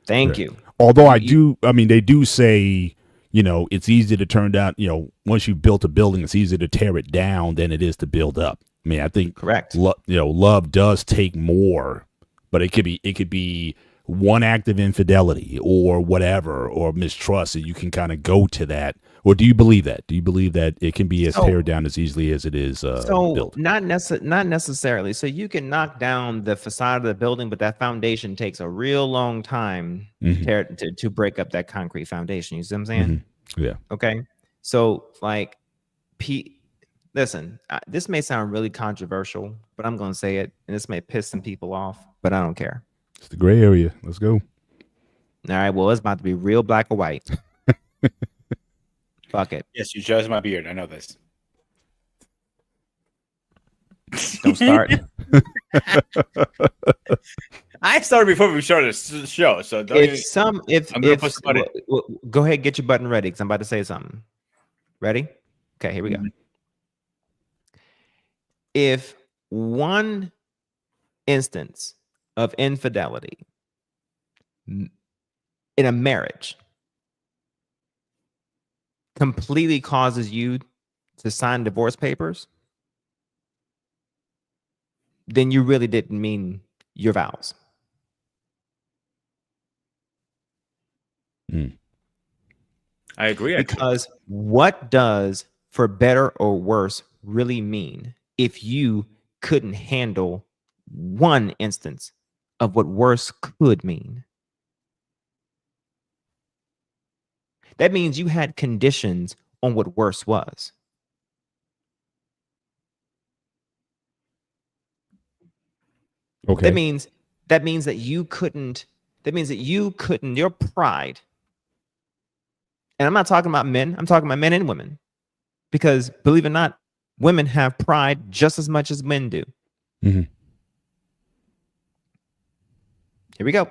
Thank you. Although they do say, it's easy to turn down, once you've built a building, it's easier to tear it down than it is to build up. I mean, I think correct. Love does take more, but it could be one act of infidelity or whatever, or mistrust, and you can kind of go to that. Or do you believe that? Do you believe that it can be teared down as easily as it is built? Not necessarily. So you can knock down the facade of the building, but that foundation takes a real long time to break up that concrete foundation. You see what I'm saying? Yeah. Okay. So like, listen, this may sound really controversial, but I'm going to say it, and this may piss some people off, but I don't care. It's the gray area. Let's go. All right. Well, it's about to be real black or white. Fuck it. Yes, you judge my beard. I know this. Don't start. I started before we started the show, so go ahead, get your button ready because I'm about to say something. Ready? Okay, here we go. If one instance of infidelity in a marriage completely causes you to sign divorce papers, then you really didn't mean your vows. I agree. Because what does for better or worse really mean if you couldn't handle one instance of what worse could mean? That means you had conditions on what worse was. Okay. That means that you couldn't, your pride. And I'm not talking about men, I'm talking about men and women. Because believe it or not, women have pride just as much as men do. Here we go.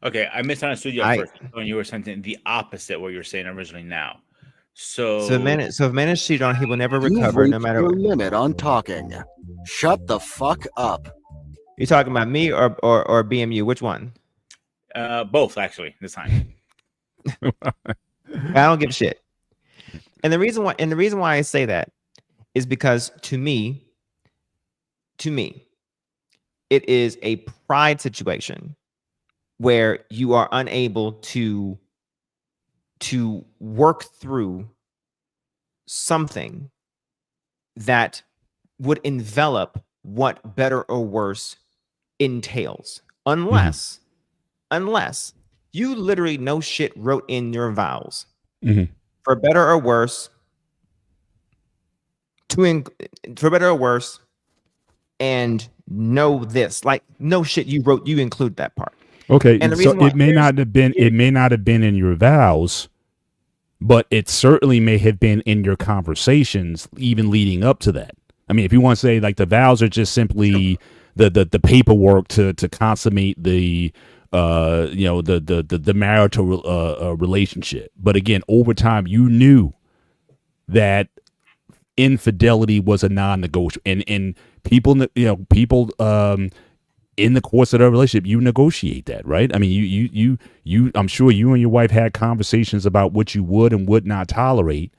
Okay, I misunderstood you at first when you were saying the opposite what you were saying originally now. So if man is cheated on, he will never recover no matter what. Limit on talking. Shut the fuck up. You talking about me or BMU? Which one? Both actually this time. I don't give a shit. And the reason why I say that is because to me, it is a pride situation where you are unable to work through something that would envelop what better or worse entails, unless you literally no shit wrote in your vows for better or worse for better or worse, and know this, like no shit you wrote, you include that part. Okay, and the so reason why it may not have been in your vows, but it certainly may have been in your conversations even leading up to that. I mean, if you want to say like the vows are just simply the paperwork to consummate the the marital relationship, but again, over time you knew that infidelity was a non-negotiable, and people in the course of the relationship, you negotiate that, right? I mean, you I'm sure you and your wife had conversations about what you would and would not tolerate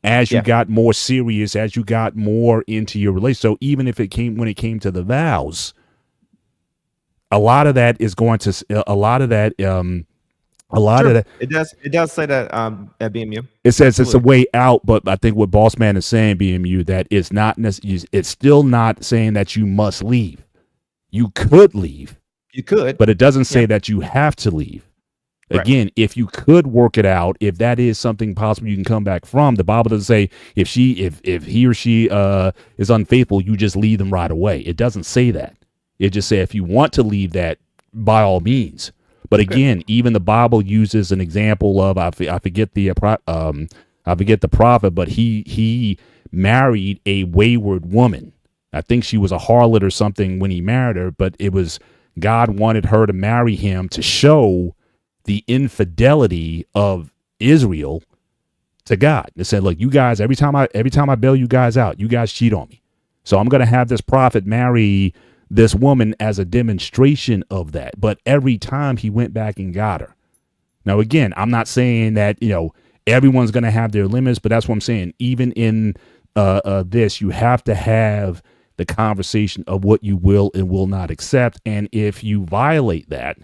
as you got more serious, as you got more into your relationship. So even if when it came to the vows, a lot of that is going to it does say that at BMU. It says it's a way out, but I think what Boss Man is saying, BMU, that it's not it's still not saying that you must leave. You could leave. You could, but it doesn't say that you have to leave. Right. Again, if you could work it out, if that is something possible you can come back from, the Bible doesn't say if he or she is unfaithful, you just leave them right away. It doesn't say that. It just says if you want to leave that, by all means. But again, even the Bible uses an example of I forget the prophet, but he married a wayward woman. I think she was a harlot or something when he married her, but it was God wanted her to marry him to show the infidelity of Israel to God. It said, look, you guys, every time I bail you guys out, you guys cheat on me. So I'm going to have this prophet marry this woman as a demonstration of that. But every time he went back and got her. Now, again, I'm not saying that, everyone's going to have their limits, but that's what I'm saying. Even in this, you have to have the conversation of what you will and will not accept. And if you violate that,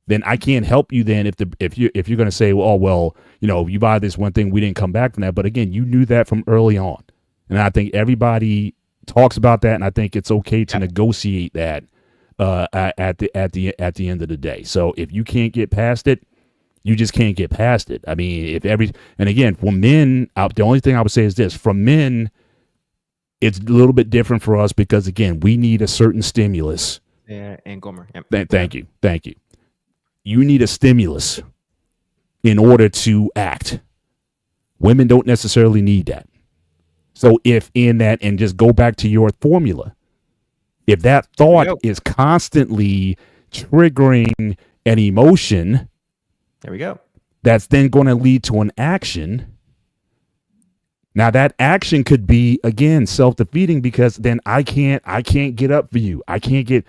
then I can't help you then if you're going to say, you buy this one thing, we didn't come back from that. But again, you knew that from early on. And I think everybody talks about that, and I think it's okay to negotiate that at the end of the day. So if you can't get past it, you just can't get past it. I mean, and again, for men, the only thing I would say is this: for men, it's a little bit different for us because again, we need a certain stimulus. Yeah, and Gomer. Yep. Thank you. You need a stimulus in order to act. Women don't necessarily need that. So if in that, and just go back to your formula, if that thought is constantly triggering an emotion, there we go, that's then going to lead to an action. Now that action could be, again, self-defeating because then I can't get up for you. I can't get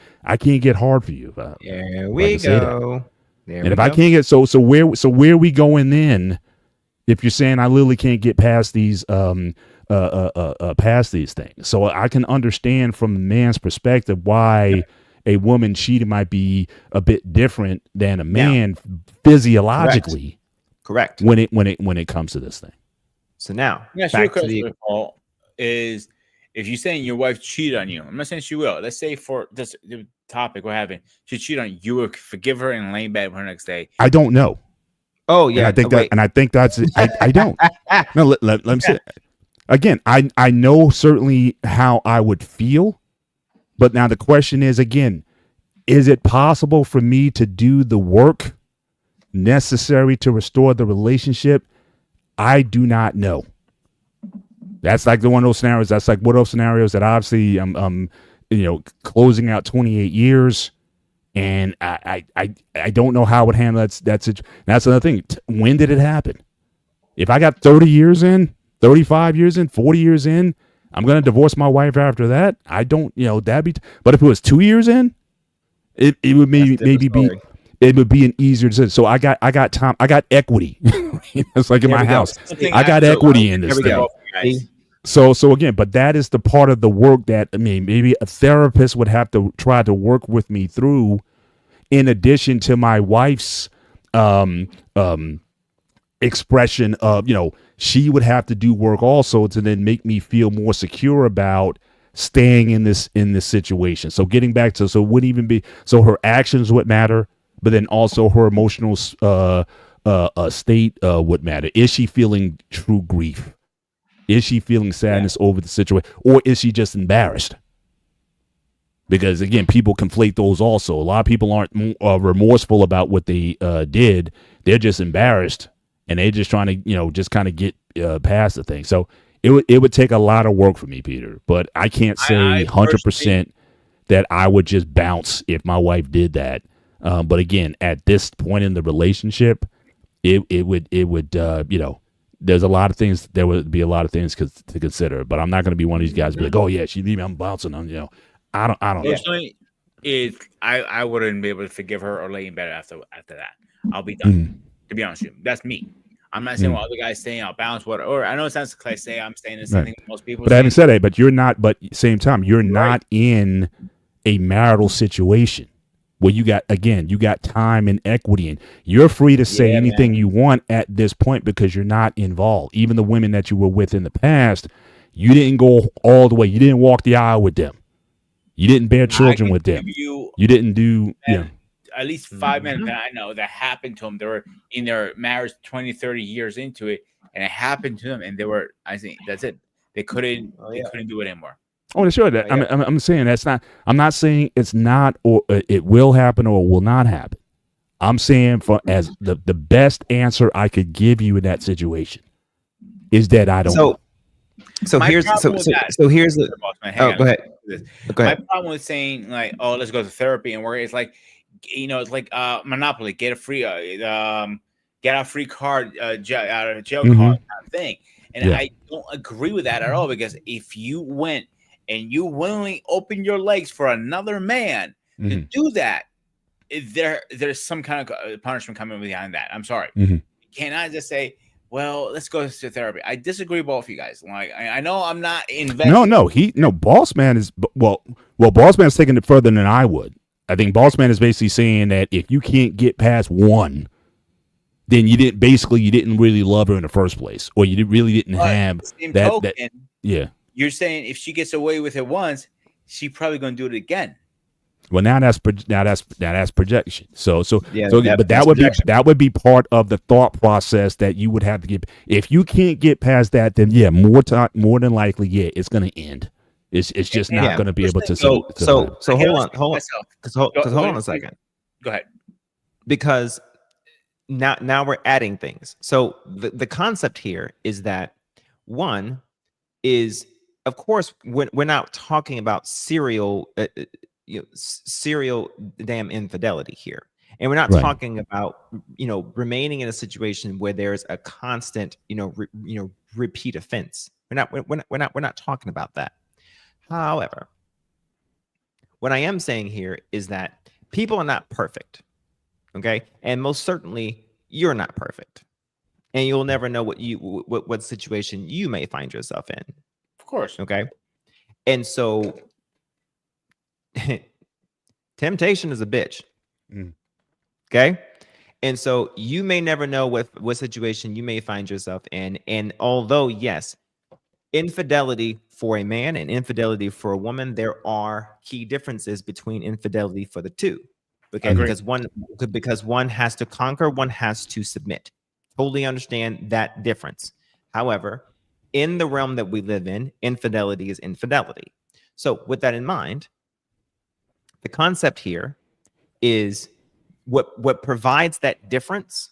hard for you. There we go. And if I can't get so where are we going then? If you're saying I literally can't get past these things, so I can understand from a man's perspective why a woman cheating might be a bit different than a man physiologically. Correct. When it comes to this thing. So now, back to the call is if you're saying your wife cheated on you, I'm not saying she will. Let's say for this topic we're having, she cheated on you, you would forgive her and lay in bed with her next day. I don't know. Oh yeah, and I think that's it. I don't. No, let me say again. I know certainly how I would feel, but now the question is again, is it possible for me to do the work necessary to restore the relationship? I do not know. That's like one of those scenarios. That's like one of those scenarios that obviously I'm closing out 28 years. And I don't know how I would handle that. That's another thing. When did it happen? If I got 30 years in, 35 years in, 40 years in, I'm going to divorce my wife after that. I don't, but if it was 2 years in, it would maybe be, it would be an easier decision. So I got time. I got equity. It's like in my house. I got equity in this thing. So again, but that is the part of the work that, I mean, maybe a therapist would have to try to work with me through, in addition to my wife's um um expression of, she would have to do work also to then make me feel more secure about staying in this situation. So getting back to, so it wouldn't even be, so her actions would matter, but then also her emotional state would matter. Is she feeling true grief? Is she feeling sadness over the situation, or is she just embarrassed? Because again, people conflate those also. A lot of people aren't remorseful about what they did. They're just embarrassed, and they're just trying to, just kind of get past the thing. So it would take a lot of work for me, Peter. But I can't say 100% that I would just bounce if my wife did that. But again, at this point in the relationship, it would there's a lot of things. There would be a lot of things to consider. But I'm not going to be one of these guys who be like, oh yeah, she leave me, I'm bouncing on. I don't know. Personally, I wouldn't be able to forgive her or lay in bed after that. I'll be done. To be honest with you, that's me. I'm not saying what other guys saying. I'll bounce or I know it sounds like I say I'm saying the same thing most people. But I haven't said that. But you're not. But same time, you're not in a marital situation where you got time and equity, and you're free to say anything you want at this point because you're not involved. Even the women that you were with in the past, you didn't go all the way. You didn't walk the aisle with them. You didn't bear children with them. You didn't do. At least 5 men that I know that happened to them. They were in their marriage 20, 30 years into it, and it happened to them, and they were. I think that's it. They couldn't. They couldn't do it anymore. Oh, sure. That I'm saying that's not. I'm not saying it's not, or it will happen, or will not happen. I'm saying as the best answer I could give you in that situation is that I don't. So here's the. Go ahead. My problem with saying like, oh, let's go to therapy and work. It's like, it's like Monopoly, get a free card, out of jail card kind of thing. And I don't agree with that at all, because if you went and you willingly open your legs for another man to do that, there's some kind of punishment coming behind that. I'm sorry. You cannot just say, well, let's go to therapy. I disagree with both of you guys. Like, I know I'm not invested. Boss Man is Boss Man's taking it further than I would. I think Boss Man is basically saying that if you can't get past one, then you didn't really love her in the first place, or you really didn't have that. You're saying if she gets away with it once, she's probably going to do it again. Well, now that's projection. But that would be part of the thought process that you would have to get. If you can't get past that, then more than likely, it's going to end. It's just not going to be able to. So hold on a second. Go ahead. Because now we're adding things. So the concept here is that one is, of course, we're not talking about serial damn infidelity here, and we're not talking about remaining in a situation where there's a constant repeat offense. We're not talking about that. However, what I am saying here is that people are not perfect, okay? And most certainly you're not perfect, and you'll never know what situation you may find yourself in. Of course, okay. And so, temptation is a bitch, okay? And so you may never know what situation you may find yourself in. And although yes, infidelity for a man and infidelity for a woman, there are key differences between infidelity for the two. Okay, because one has to conquer, one has to submit. Totally understand that difference. However, in the realm that we live in, infidelity is infidelity. So with that in mind, the concept here is what provides that difference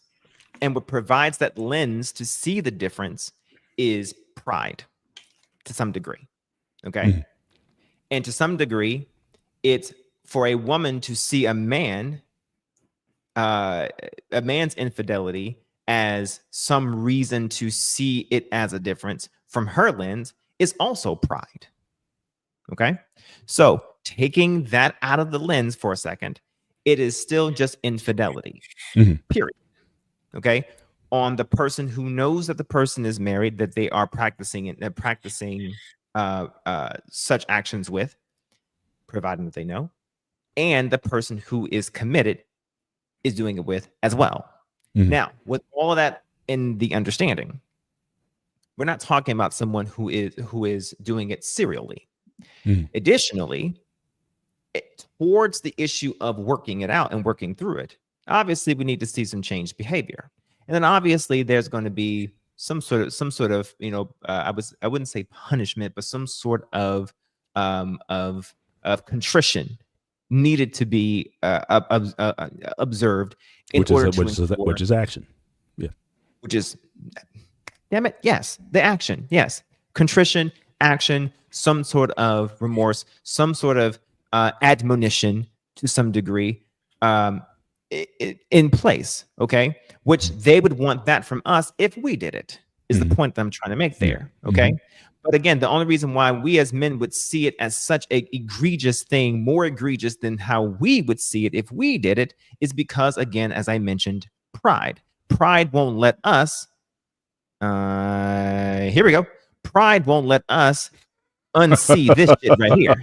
and what provides that lens to see the difference is pride. To some degree, okay? And to some degree, it's for a woman to see a man's infidelity as some reason to see it as a difference from her lens is also pride, okay? So taking that out of the lens for a second, it is still just infidelity, period, okay? on the person who knows that the person is married, that they are practicing such actions with, providing that they know, and the person who is committed is doing it with as well. Mhm. Now, with all of that in the understanding, we're not talking about someone who is doing it serially. Mhm. Additionally, towards the issue of working it out and working through it, obviously we need to see some changed behavior, and then obviously there's going to be some sort of I wouldn't say punishment, but some sort of contrition needed to be observed in order to which is action. Yeah. Which is, damn it, yes, the action, yes, contrition, action, some sort of remorse, some sort of admonition to some degree in place, okay? Which they would want that from us if we did it, is the point that I'm trying to make there, okay? But again, the only reason why we as men would see it as such a egregious thing, more egregious than how we would see it if we did it, is because, again, as I mentioned, pride. Pride won't let us, here we go. Pride won't let us unsee this shit right here.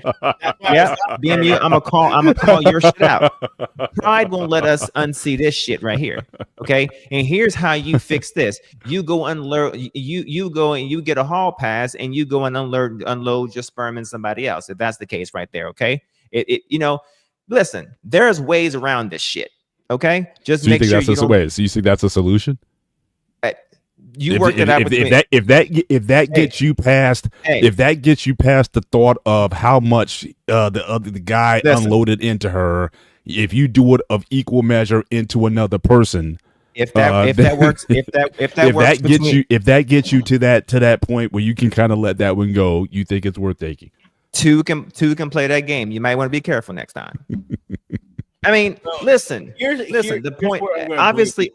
Yeah, BMU, I'm gonna call your shit out. Pride won't let us unsee this shit right here. Okay, and here's how you fix this. You go unload. You go and you get a hall pass, and you go and unload your sperm in somebody else. If that's the case, right there. Okay, listen. There's ways around this shit. Okay, just make sure you don't. So you think that's a solution? You work it out between. If that gets you past, if that gets you past the thought of how much the guy unloaded into her, if you do it of equal measure into another person, if that works, if that gets you to that point where you can kind of let that one go, you think it's worth taking. Two can play that game. You might want to be careful next time. I mean, listen. The point, obviously.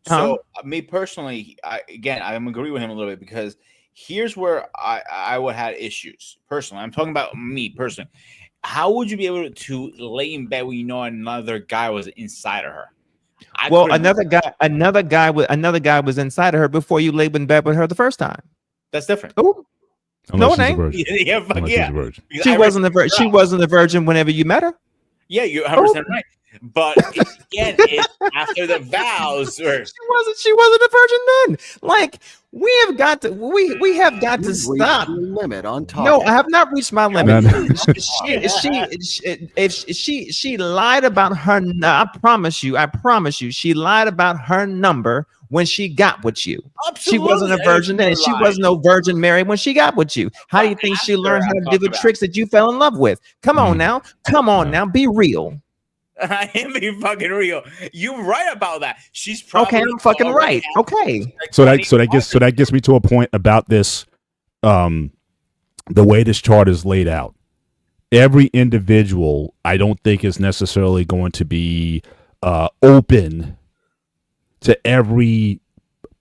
So me personally, I'm agree with him a little bit, because here's where I would have issues personally. I'm talking about me personally. How would you be able to lay in bed when you know another guy was inside of her? Another guy was inside of her before you laid in bed with her the first time. That's different. Ooh. No, it ain't. She wasn't a virgin. She wasn't a virgin whenever you met her. Yeah, you're 100% right. But again, it's after the vows. She wasn't a virgin then. Like, we have got to stop. Limit on talking. No, I have not reached my limit. She lied about her. I promise you, she lied about her number when she got with you. Absolutely. She wasn't a virgin then. She was no virgin Mary when she got with you. How do you think she learned how to do the tricks that you fell in love with? Come on now, be real. I am being fucking real. You're right about that. She's probably okay. I'm fucking right. Okay. So that gets me to a point about this. The way this chart is laid out, every individual, I don't think is necessarily going to be open to every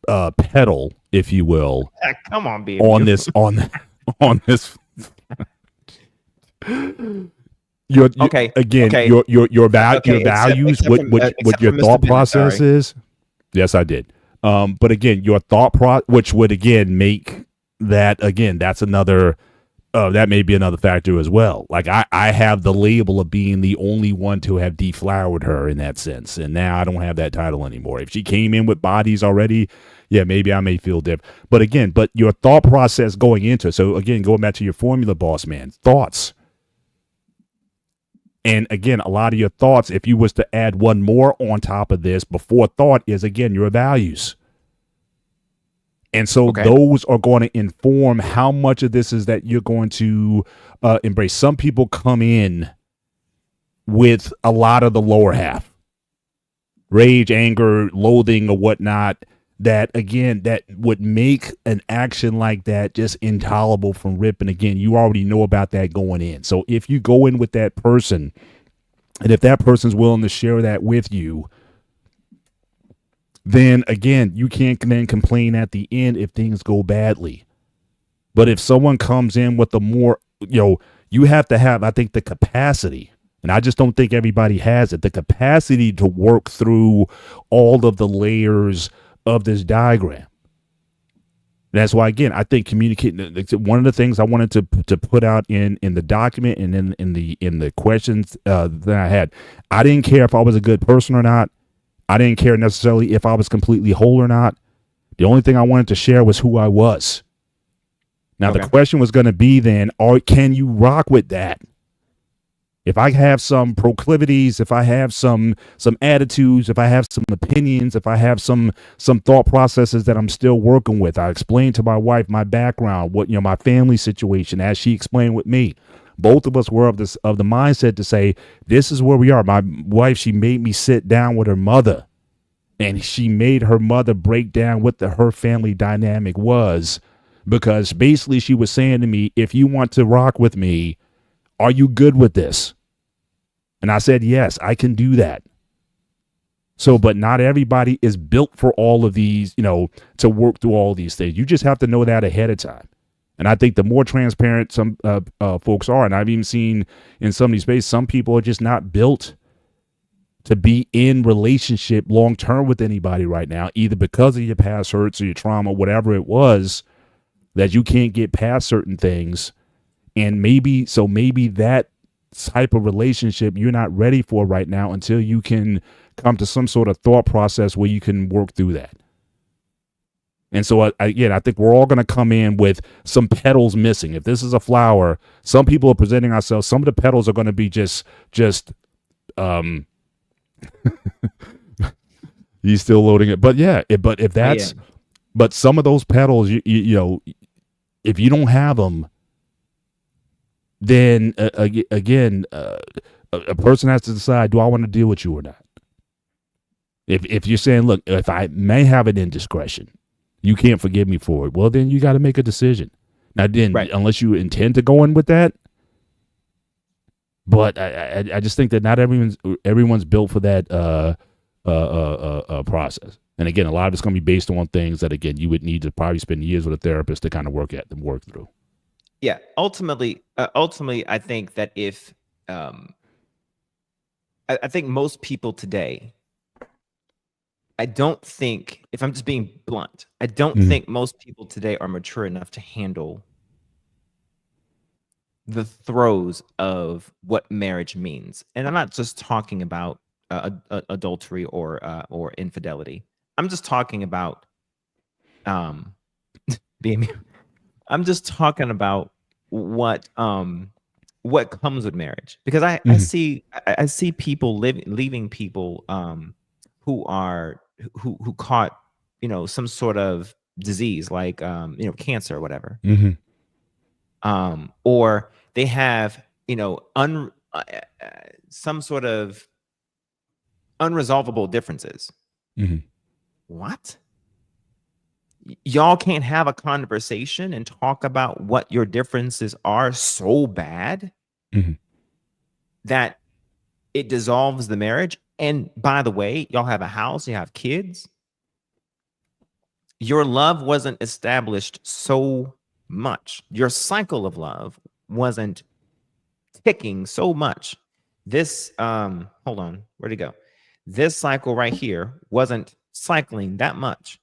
pedal, if you will. Come on, baby. On this. Your values, what your thought process is. Yes, I did. But again, your thought which would again make that that's another. That may be another factor as well. Like I have the label of being the only one to have deflowered her in that sense, and now I don't have that title anymore. If she came in with bodies already, yeah, maybe I may feel different. But your thought process going into it. So again, going back to your formula, boss man, thoughts. And again, a lot of your thoughts, if you was to add one more on top of this before thought, is again your values. And so those are going to inform how much of this is that you're going to embrace. Some people come in with a lot of the lower half, rage, anger, loathing, or whatnot. That again, that would make an action like that just intolerable from rip. And again, you already know about that going in. So if you go in with that person, and if that person's willing to share that with you, then again, you can't then complain at the end if things go badly. But if someone comes in with a more, you have to have, I think, the capacity, and I just don't think everybody has it, the capacity to work through all of the layers of this diagram. That's why, again, I think communicating, one of the things I wanted to put out in the document and in the questions that I had, I didn't care if I was a good person or not. I didn't care necessarily if I was completely whole or not. The only thing I wanted to share was who I was. Now, the question was going to be then, can you rock with that? If I have some proclivities, if I have some attitudes, if I have some opinions, if I have some thought processes that I'm still working with, I explained to my wife my background, what, my family situation, as she explained with me. Both of us were of the mindset to say, this is where we are. My wife, she made me sit down with her mother, and she made her mother break down what her family dynamic was, because basically she was saying to me, if you want to rock with me, are you good with this? And I said, yes, I can do that. So, but not everybody is built for all of these, to work through all these things. You just have to know that ahead of time. And I think the more transparent some folks are, and I've even seen in some of these spaces, some people are just not built to be in relationship long term with anybody right now, either because of your past hurts or your trauma, whatever it was, that you can't get past certain things. And maybe that type of relationship you're not ready for right now until you can come to some sort of thought process where you can work through that. And so I think we're all going to come in with some petals missing. If this is a flower, some people are presenting ourselves, some of the petals are going to be just he's still loading it. But yeah, but some of those petals, if you don't have them, then again, a person has to decide, do I want to deal with you or not? If you're saying, look, if I may have an indiscretion, you can't forgive me for it, well, then you got to make a decision. Now, then, unless you intend to go in with that. But I just think that not everyone's built for that process. And again, a lot of it's going to be based on things that, again, you would need to probably spend years with a therapist to kind of work through. Yeah, ultimately, I think that if I think most people today, I don't think, if I'm just being blunt, I don't think most people today are mature enough to handle the throes of what marriage means. And I'm not just talking about adultery or infidelity. I'm just talking about being. I'm just talking about what comes with marriage, because I see people leaving people who caught some sort of disease like cancer or whatever, or they have some sort of unresolvable differences. What? Y'all can't have a conversation and talk about what your differences are so bad that it dissolves the marriage. And by the way, y'all have a house, you have kids. Your love wasn't established so much. Your cycle of love wasn't ticking so much. This, hold on, where'd it go? This cycle right here wasn't cycling that much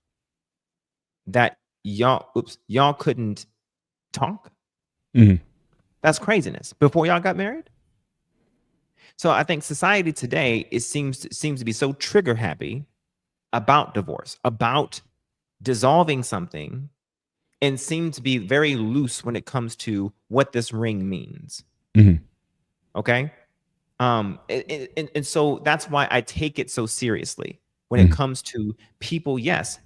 that y'all couldn't talk. That's craziness before y'all got married. So I think society today, it seems to be so trigger happy about divorce, about dissolving something, and seem to be very loose when it comes to what this ring means. Okay. And so that's why I take it so seriously when it comes to people. Yes,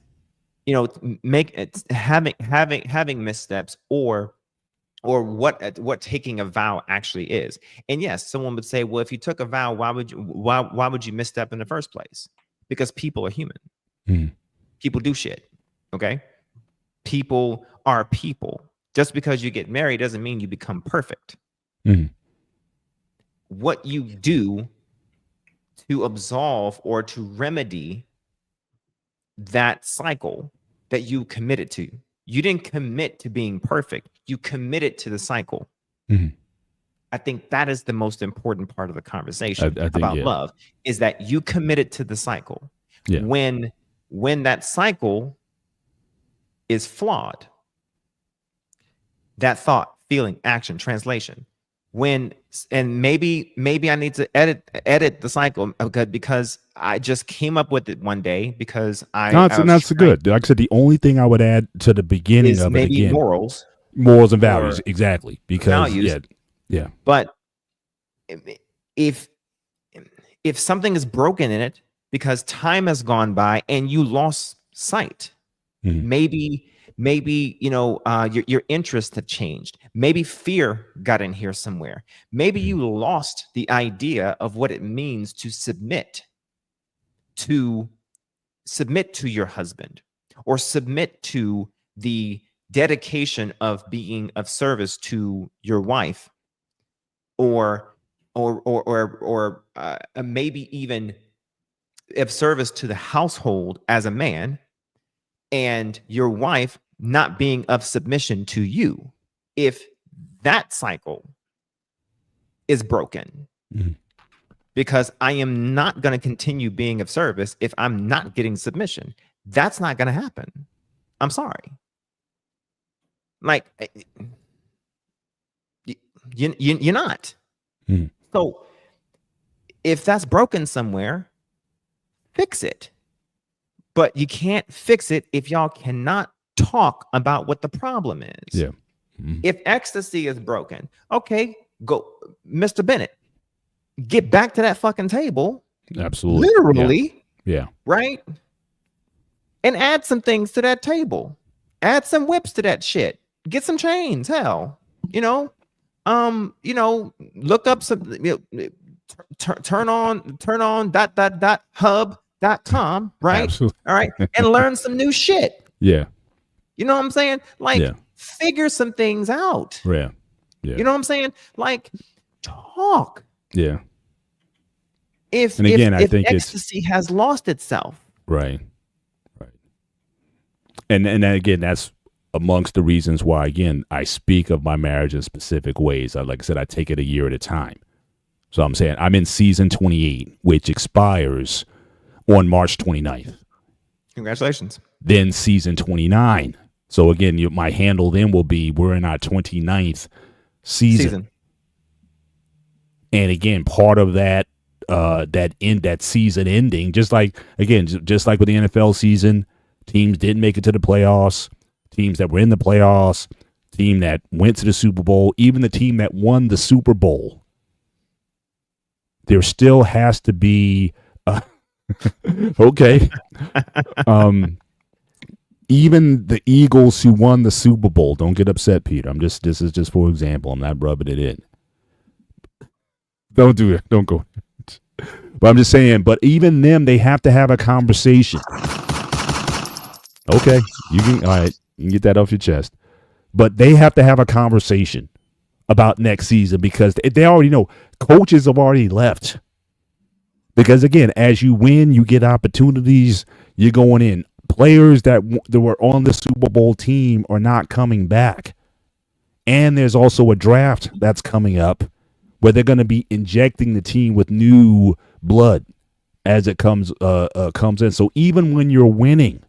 make it having missteps or what taking a vow actually is. And yes, someone would say, well, if you took a vow, why would you misstep in the first place? Because people are human. People do shit. Okay. People are people. Just because you get married doesn't mean you become perfect. What you do to absolve or to remedy that cycle that you committed to. You didn't commit to being perfect. You committed to the cycle. I think that is the most important part of the conversation about love, is that you committed to the cycle. When when that cycle is flawed, that thought, feeling, action, translation, when, and maybe I need to edit the cycle because I just came up with it one day because that's good. Like I said, the only thing I would add to the beginning is of it maybe again, morals and values, exactly, because values. yeah. But if something is broken in it because time has gone by and you lost sight, maybe your interest had changed. Maybe fear got in here somewhere. Maybe you lost the idea of what it means to submit to your husband, or submit to the dedication of being of service to your wife, or maybe even of service to the household as a man, and your wife not being of submission to you. If that cycle is broken, because I am not going to continue being of service if I'm not getting submission, that's not going to happen. I'm sorry. Like, you're not. So if that's broken somewhere, fix it. But you can't fix it if y'all cannot talk about what the problem is. Yeah. If ecstasy is broken, okay, go, Mr. Bennett, get back to that fucking table. Absolutely. Literally. Yeah. Right? And add some things to that table. Add some whips to that shit. Get some chains. Hell, look up some, turn on hub.com, right? Absolutely. All right. And learn some new shit. Yeah. You know what I'm saying? Like, figure some things out. Yeah. Yeah. You know what I'm saying? Like, talk. Yeah. If I think ecstasy has lost itself. Right. And again, that's amongst the reasons why, again, I speak of my marriage in specific ways. Like I said, I take it a year at a time. So I'm saying I'm in season 28, which expires on March 29th. Congratulations. Then season 29. So again, my handle then will be, we're in our 29th season. And again, part of that, that season ending, just like with the NFL season, teams didn't make it to the playoffs, teams that were in the playoffs, team that went to the Super Bowl, even the team that won the Super Bowl, there still has to be okay. Even the Eagles who won the Super Bowl, don't get upset, Peter. This is just for example. I'm not rubbing it in. Don't do it. Don't go. But I'm just saying, but even them, they have to have a conversation. Okay, all right, you can get that off your chest. But they have to have a conversation about next season, because they already know. Coaches have already left. Because again, as you win, you get opportunities, you're going in. Players that were on the Super Bowl team are not coming back. And there's also a draft that's coming up where they're going to be injecting the team with new blood as it comes in. So even when you're winning,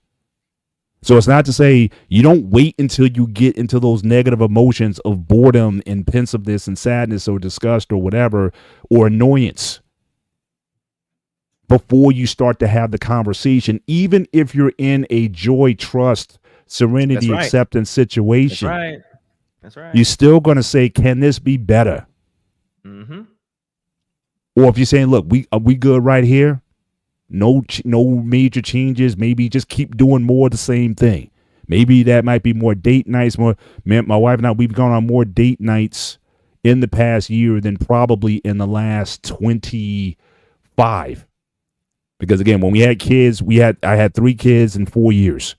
so it's not to say you don't wait until you get into those negative emotions of boredom and pensiveness and sadness or disgust or whatever, or annoyance, before you start to have the conversation, even if you're in a joy, trust, serenity, acceptance situation. That's right. You're still going to say, can this be better? Mm-hmm. Or if you're saying, look, are we good right here? No major changes. Maybe just keep doing more of the same thing. Maybe that might be more date nights. My wife and I, we've gone on more date nights in the past year than probably in the last 25. Because again, when we had kids, I had 3 kids in 4 years.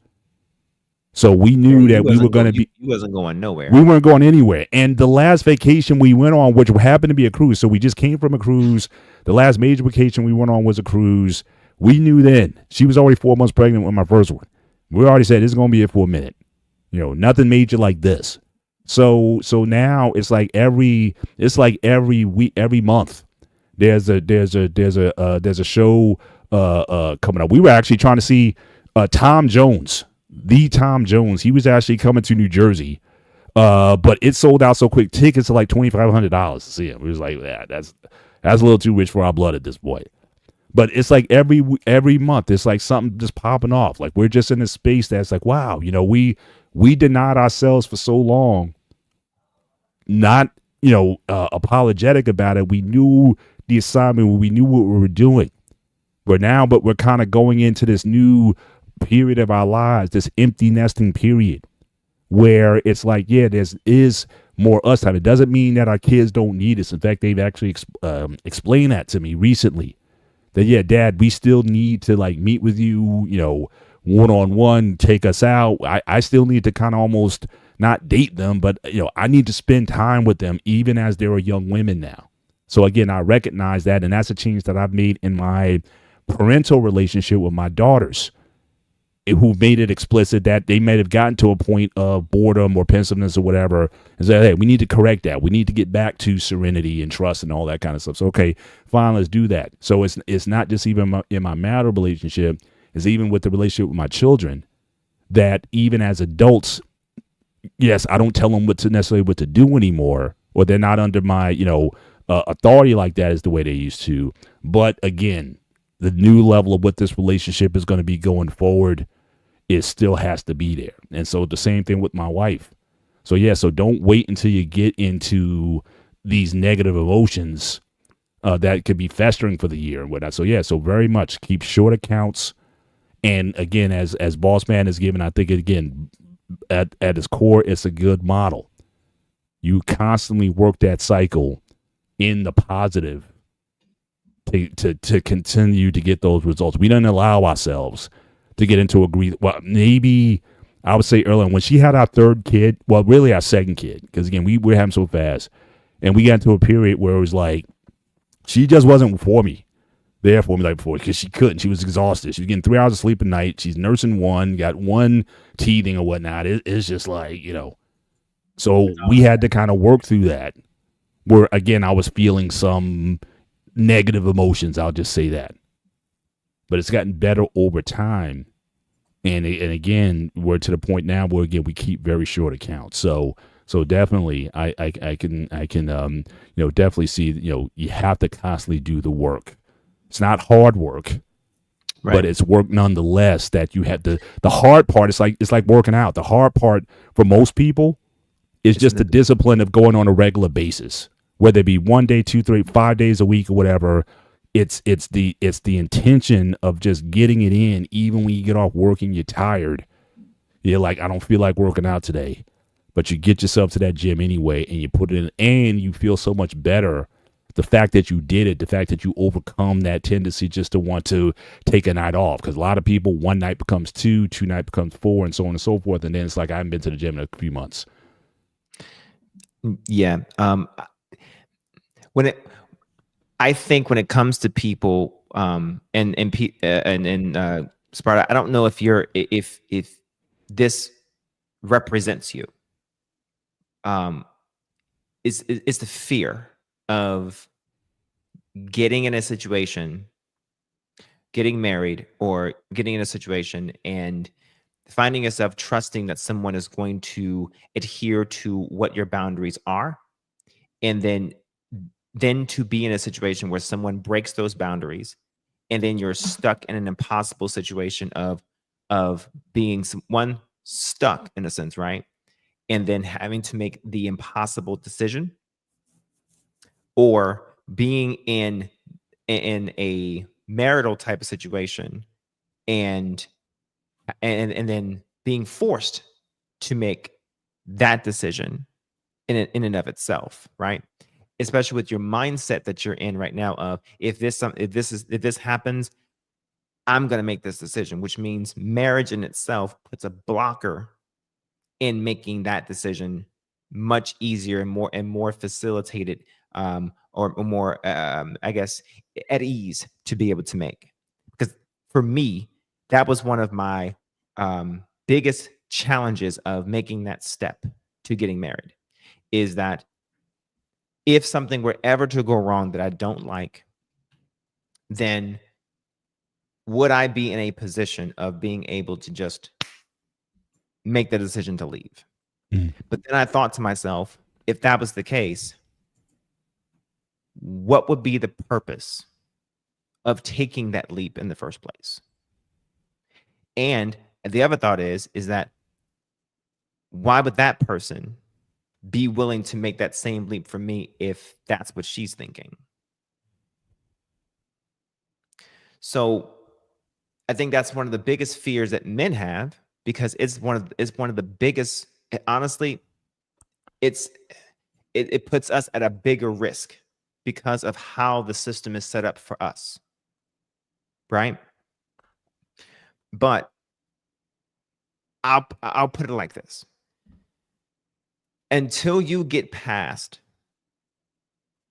So we knew that we were going to be. You wasn't going nowhere. We weren't going anywhere. And the last vacation we went on, which happened to be a cruise, so we just came from a cruise. The last major vacation we went on was a cruise. We knew then. She was already 4 months pregnant with my first one. We already said this is going to be it for a minute. Nothing major like this. So now it's like every week, every month, there's a show coming up. We were actually trying to see Tom Jones, the Tom Jones. He was actually coming to New Jersey, but it sold out so quick. Tickets are like $2,500 to see him. It was like, yeah, that's a little too rich for our blood at this point. But it's like every month, it's like something just popping off. Like we're just in this space that's like, wow, you know, we denied ourselves for so long, not, you know, apologetic about it. We knew the assignment, we knew what we were doing. But we're kind of going into this new period of our lives, this empty nesting period, where it's like, yeah, is more us time. It doesn't mean that our kids don't need us. In fact, they've actually explained that to me recently. That, yeah, Dad, we still need to like meet with you, you know, one-on-one, take us out. I still need to kind of almost not date them, but, you know, I need to spend time with them even as they're young women now. So again, I recognize that, and that's a change that I've made in my parental relationship with my daughters, who made it explicit that they may have gotten to a point of boredom or pensiveness or whatever, and said, hey, we need to correct that. We need to get back to serenity and trust and all that kind of stuff. So, okay, fine, let's do that. So it's not just even in my marital relationship, it's even with the relationship with my children, that even as adults, yes, I don't tell them what to do anymore, or they're not under my, you know, authority like that is the way they used to. But again, the new level of what this relationship is going to be going forward, it still has to be there. And so the same thing with my wife. So yeah, so don't wait until you get into these negative emotions that could be festering for the year and whatnot. So yeah, so very much keep short accounts. And again, as Boss Man is given, I think again, at its core, it's a good model. You constantly work that cycle in the positive to continue to get those results. We don't allow ourselves to get into well, maybe I would say earlier when she had our third kid, well, really our second kid, because again, we're having so fast, and we got into a period where it was like she just wasn't there for me like before, because she couldn't. She was exhausted. She was getting 3 hours of sleep a night. She's nursing one, got one teething or whatnot. It's just like, you know, so we had to kind of work through that, where again, I was feeling some negative emotions, I'll just say that, but it's gotten better over time, and again, we're to the point now where again we keep very short accounts. So definitely, I can you know, definitely see, you know, you have to constantly do the work. It's not hard work, right, but it's work nonetheless. That you have the hard part. It's like working out. The hard part for most people is just the discipline of going on a regular basis. Whether it be 1 day, 2, 3, 5 days a week or whatever, it's the intention of just getting it in. Even when you get off work and you're tired, you're like, I don't feel like working out today, but you get yourself to that gym anyway, and you put it in, and you feel so much better. The fact that you did it, the fact that you overcome that tendency just to want to take a night off, because a lot of people, 1 night becomes 2, 2 night becomes 4, and so on and so forth, and then it's like I haven't been to the gym in a few months. Yeah. I think when it comes to people, and Sparta, I don't know if this represents you. Is the fear of getting in a situation, getting married, or getting in a situation and finding yourself trusting that someone is going to adhere to what your boundaries are, and then to be in a situation where someone breaks those boundaries, and then you're stuck in an impossible situation of being stuck in a sense, right? And then having to make the impossible decision, or being in a marital type of situation and then being forced to make that decision in and of itself, right? Especially with your mindset that you're in right now of if this happens, I'm going to make this decision, which means marriage in itself puts a blocker in making that decision much easier and more facilitated, or more, I guess, at ease to be able to make. Because for me, that was one of my biggest challenges of making that step to getting married, is that if something were ever to go wrong that I don't like, then would I be in a position of being able to just make the decision to leave? But then I thought to myself, if that was the case, what would be the purpose of taking that leap in the first place? And the other thought is that why would that person be willing to make that same leap for me if that's what she's thinking? So I think that's one of the biggest fears that men have, because it's one of the biggest. Honestly, it puts us at a bigger risk because of how the system is set up for us, right? But I'll put it like this: until you get past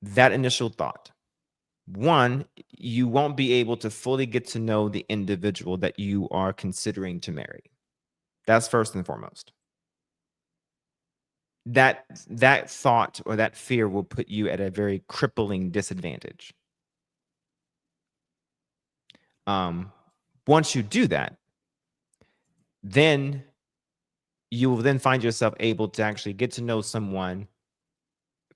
that initial thought, one, you won't be able to fully get to know the individual that you are considering to marry. That's first and foremost. That thought or that fear will put you at a very crippling disadvantage. Once you do that, then you will then find yourself able to actually get to know someone,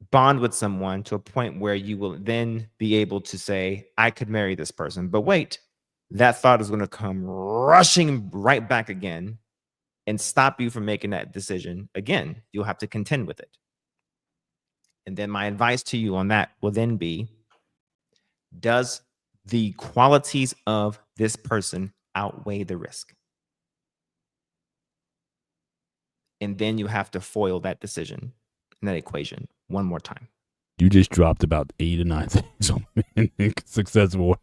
bond with someone to a point where you will then be able to say, I could marry this person. But wait, that thought is going to come rushing right back again and stop you from making that decision again. You'll have to contend with it. And then my advice to you on that will then be, does the qualities of this person outweigh the risk? And then you have to foil that decision and that equation one more time. You just dropped about 8 or 9 things on being successful.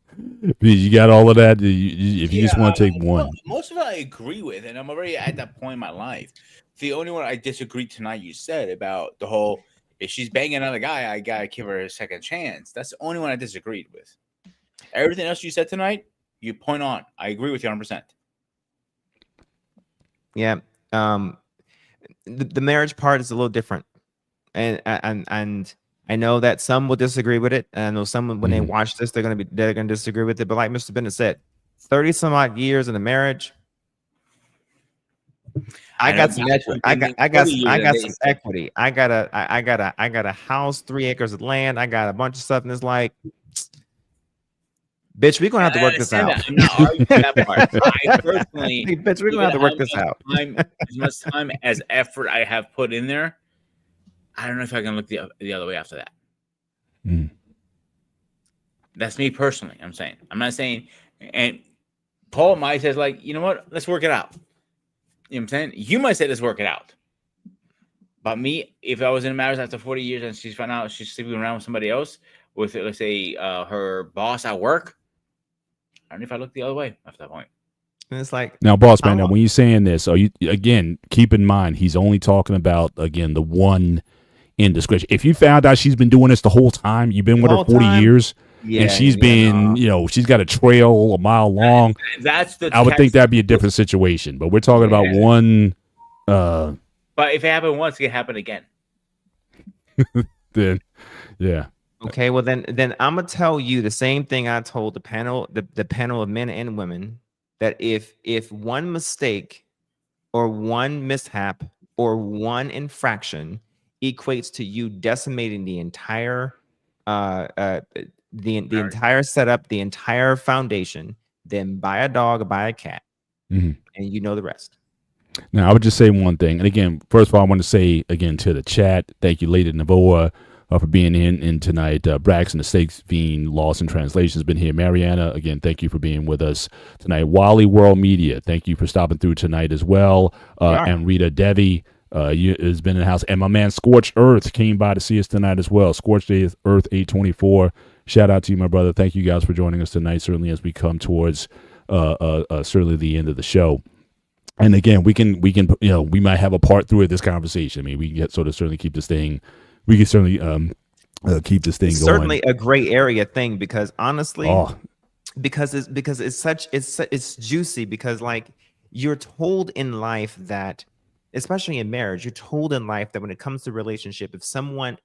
You got all of that. If you just want to take one, most of it I agree with, and I'm already at that point in my life. The only one I disagreed tonight, you said about the whole, if she's banging another guy, I gotta give her a second chance. That's the only one I disagreed with. Everything else you said tonight, you point on. I agree with you 100%. Yeah. The marriage part is a little different, and I know that some will disagree with it. And I know some, when they watch this, they're gonna disagree with it. But like Mr. Bennett said, 30 some odd years in a marriage, I got some equity. I got some equity. I got a house, 3 acres of land. I got a bunch of stuff, and it's like, bitch, we're gonna have to work this out. I'm not arguing that part. I personally, bitch, we're gonna have to work this out. As much time as effort I have put in there, I don't know if I can look the other way after that. That's me personally. I'm saying. I'm not saying. And Paul might says, like, you know what? Let's work it out. You know what I'm saying? You might say, let's work it out. But me, if I was in a marriage after 40 years and she's found out she's sleeping around with somebody else, with, let's say, her boss at work, I don't know if I look the other way after that point. And it's like, now, boss man, now when you're saying this, are you, again, keep in mind, he's only talking about, again, the one indiscretion. If you found out she's been doing this the whole time, you've been with her 40 years, and she's been, you know, she's got a trail a mile long, I would think that'd be a different situation. But we're talking about one. But if it happened once, it can happen again. Then, yeah. Okay, well then I'm gonna tell you the same thing I told the panel of men and women, that if one mistake or one mishap or one infraction equates to you decimating the entire entire setup, the entire foundation, then buy a dog or buy a cat, and you know the rest. Now, I would just say one thing. And again, first of all, I want to say again to the chat, thank you, Lady Navoa, for being in tonight. Braxton, the Stakes Fiend, Lost in Translation, has been here. Mariana, again, thank you for being with us tonight. Wally World Media, thank you for stopping through tonight as well. And Rita Devi has been in the house. And my man Scorched Earth came by to see us tonight as well. Scorched Earth 824. Shout out to you, my brother. Thank you guys for joining us tonight, certainly as we come towards certainly the end of the show. And again, we can you know, we might have a part through this conversation. I mean, we can certainly keep this thing. We can certainly keep this thing going. Certainly a gray area thing, because honestly, because it's juicy, because like you're told in life that, especially in marriage, you're told in life that when it comes to relationship, if someone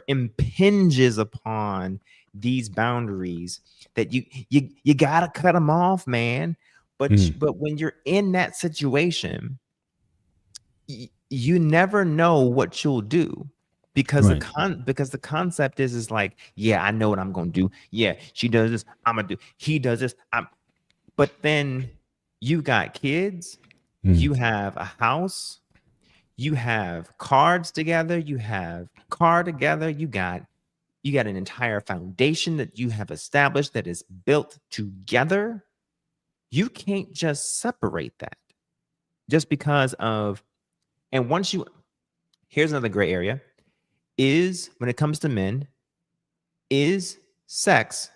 impinges upon these boundaries that you gotta cut them off, man. But but when you're in that situation, you never know what you'll do, because the concept is like, yeah, I know what I'm gonna do. Yeah, she does this, I'm gonna do. He does this, but then you got kids, you have a house, you have cards together, you have car together, you got an entire foundation that you have established that is built together. You can't just separate that just because of, and once you, here's another gray area, is when it comes to men, is sex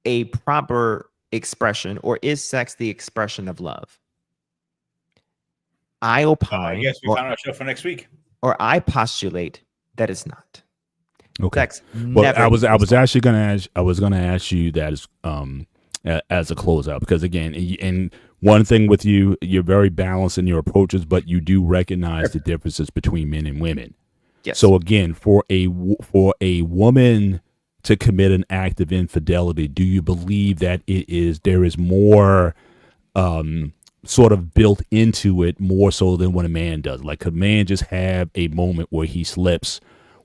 a proper expression, or is sex the expression of love? I opine, I guess we found our show for next week. Or I postulate that it's not. Okay. Sex well, I was actually going to ask. I was going to ask you that as a closeout, because again, and one thing with you, you're very balanced in your approaches, but you do recognize the differences between men and women. Yes. So again, for a woman to commit an act of infidelity, do you believe that there is more sort of built into it, more so than what a man does? Like, could a man just have a moment where he slips?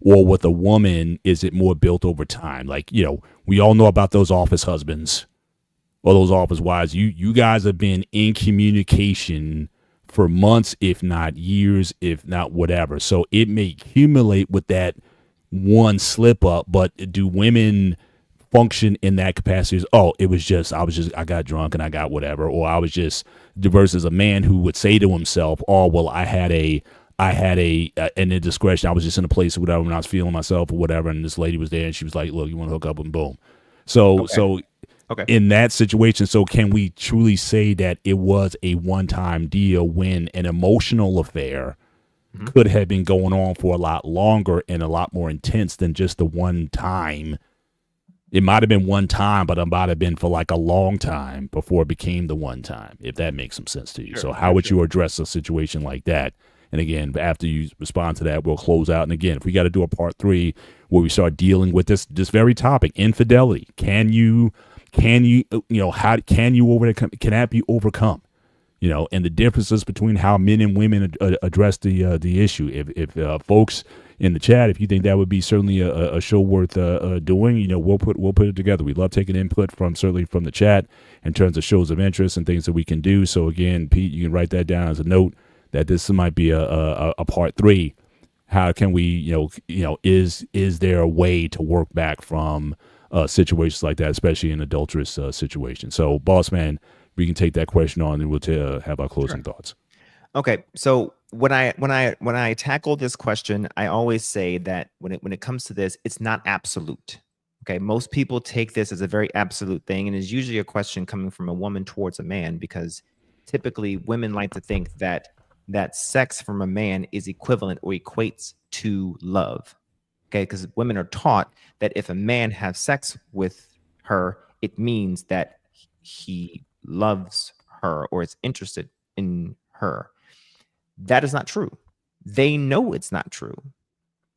Or with a woman, is it more built over time? Like, we all know about those office husbands or those office wives. You guys have been in communication for months, if not years, if not whatever. So it may accumulate with that one slip up, but do women function in that capacity as, I got drunk and I got whatever, or I was just, versus a man who would say to himself, oh, well, I had an indiscretion. I was just in a place or whatever when I was feeling myself or whatever, and this lady was there and she was like, look, you want to hook up, and boom. So in that situation, so can we truly say that it was a one-time deal when an emotional affair could have been going on for a lot longer and a lot more intense than just the one time? It might have been one time, but it might have been for like a long time before it became the one time, if that makes some sense to you. Sure, so how would you address a situation like that? And again, after you respond to that, we'll close out. And again, if we got to do a part 3 where we start dealing with this very topic, infidelity, can you how can you overcome? Can that be overcome? And the differences between how men and women address the issue. If folks in the chat, if you think that would be certainly a show worth doing, we'll put it together. We love taking input from the chat in terms of shows of interest and things that we can do. So again, Pete, you can write that down as a note that this might be a part 3. How can we, is there a way to work back from situations like that, especially in adulterous situations? So, boss man, we can take that question on, and we'll have our closing thoughts. Okay, so when I tackle this question, I always say that when it comes to this, it's not absolute. Okay, most people take this as a very absolute thing, and is usually a question coming from a woman towards a man, because typically women like to think that sex from a man is equivalent or equates to love. Okay, because women are taught that if a man has sex with her, it means that he loves her or is interested in her. That is not true. They know it's not true.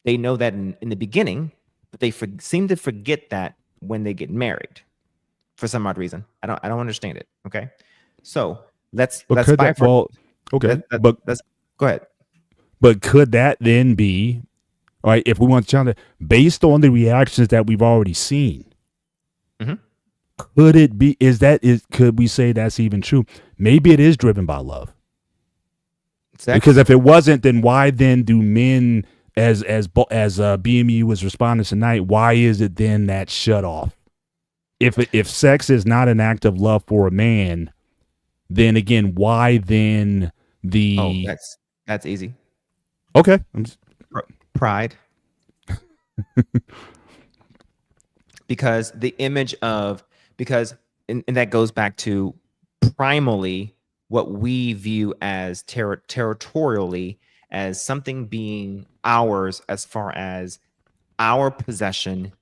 They know that in the beginning, but they seem to forget that when they get married for some odd reason. I don't understand it. Okay, so let's okay, but go ahead. But could that then be, all right, if we want to challenge it, based on the reactions that we've already seen, could it be, could we say that's even true? Maybe it is driven by love. Sex? Because if it wasn't, then why then do men, as BMU was responding tonight, why is it then that shut off? If sex is not an act of love for a man, then again, why then that's easy. Okay. Pride. Because the image of, and that goes back to primally what we view as territorially as something being ours, as far as our possession.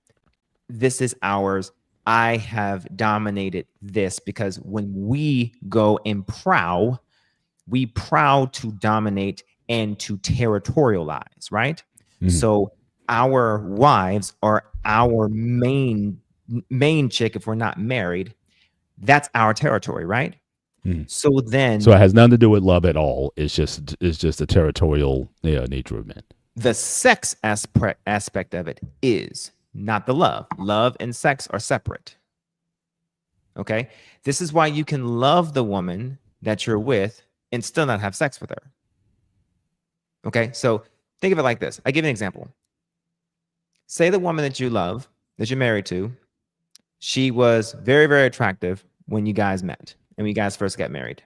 This is ours. I have dominated this, because when we go and prowl, we prowl to dominate and to territorialize, right? So our wives or our main chick, if we're not married, that's our territory, right? So then, so it has nothing to do with love at all. It's just the territorial nature of men. The sex aspect of it is not the love. Love and sex are separate. Okay, this is why you can love the woman that you're with and still not have sex with her. Okay, so think of it like this. I give you an example. Say the woman that you love, that you're married to, she was very, very attractive when you guys met and when you guys first got married.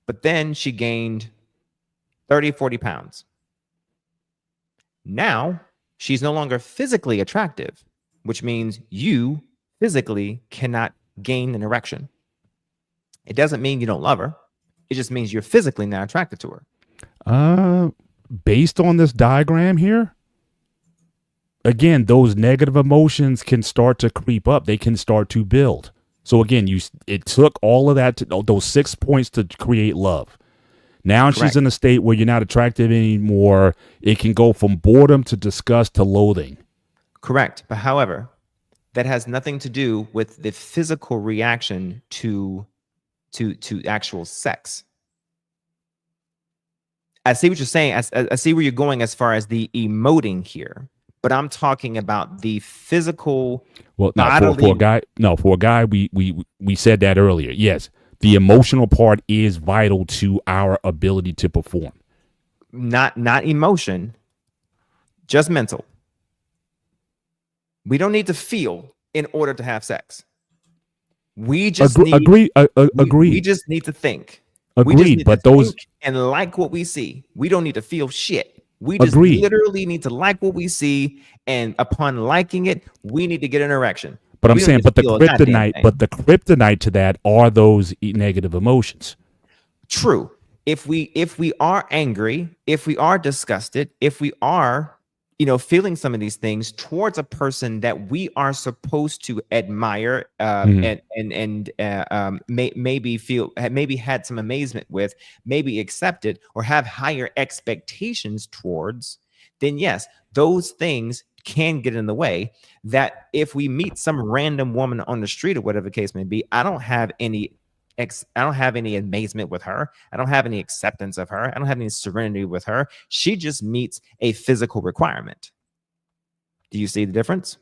But then she gained 30, 40 pounds. Now she's no longer physically attractive, which means you physically cannot gain an erection. It doesn't mean you don't love her. It just means you're physically not attracted to her. Based on this diagram here, again, those negative emotions can start to creep up. They can start to build. So again, it took all of that, those 6 points to create love. Now Correct. She's in a state where you're not attractive anymore. It can go from boredom to disgust to loathing. Correct. But however, that has nothing to do with the physical reaction to actual sex. I see what you're saying. I see where you're going as far as the emoting here, but I'm talking about the physical. Well, no, for a guy, we said that earlier. Yes, the emotional part is vital to our ability to perform. Not emotion, just mental. We don't need to feel in order to have sex. We just agree. We just need to think. Agreed, but those and like what we see. We don't need to feel shit. We just literally need to like what we see, and upon liking it, we need to get an erection. But I'm saying, but the kryptonite to that are those negative emotions. True. If we are angry, if we are disgusted, if we are, feeling some of these things towards a person that we are supposed to admire, maybe had some amazement with, maybe accepted or have higher expectations towards, then yes, those things can get in the way. That if we meet some random woman on the street or whatever the case may be, I don't have any amazement with her. I don't have any acceptance of her. I don't have any serenity with her. She just meets a physical requirement. Do you see the difference?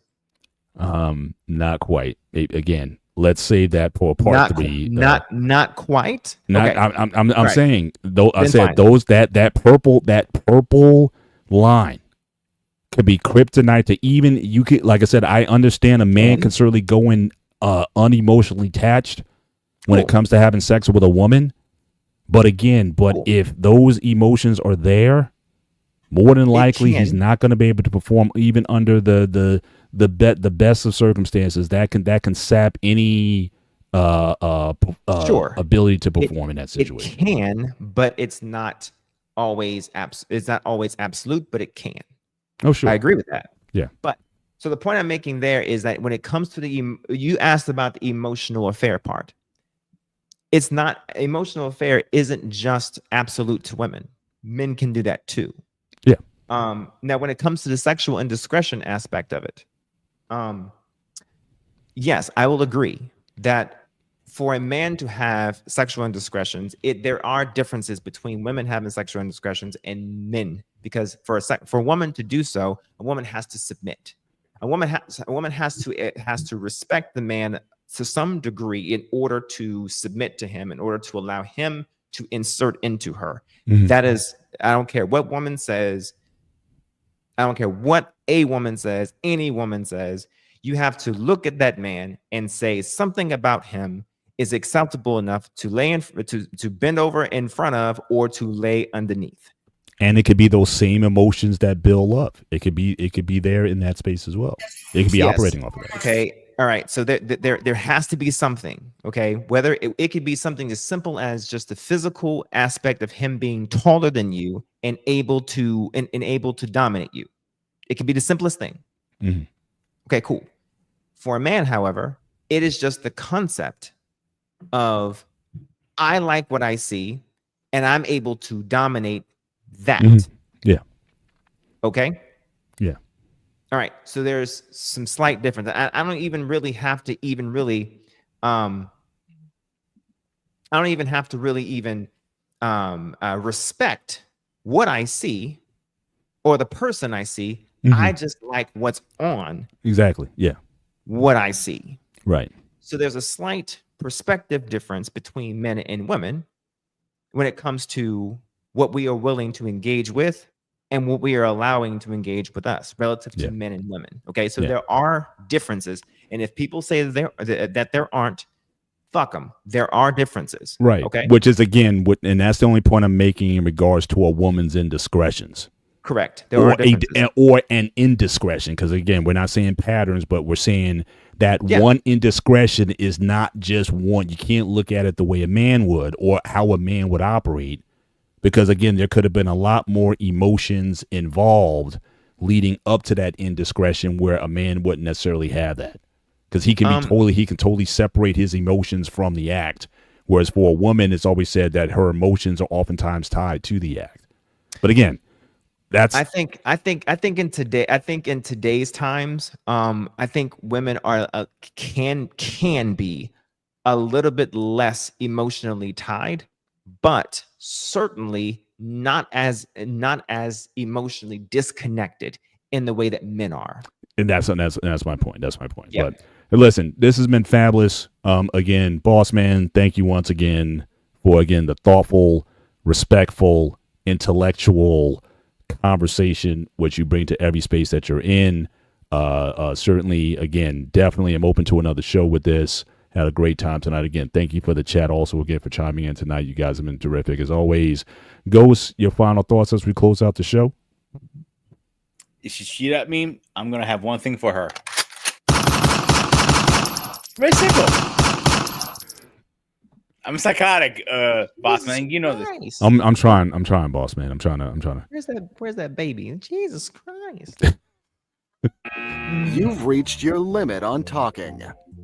Not quite. Again, let's save that for part 3. Not quite. Okay. I'm saying though. I Then said fine. those that purple line could be kryptonite to even you could. Like I said, I understand a man can certainly go in unemotionally attached when it comes to having sex with a woman. But again, if those emotions are there, more than likely he's not going to be able to perform even under the best of circumstances. That can sap any ability to perform in that situation. It can, but it's not always absolute, but it can. Oh, sure. I agree with that. Yeah. But so the point I'm making there is that when it comes to you asked about the emotional affair part. It's not, emotional affair isn't just absolute to women. Men can do that too. Yeah. Now, when it comes to the sexual indiscretion aspect of it, yes, I will agree that for a man to have sexual indiscretions, there are differences between women having sexual indiscretions and men, because for a woman to do so, a woman has to submit. A woman has to respect the man to some degree in order to submit to him, in order to allow him to insert into her. Mm-hmm. That is, I don't care what woman says. I don't care what a woman says, any woman says. You have to look at that man and say something about him is acceptable enough to to bend over in front of or to lay underneath. And it could be those same emotions that build up. It could be there in that space as well. It could be operating off of that. Okay. All right. So there has to be something. Okay. Whether it could be something as simple as just the physical aspect of him being taller than you and able to dominate you. It could be the simplest thing. Mm-hmm. Okay, cool. For a man, however, it is just the concept of I like what I see and I'm able to dominate that. Mm-hmm. Yeah. Okay. Yeah. All right. So there's some slight difference. I don't even really have to even really, I don't even have to really even respect what I see or the person I see. I just like what's on Exactly. Yeah. what I see. Right. So there's a slight perspective difference between men and women when it comes to what we are willing to engage with and what we are allowing to engage with us relative to men and women. Okay. So there are differences. And if people say that there aren't, fuck them. There are differences. Right. Okay. Which is, again, and that's the only point I'm making in regards to a woman's indiscretions. Correct. There are differences. Or an indiscretion. Because, again, we're not saying patterns, but we're saying that one indiscretion is not just one. You can't look at it the way a man would or how a man would operate. Because, again, there could have been a lot more emotions involved leading up to that indiscretion where a man wouldn't necessarily have that. Because he can totally separate his emotions from the act. Whereas for a woman, it's always said that her emotions are oftentimes tied to the act. But again, that's I think in today's times, I think women are can be a little bit less emotionally tied, but certainly not as emotionally disconnected in the way that men are. And that's my point. That's my point. Yeah. But listen, this has been fabulous. Again, boss man, thank you once again for the thoughtful, respectful, intellectual conversation which you bring to every space that you're in. Certainly, again, definitely am open to another show with this. Had a great time tonight. Again, thank you for the chat also again for chiming in tonight. You guys have been terrific as always. Ghost, your final thoughts as we close out the show? If she cheat at me, I'm going to have one thing for her. Very simple. I'm psychotic, boss man. You know this. I'm trying, boss man. I'm trying to. Where's that baby? Jesus Christ. You've reached your limit on talking.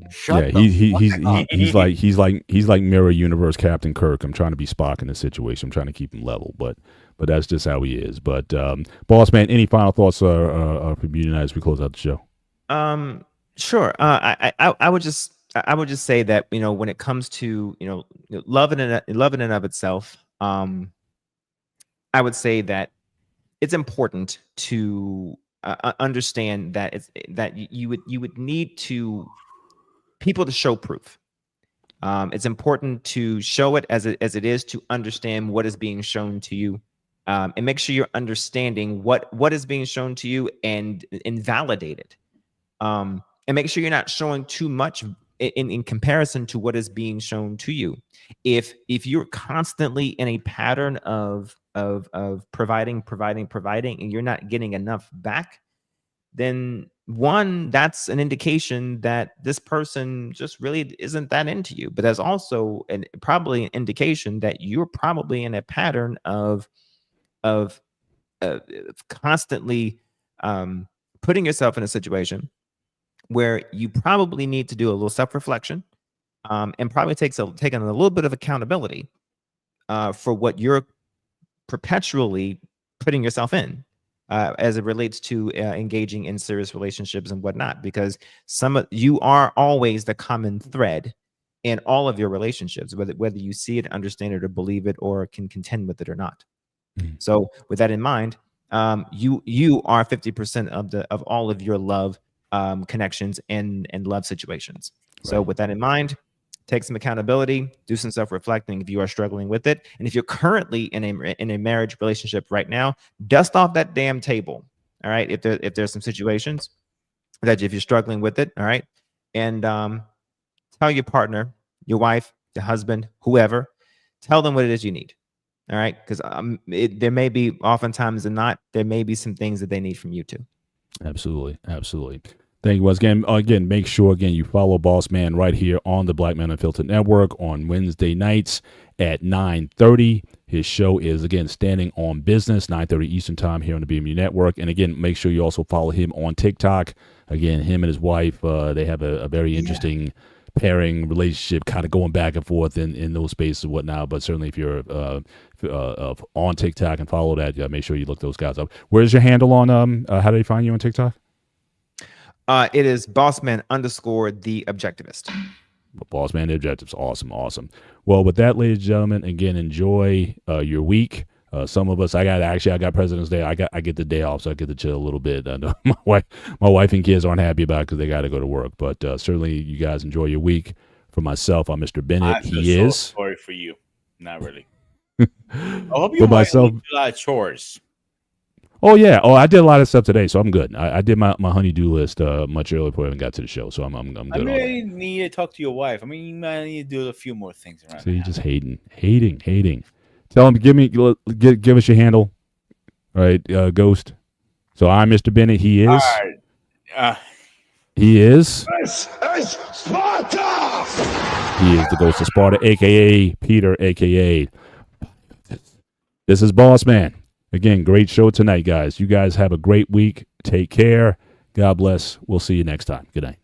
He's like Mirror Universe Captain Kirk. I'm trying to be Spock in this situation. I'm trying to keep him level, but that's just how he is. But boss man, any final thoughts for you tonight as we close out the show? Sure. I would just say that when it comes to love in and of itself, I would say that it's important to understand that you would need people to show proof. It's important to show it as it is, to understand what is being shown to you, and make sure you're understanding what is being shown to you and validate it. And make sure you're not showing too much in comparison to what is being shown to you. If you're constantly in a pattern of providing, and you're not getting enough back, then one, that's an indication that this person just really isn't that into you. But that's also probably an indication that you're probably in a pattern of constantly putting yourself in a situation where you probably need to do a little self-reflection, and probably taking a little bit of accountability for what you're perpetually putting yourself in, as it relates to engaging in serious relationships and whatnot, because you are always the common thread in all of your relationships, whether you see it, understand it, or believe it, or can contend with it or not. So with that in mind, you are 50% of all of your love connections and love situations. Right. So with that in mind, take some accountability, do some self-reflecting if you are struggling with it. And if you're currently in a marriage relationship right now, dust off that damn table. All right. If there's some situations that if you're struggling with it, all right. And tell your partner, your wife, your husband, whoever, tell them what it is you need. All right. Because there may be, oftentimes than not, there may be some things that they need from you too. Absolutely. Thank you once again. Make sure you follow Boss Man right here on the Black Man Unfiltered Network on Wednesday nights at 9:30. His show is Standing on Business, 9:30 Eastern Time here on the BMU Network. And again, make sure you also follow him on TikTok. Again, him and his wife, they have a very interesting pairing relationship, kind of going back and forth in those spaces and whatnot. But certainly, if you're on TikTok and follow that, make sure you look those guys up. Where's your handle on? How do they find you on TikTok? It is Bossman_the Objectivist. Boss Man, the Objectives. Awesome, awesome. Well, with that, ladies and gentlemen, again, enjoy your week. Some of us, I got President's Day. I get the day off, so I get to chill a little bit. I know my wife and kids aren't happy about it because they got to go to work. But certainly, you guys enjoy your week. For myself, I'm Mr. Bennett. He is. Sorry for you. Not really. I hope you For myself, do a lot of chores. Oh yeah. Oh, I did a lot of stuff today, so I'm good. I did my honey-do list much earlier before I even got to the show, so I'm good. I mean, I need to talk to your wife. I mean, you might need to do a few more things around. So you're just hating. Tell him, give us your handle, all right, Ghost. So I'm Mr. Bennett. He is. He is. This is Sparta! He is the Ghost of Sparta, aka Peter, aka. This is Boss Man. Again, great show tonight, guys. You guys have a great week. Take care. God bless. We'll see you next time. Good night.